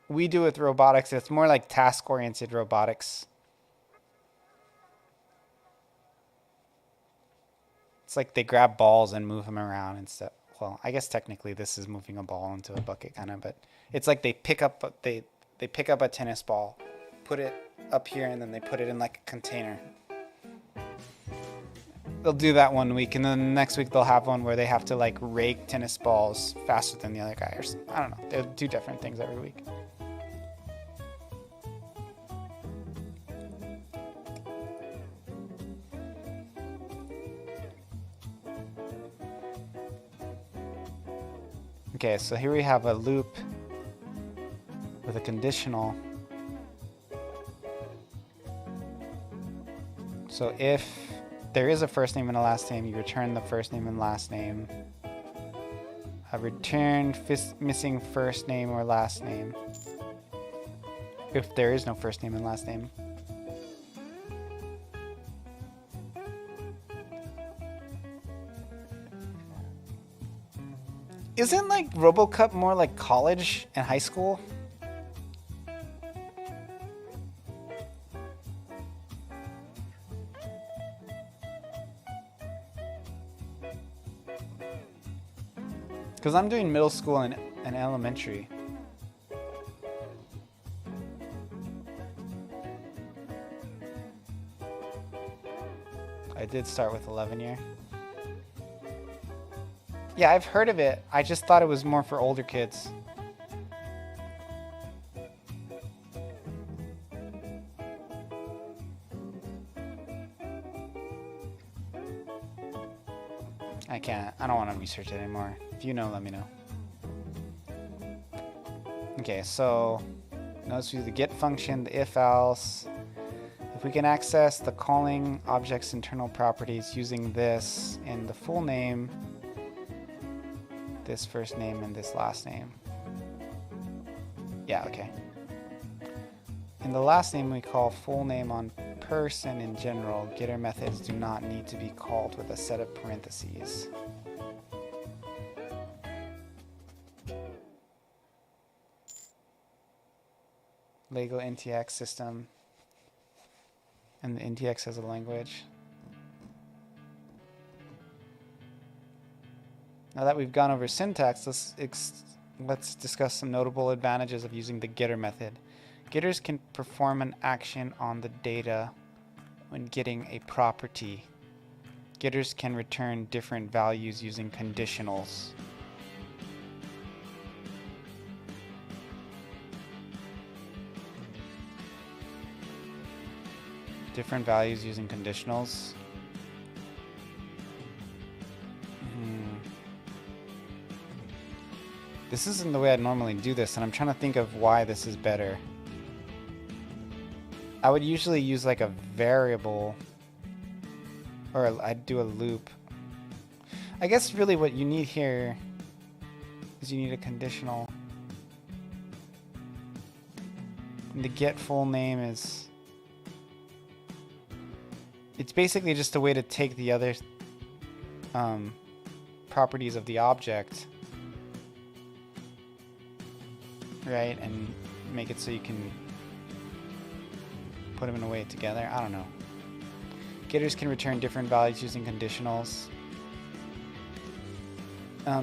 we do with robotics, it's more like task-oriented robotics. It's like they grab balls and move them around and stuff. Well, I guess technically this is moving a ball into a bucket kind of, but it's like they pick up a tennis ball, put it up here, and then they put it in like a container. they'll do that one week, and then the next week they'll have one where they have to like rake tennis balls faster than the other guy, or I don't know. They'll do different things every week. Okay, so here we have a loop with a conditional. So if there is a first name and a last name, you return the first name and last name. Return missing first name or last name. If there is no first name and last name. Isn't like RoboCup more like college and high school? Because I'm doing middle school and elementary. I did start with 11 year. Yeah, I've heard of it. I just thought it was more for older kids. I can't. I don't want to research it anymore. If you know, let me know. Okay, so notice we use the get function, the if else. If we can access the calling object's internal properties using this in the full name, this first name and this last name. Yeah, okay. In the last name we call full name on person in general. Getter methods do not need to be called with a set of parentheses. Lego NTX system. And the NTX has a language. Now that we've gone over syntax, let's discuss some notable advantages of using the getter method. Getters can perform an action on the data when getting a property. Getters can return different values using conditionals. Different values using conditionals. This isn't the way I'd normally do this, and I'm trying to think of why this is better. I would usually use like a variable, or I'd do a loop. I guess really what you need here is you need a conditional. And the get full name is, it's basically just a way to take the other properties of the object, right, and make it so you can put them in a way together. I don't know. Getters can return different values using conditionals.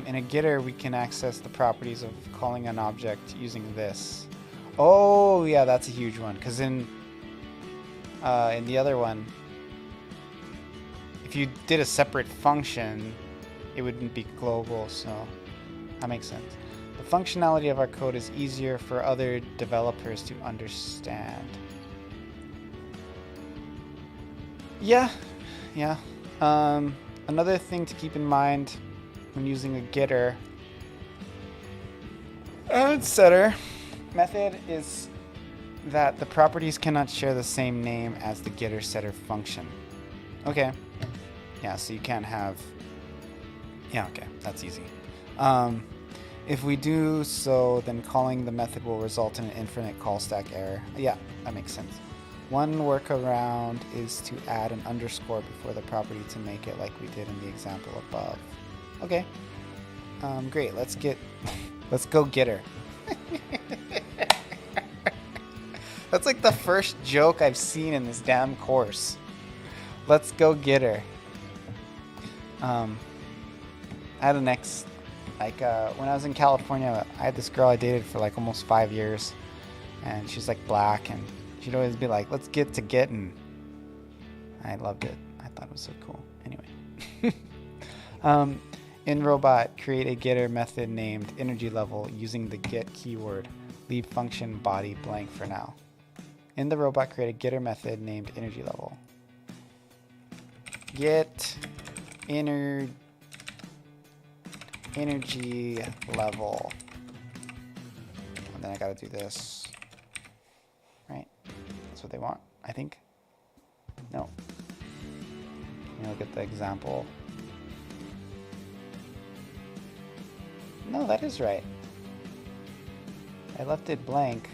In a getter, we can access the properties of calling an object using this. Oh, yeah, that's a huge one. Because in the other one, if you did a separate function, it wouldn't be global, so that makes sense. The functionality of our code is easier for other developers to understand. Yeah. Another thing to keep in mind when using a getter and setter method is that the properties cannot share the same name as the getter setter function. Okay. Yeah, so you can't have... Yeah, okay, that's easy. If we do so, then calling the method will result in an infinite call stack error. Yeah, that makes sense. One workaround is to add an underscore before the property to make it like we did in the example above. Okay. Great, let's go getter. That's like the first joke I've seen in this damn course. Let's go getter. I had an ex, like when I was in California, I had this girl I dated for like almost 5 years, and she's like black, and she'd always be like, let's get to getting. I loved it. I thought it was so cool. Anyway. In robot, create a getter method named energy level using the get keyword. Leave function body blank for now. In the robot, create a getter method named energy level. Get energy level. And then I gotta do this. Right? That's what they want, I think. No. Let me look at the example. No, that is right. I left it blank.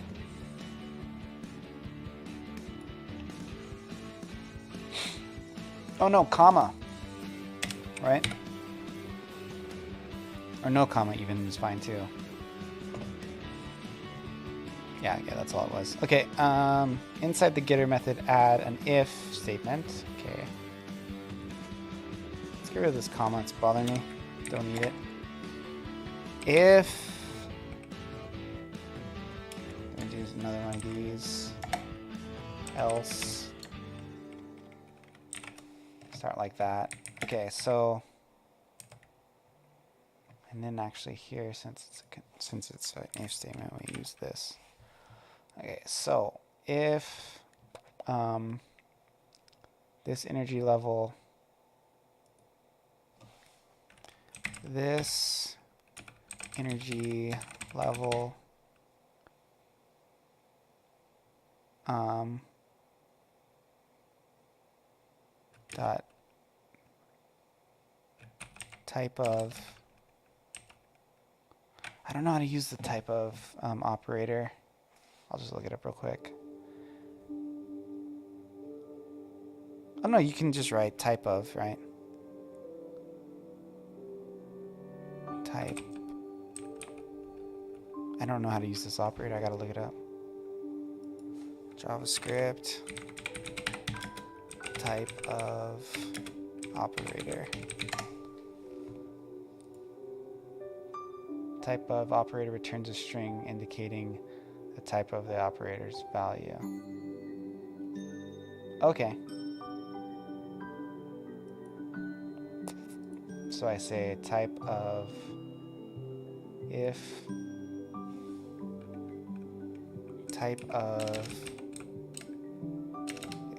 Oh no, comma. Right? Or no comma even is fine too. Yeah, that's all it was. Okay, inside the getter method, add an if statement. Okay. Let's get rid of this comma, it's bothering me. Don't need it. If I'm gonna do another one of these, else start like that. Okay, so and then actually here, since it's an if statement, we use this. Okay, so if this energy level, this energy level dot type of, I don't know how to use the type of operator. I'll just look it up real quick. Oh no, you can just write type of, right? Type. I don't know how to use this operator, I gotta look it up. JavaScript. Type of operator. Type of operator returns a string indicating the type of the operator's value. Okay. So I say type of if type of,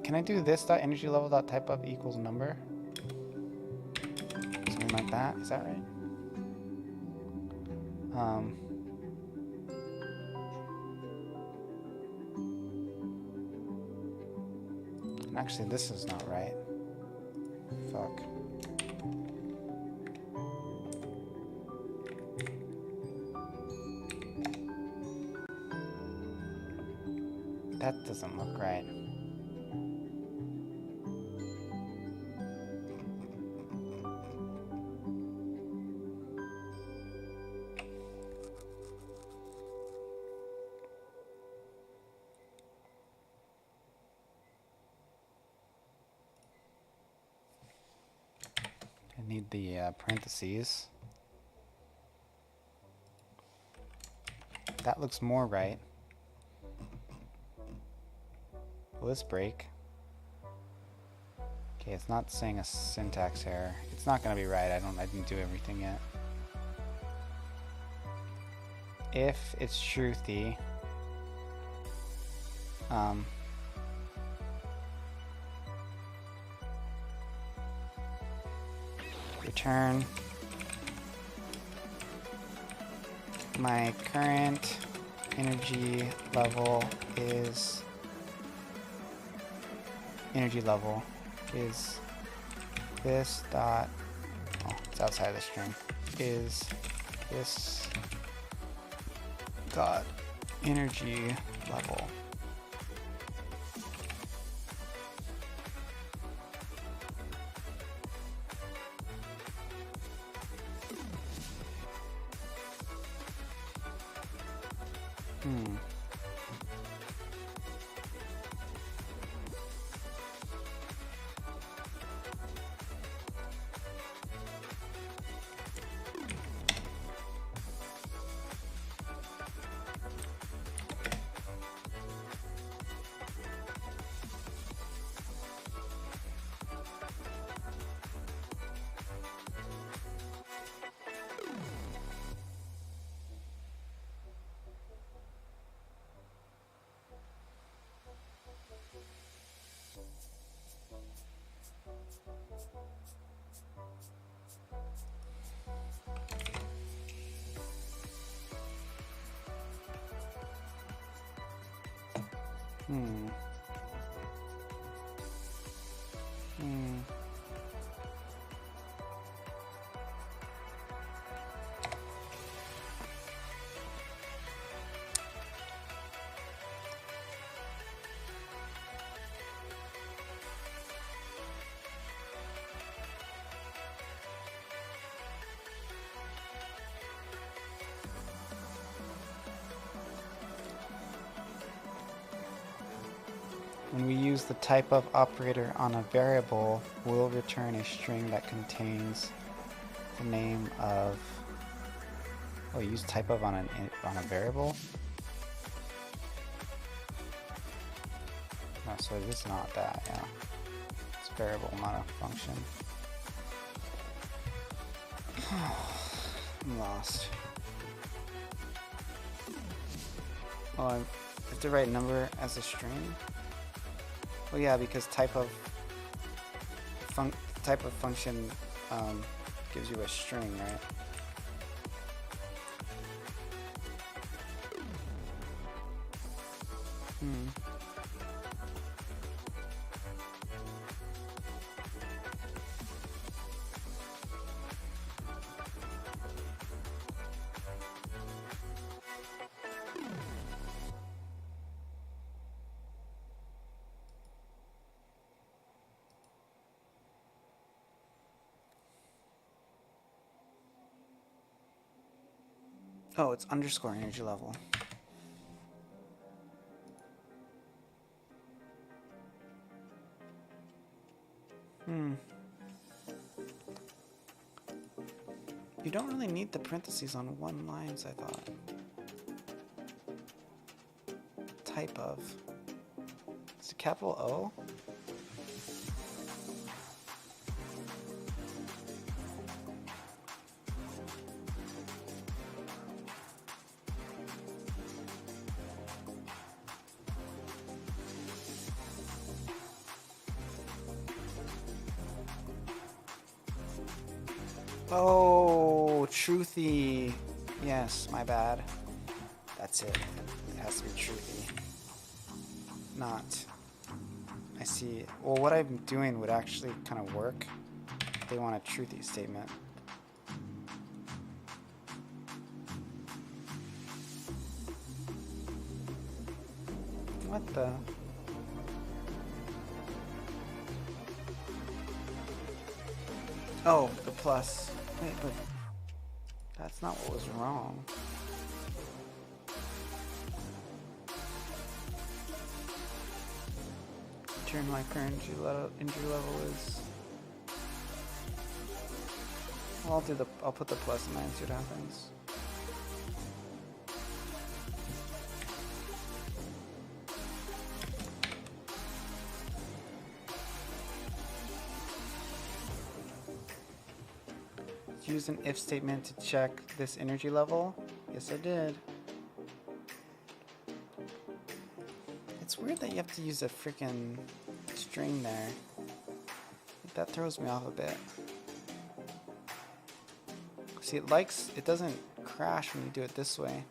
can I do this dot energy level dot type of equals number? Something like that, is that right? Actually, this is not right. Fuck. That doesn't look right. I need the parentheses. That looks more right. Will this break? Okay, it's not saying a syntax error. It's not gonna be right. I didn't do everything yet. If it's truthy, return my current energy level is this dot, oh, it's outside the string, is this dot energy level. Hmm. Hmm. When we use the type of operator on a variable, we'll return a string that contains the name of. Oh, use type of on a variable. No, so it is not that. Yeah, it's a variable, not a function. I'm lost. Oh, I have to write number as a string. Well, yeah, because type of function gives you a string, right? Hmm. Oh, it's underscore energy level. You don't really need the parentheses on one line, I thought. Type of. Is it capital O? Oh, truthy. Yes, my bad. That's it. It has to be truthy. Not. I see. Well, what I'm doing would actually kind of work. They want a truthy statement. What the? Oh, the plus. Wait, but that's not what was wrong. Return my current injury level is. Well, I'll put the plus in there and see what happens. Use an if statement to check this energy level. Yes, I did. It's weird that you have to use a freaking string there. That throws me off a bit. See, it doesn't crash when you do it this way.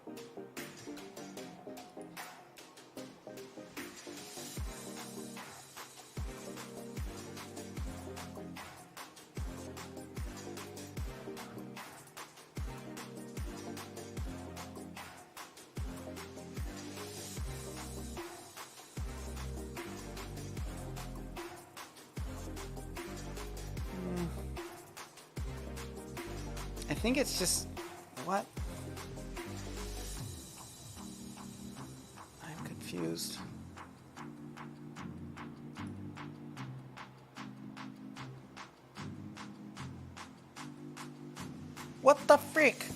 I think it's just what? I'm confused. What the frick?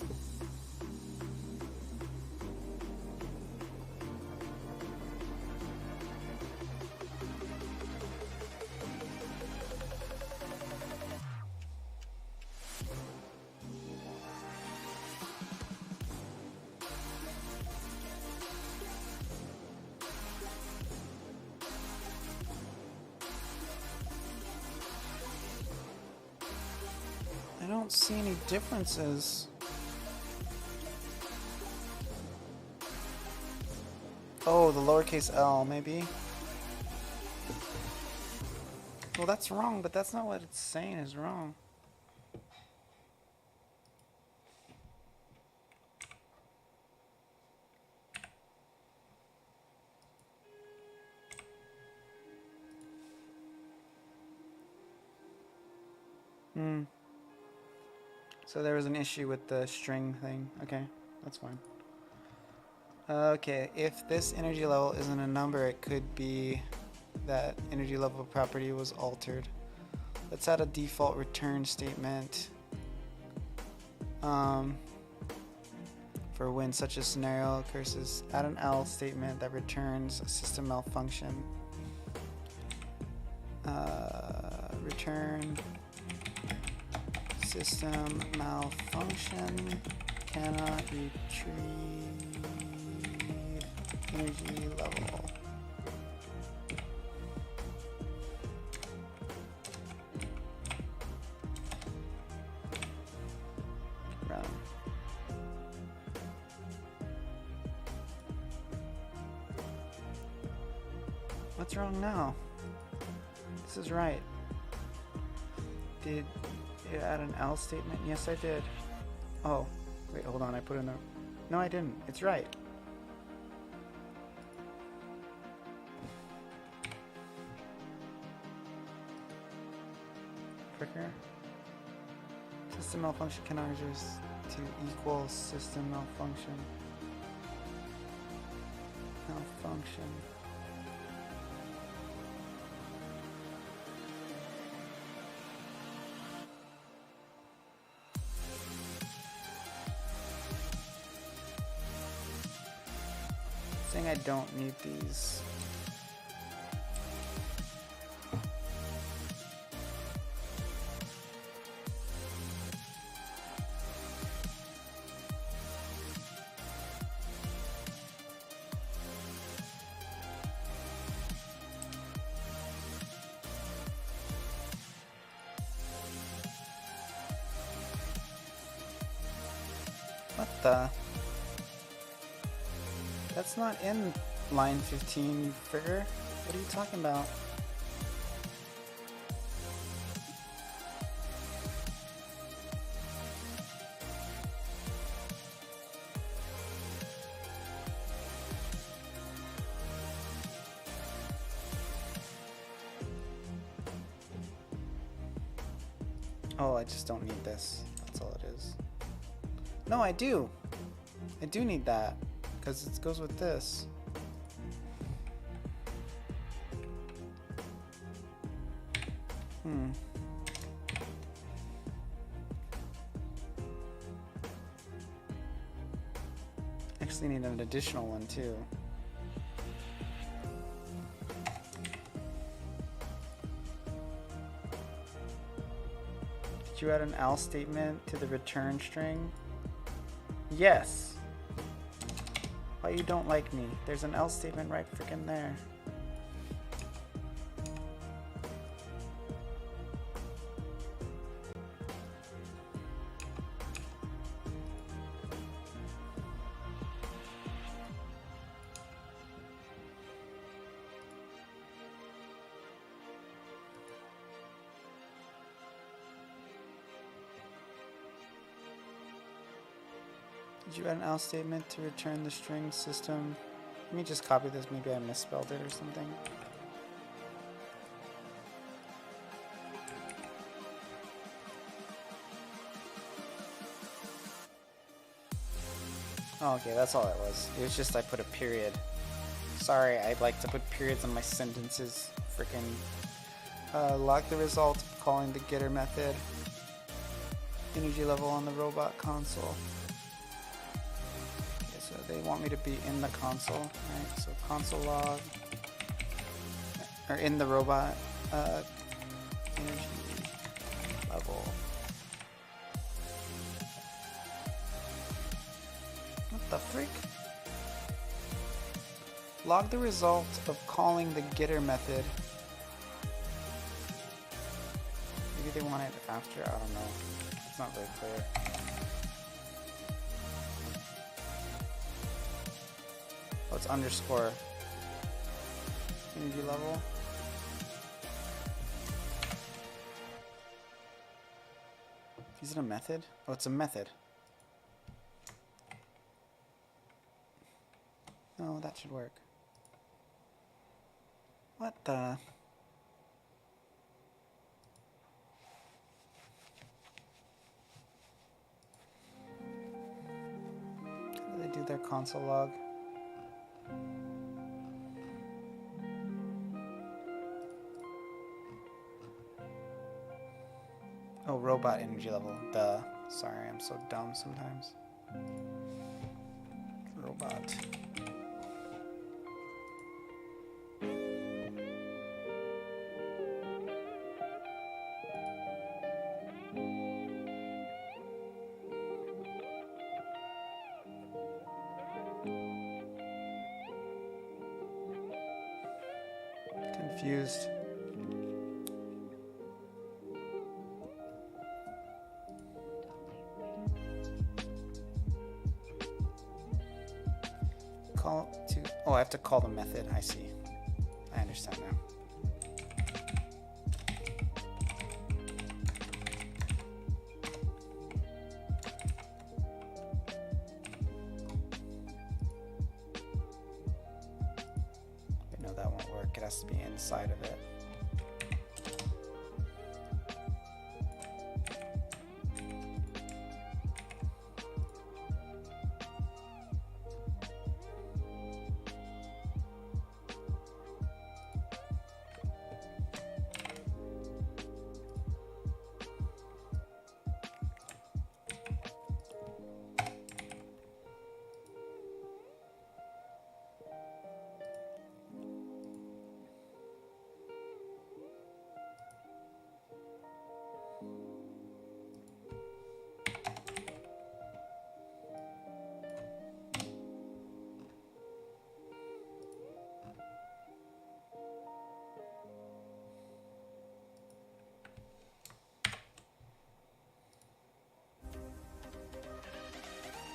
I don't see any differences. Oh, the lowercase l, maybe? Well, that's wrong, but that's not what it's saying is wrong. So there was an issue with the string thing. Okay, that's fine. Okay, if this energy level isn't a number, it could be that energy level property was altered. Let's add a default return statement for when such a scenario occurs. Add an else statement that returns a system malfunction. Return system malfunction, cannot retrieve energy level. Run. What's wrong now? This is right. Did you add an else statement? Yes, I did. Oh, wait, hold on. I put in the... No, I didn't. It's right. Fricker. System malfunction cannot reduce to equal system malfunction. Malfunction. Saying I don't need these. What the? That's not in line 15, you figure. What are you talking about? Oh, I just don't need this. That's all it is. No, I do. I do need that. Because it goes with this. Actually need an additional one too. Did you add an else statement to the return string? Yes. Why you don't like me? There's an else statement right freaking there. Did you add an else statement to return the string system? Let me just copy this. Maybe I misspelled it or something. Oh, okay, that's all it was. It was just I put a period. Sorry, I like to put periods in my sentences. Freaking log the result of calling the getter method. Energy level on the robot console. So they want me to be in the console, right? So console log, or in the robot, energy level. What the freak? Log the result of calling the getter method. Maybe they want it after, I don't know. It's not very clear. Oh, it's underscore energy level. Is it a method? Oh, it's a method. No, that should work. What the? How do they do their console log? Oh, robot energy level. Duh. Sorry, I'm so dumb sometimes. Robot. Confused. Call to. Oh, I have to call the method. I see. I understand now. Wait, no, that won't work. It has to be inside of it.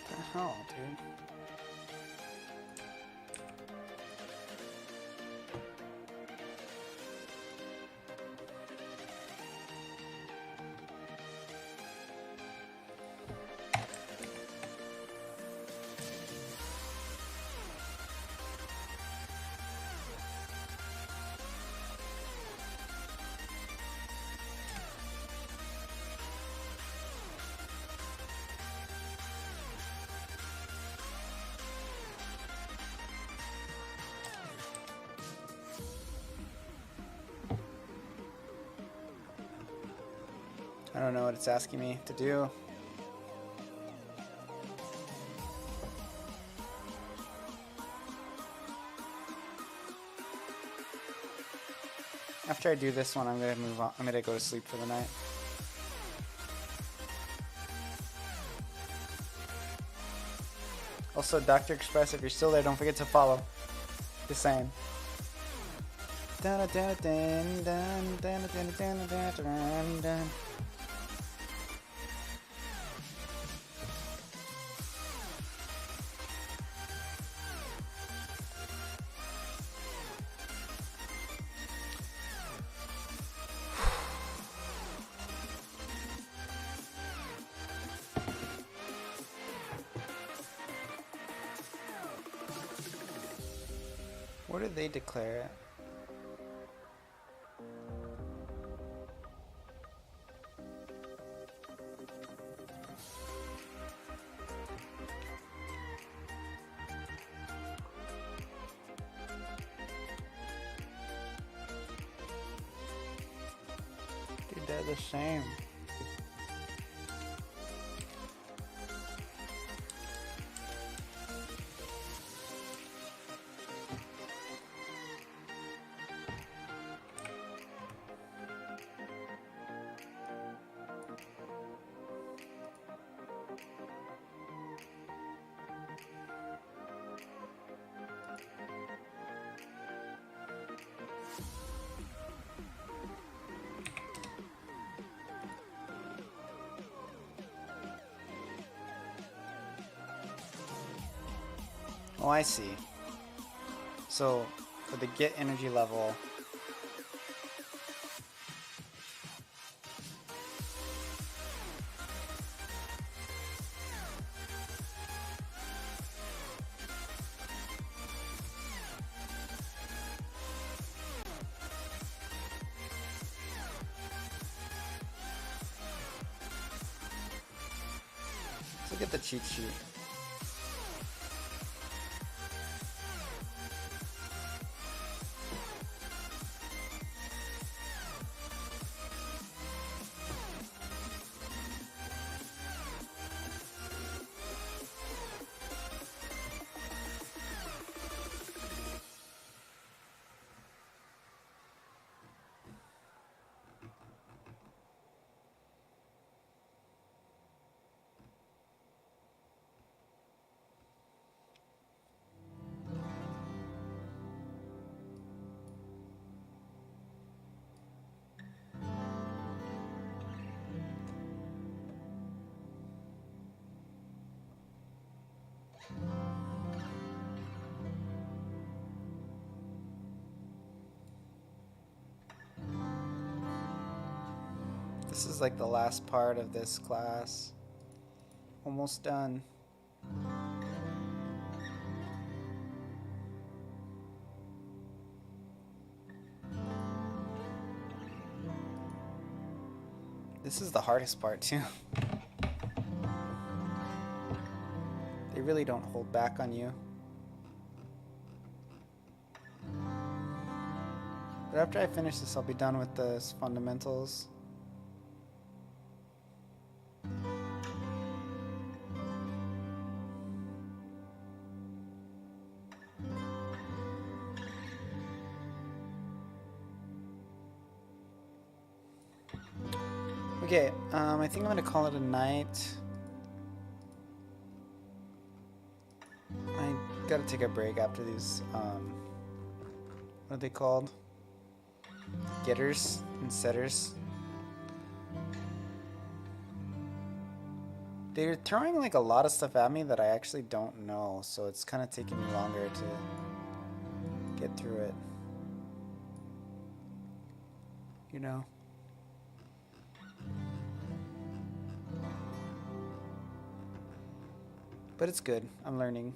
What the hell, dude? I don't know what it's asking me to do. After I do this one, I'm gonna move on. I'm gonna go to sleep for the night. Also, Dr. Express, if you're still there, don't forget to follow. Just saying. Where did they declare it? Dude, they're the same. Oh, I see. So for the get energy level, let's look at the cheat sheet. This is like the last part of this class. Almost done. This is the hardest part too. They really don't hold back on you. But after I finish this, I'll be done with the fundamentals. Okay, I think I'm gonna call it a night. I gotta take a break after these, what are they called? Getters and setters. They're throwing like a lot of stuff at me that I actually don't know, so it's kind of taking me longer to get through it. You know? But it's good. I'm learning.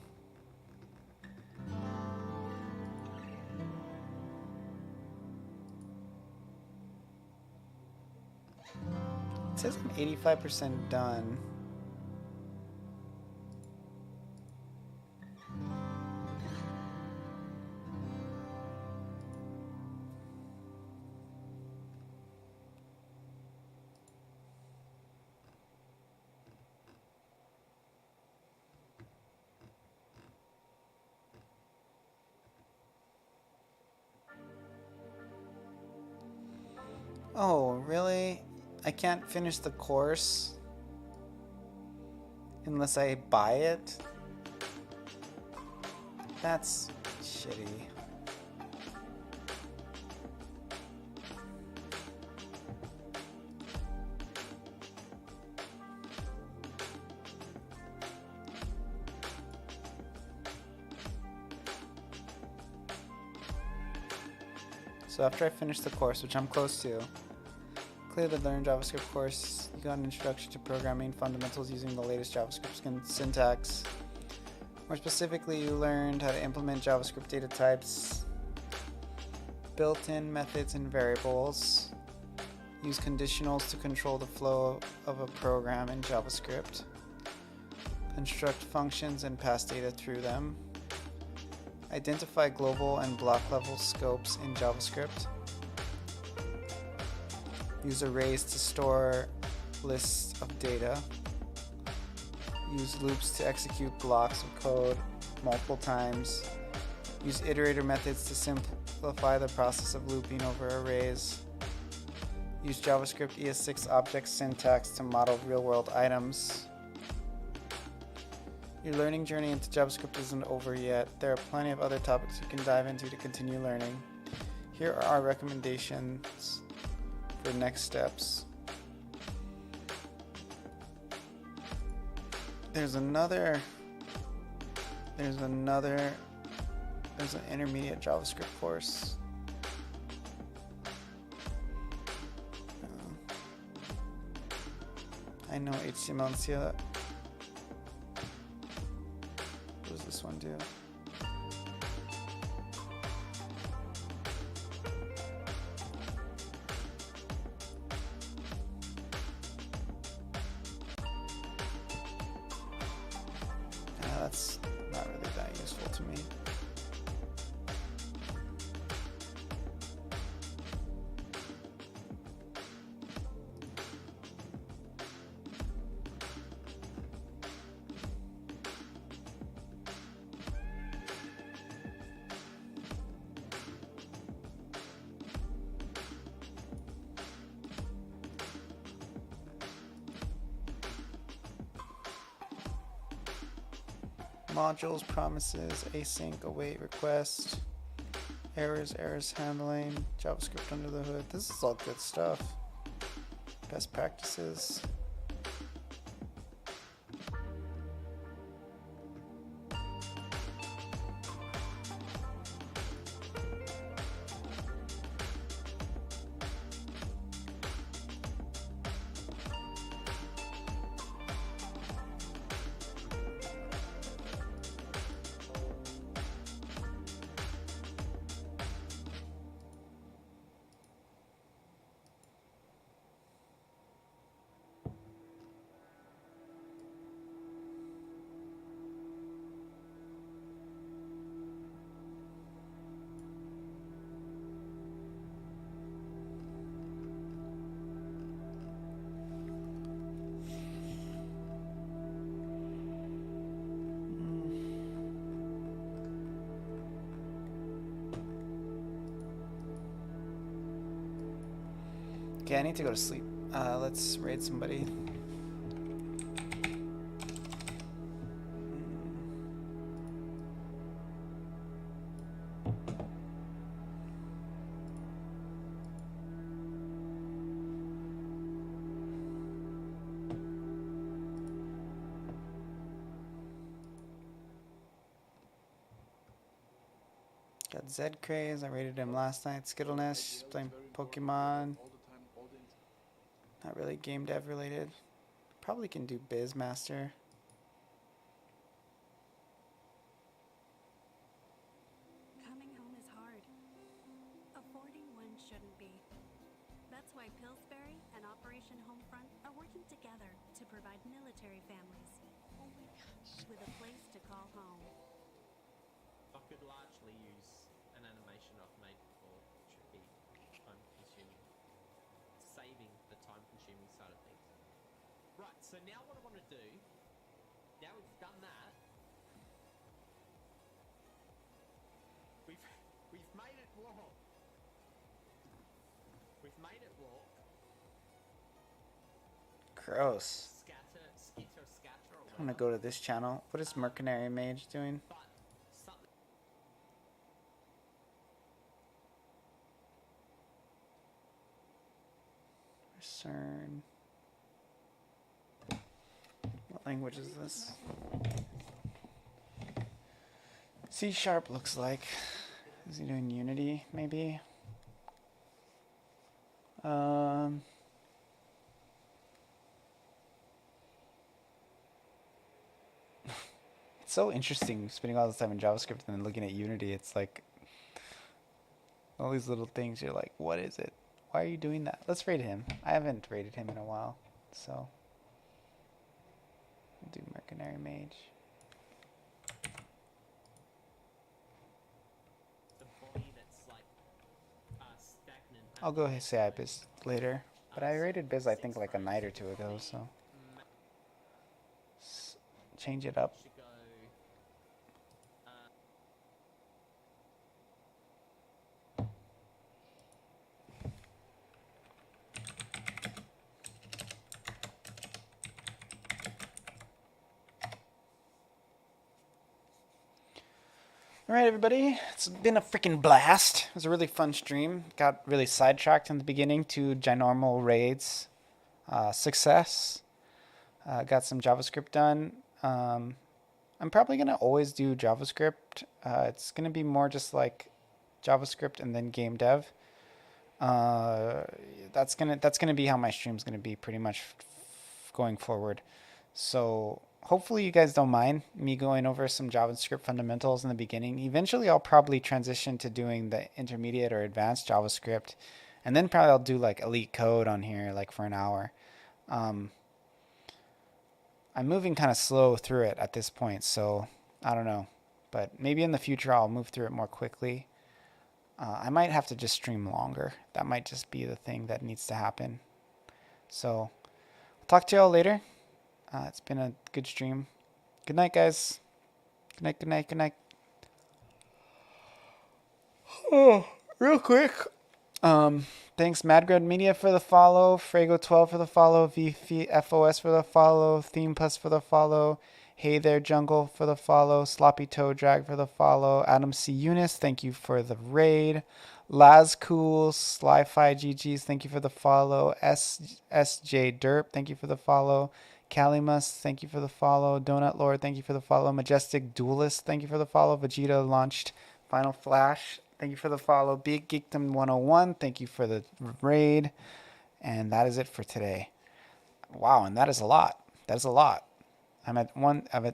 It says I'm 85% done. Oh, really? I can't finish the course unless I buy it? That's shitty. So after I finish the course, which I'm close to, clear the Learn JavaScript course. You got an introduction to programming fundamentals using the latest JavaScript syntax. More specifically, you learned how to implement JavaScript data types, built-in methods and variables, use conditionals to control the flow of a program in JavaScript, construct functions and pass data through them, identify global and block level scopes in JavaScript, use arrays to store lists of data, use loops to execute blocks of code multiple times, use iterator methods to simplify the process of looping over arrays, use JavaScript ES6 object syntax to model real-world items. Your learning journey into JavaScript isn't over yet. There are plenty of other topics you can dive into to continue learning. Here are our recommendations for next steps. There's another There's an intermediate JavaScript course. I know HTML and CSS. What does this one do? That's not really that useful to me. Modules, promises, async, await, request, errors handling, JavaScript under the hood. This is all good stuff. Best practices. Okay, I need to go to sleep. Let's raid somebody. Got Zed Craze, I raided him last night. Skittleness, playing Pokemon. Not really game dev related. Probably can do Bizmaster. Coming home is hard. Affording one shouldn't be. That's why Pillsbury and Operation Homefront are working together to provide military families with a place to call home. I could largely use an animation I've made before, which would be time consuming. Saving the time consuming side of things. Right, so now what I want to do, now we've done that, we've made it walk. We've made it walk. Gross. Scatter, I'm gonna go to this channel. What is Mercenary Mage doing? CERN. What language is this? C# looks like. Is he doing Unity, maybe? It's so interesting spending all this time in JavaScript and then looking at Unity. It's like all these little things. You're like, what is it? Why are you doing that? Let's rate him. I haven't rated him in a while, so we'll do Mercenary Mage. I'll go say Biz later, but I rated Biz I think like a night or two ago, so change it up. Alright everybody, it's been a freaking blast. It was a really fun stream. Got really sidetracked in the beginning to ginormal raids. Success. Got some JavaScript done. I'm probably going to always do JavaScript JavaScript. It's going to be more just like JavaScript and then game dev. That's gonna be how my stream's gonna be pretty much going forward. So hopefully you guys don't mind me going over some JavaScript fundamentals in the beginning. Eventually I'll probably transition to doing the intermediate or advanced JavaScript, and then probably I'll do like elite code on here like for an hour. I'm moving kind of slow through it at this point, so I don't know, but maybe in the future I'll move through it more quickly. I might have to just stream longer. That might just be the thing that needs to happen. So I'll talk to y'all later. It's been a good stream. Good night, guys. Good night, good night, good night. Oh, real quick. Thanks Madgrad Media for the follow, Frago12 for the follow, VFOS for the follow, ThemePus for the follow, Hey There Jungle for the follow, Sloppy Toe Drag for the follow, Adam C. Eunice, thank you for the raid, Lazcool, Sly-Fi GGs, thank you for the follow, SJ Derp, thank you for the follow, Calimus, thank you for the follow, Donut Lord, thank you for the follow, Majestic Duelist, thank you for the follow, Vegeta launched Final Flash, thank you for the follow, Big Geekdom 101, thank you for the raid, and that is it for today. Wow, and that is a lot. That is a lot. I'm at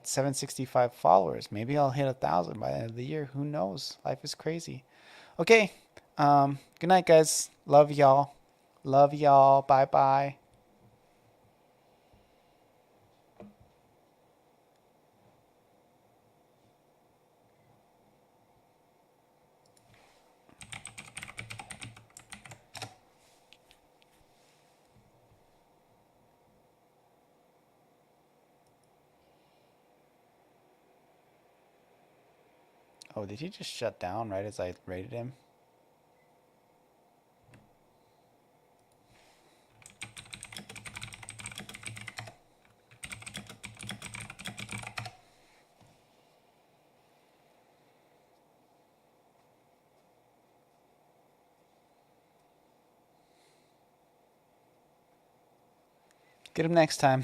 765 followers. Maybe I'll hit 1,000 by the end of the year. Who knows? Life is crazy. Okay. Good night, guys. Love y'all. Love y'all. Bye bye. Oh, did he just shut down right as I rated him? Get him next time.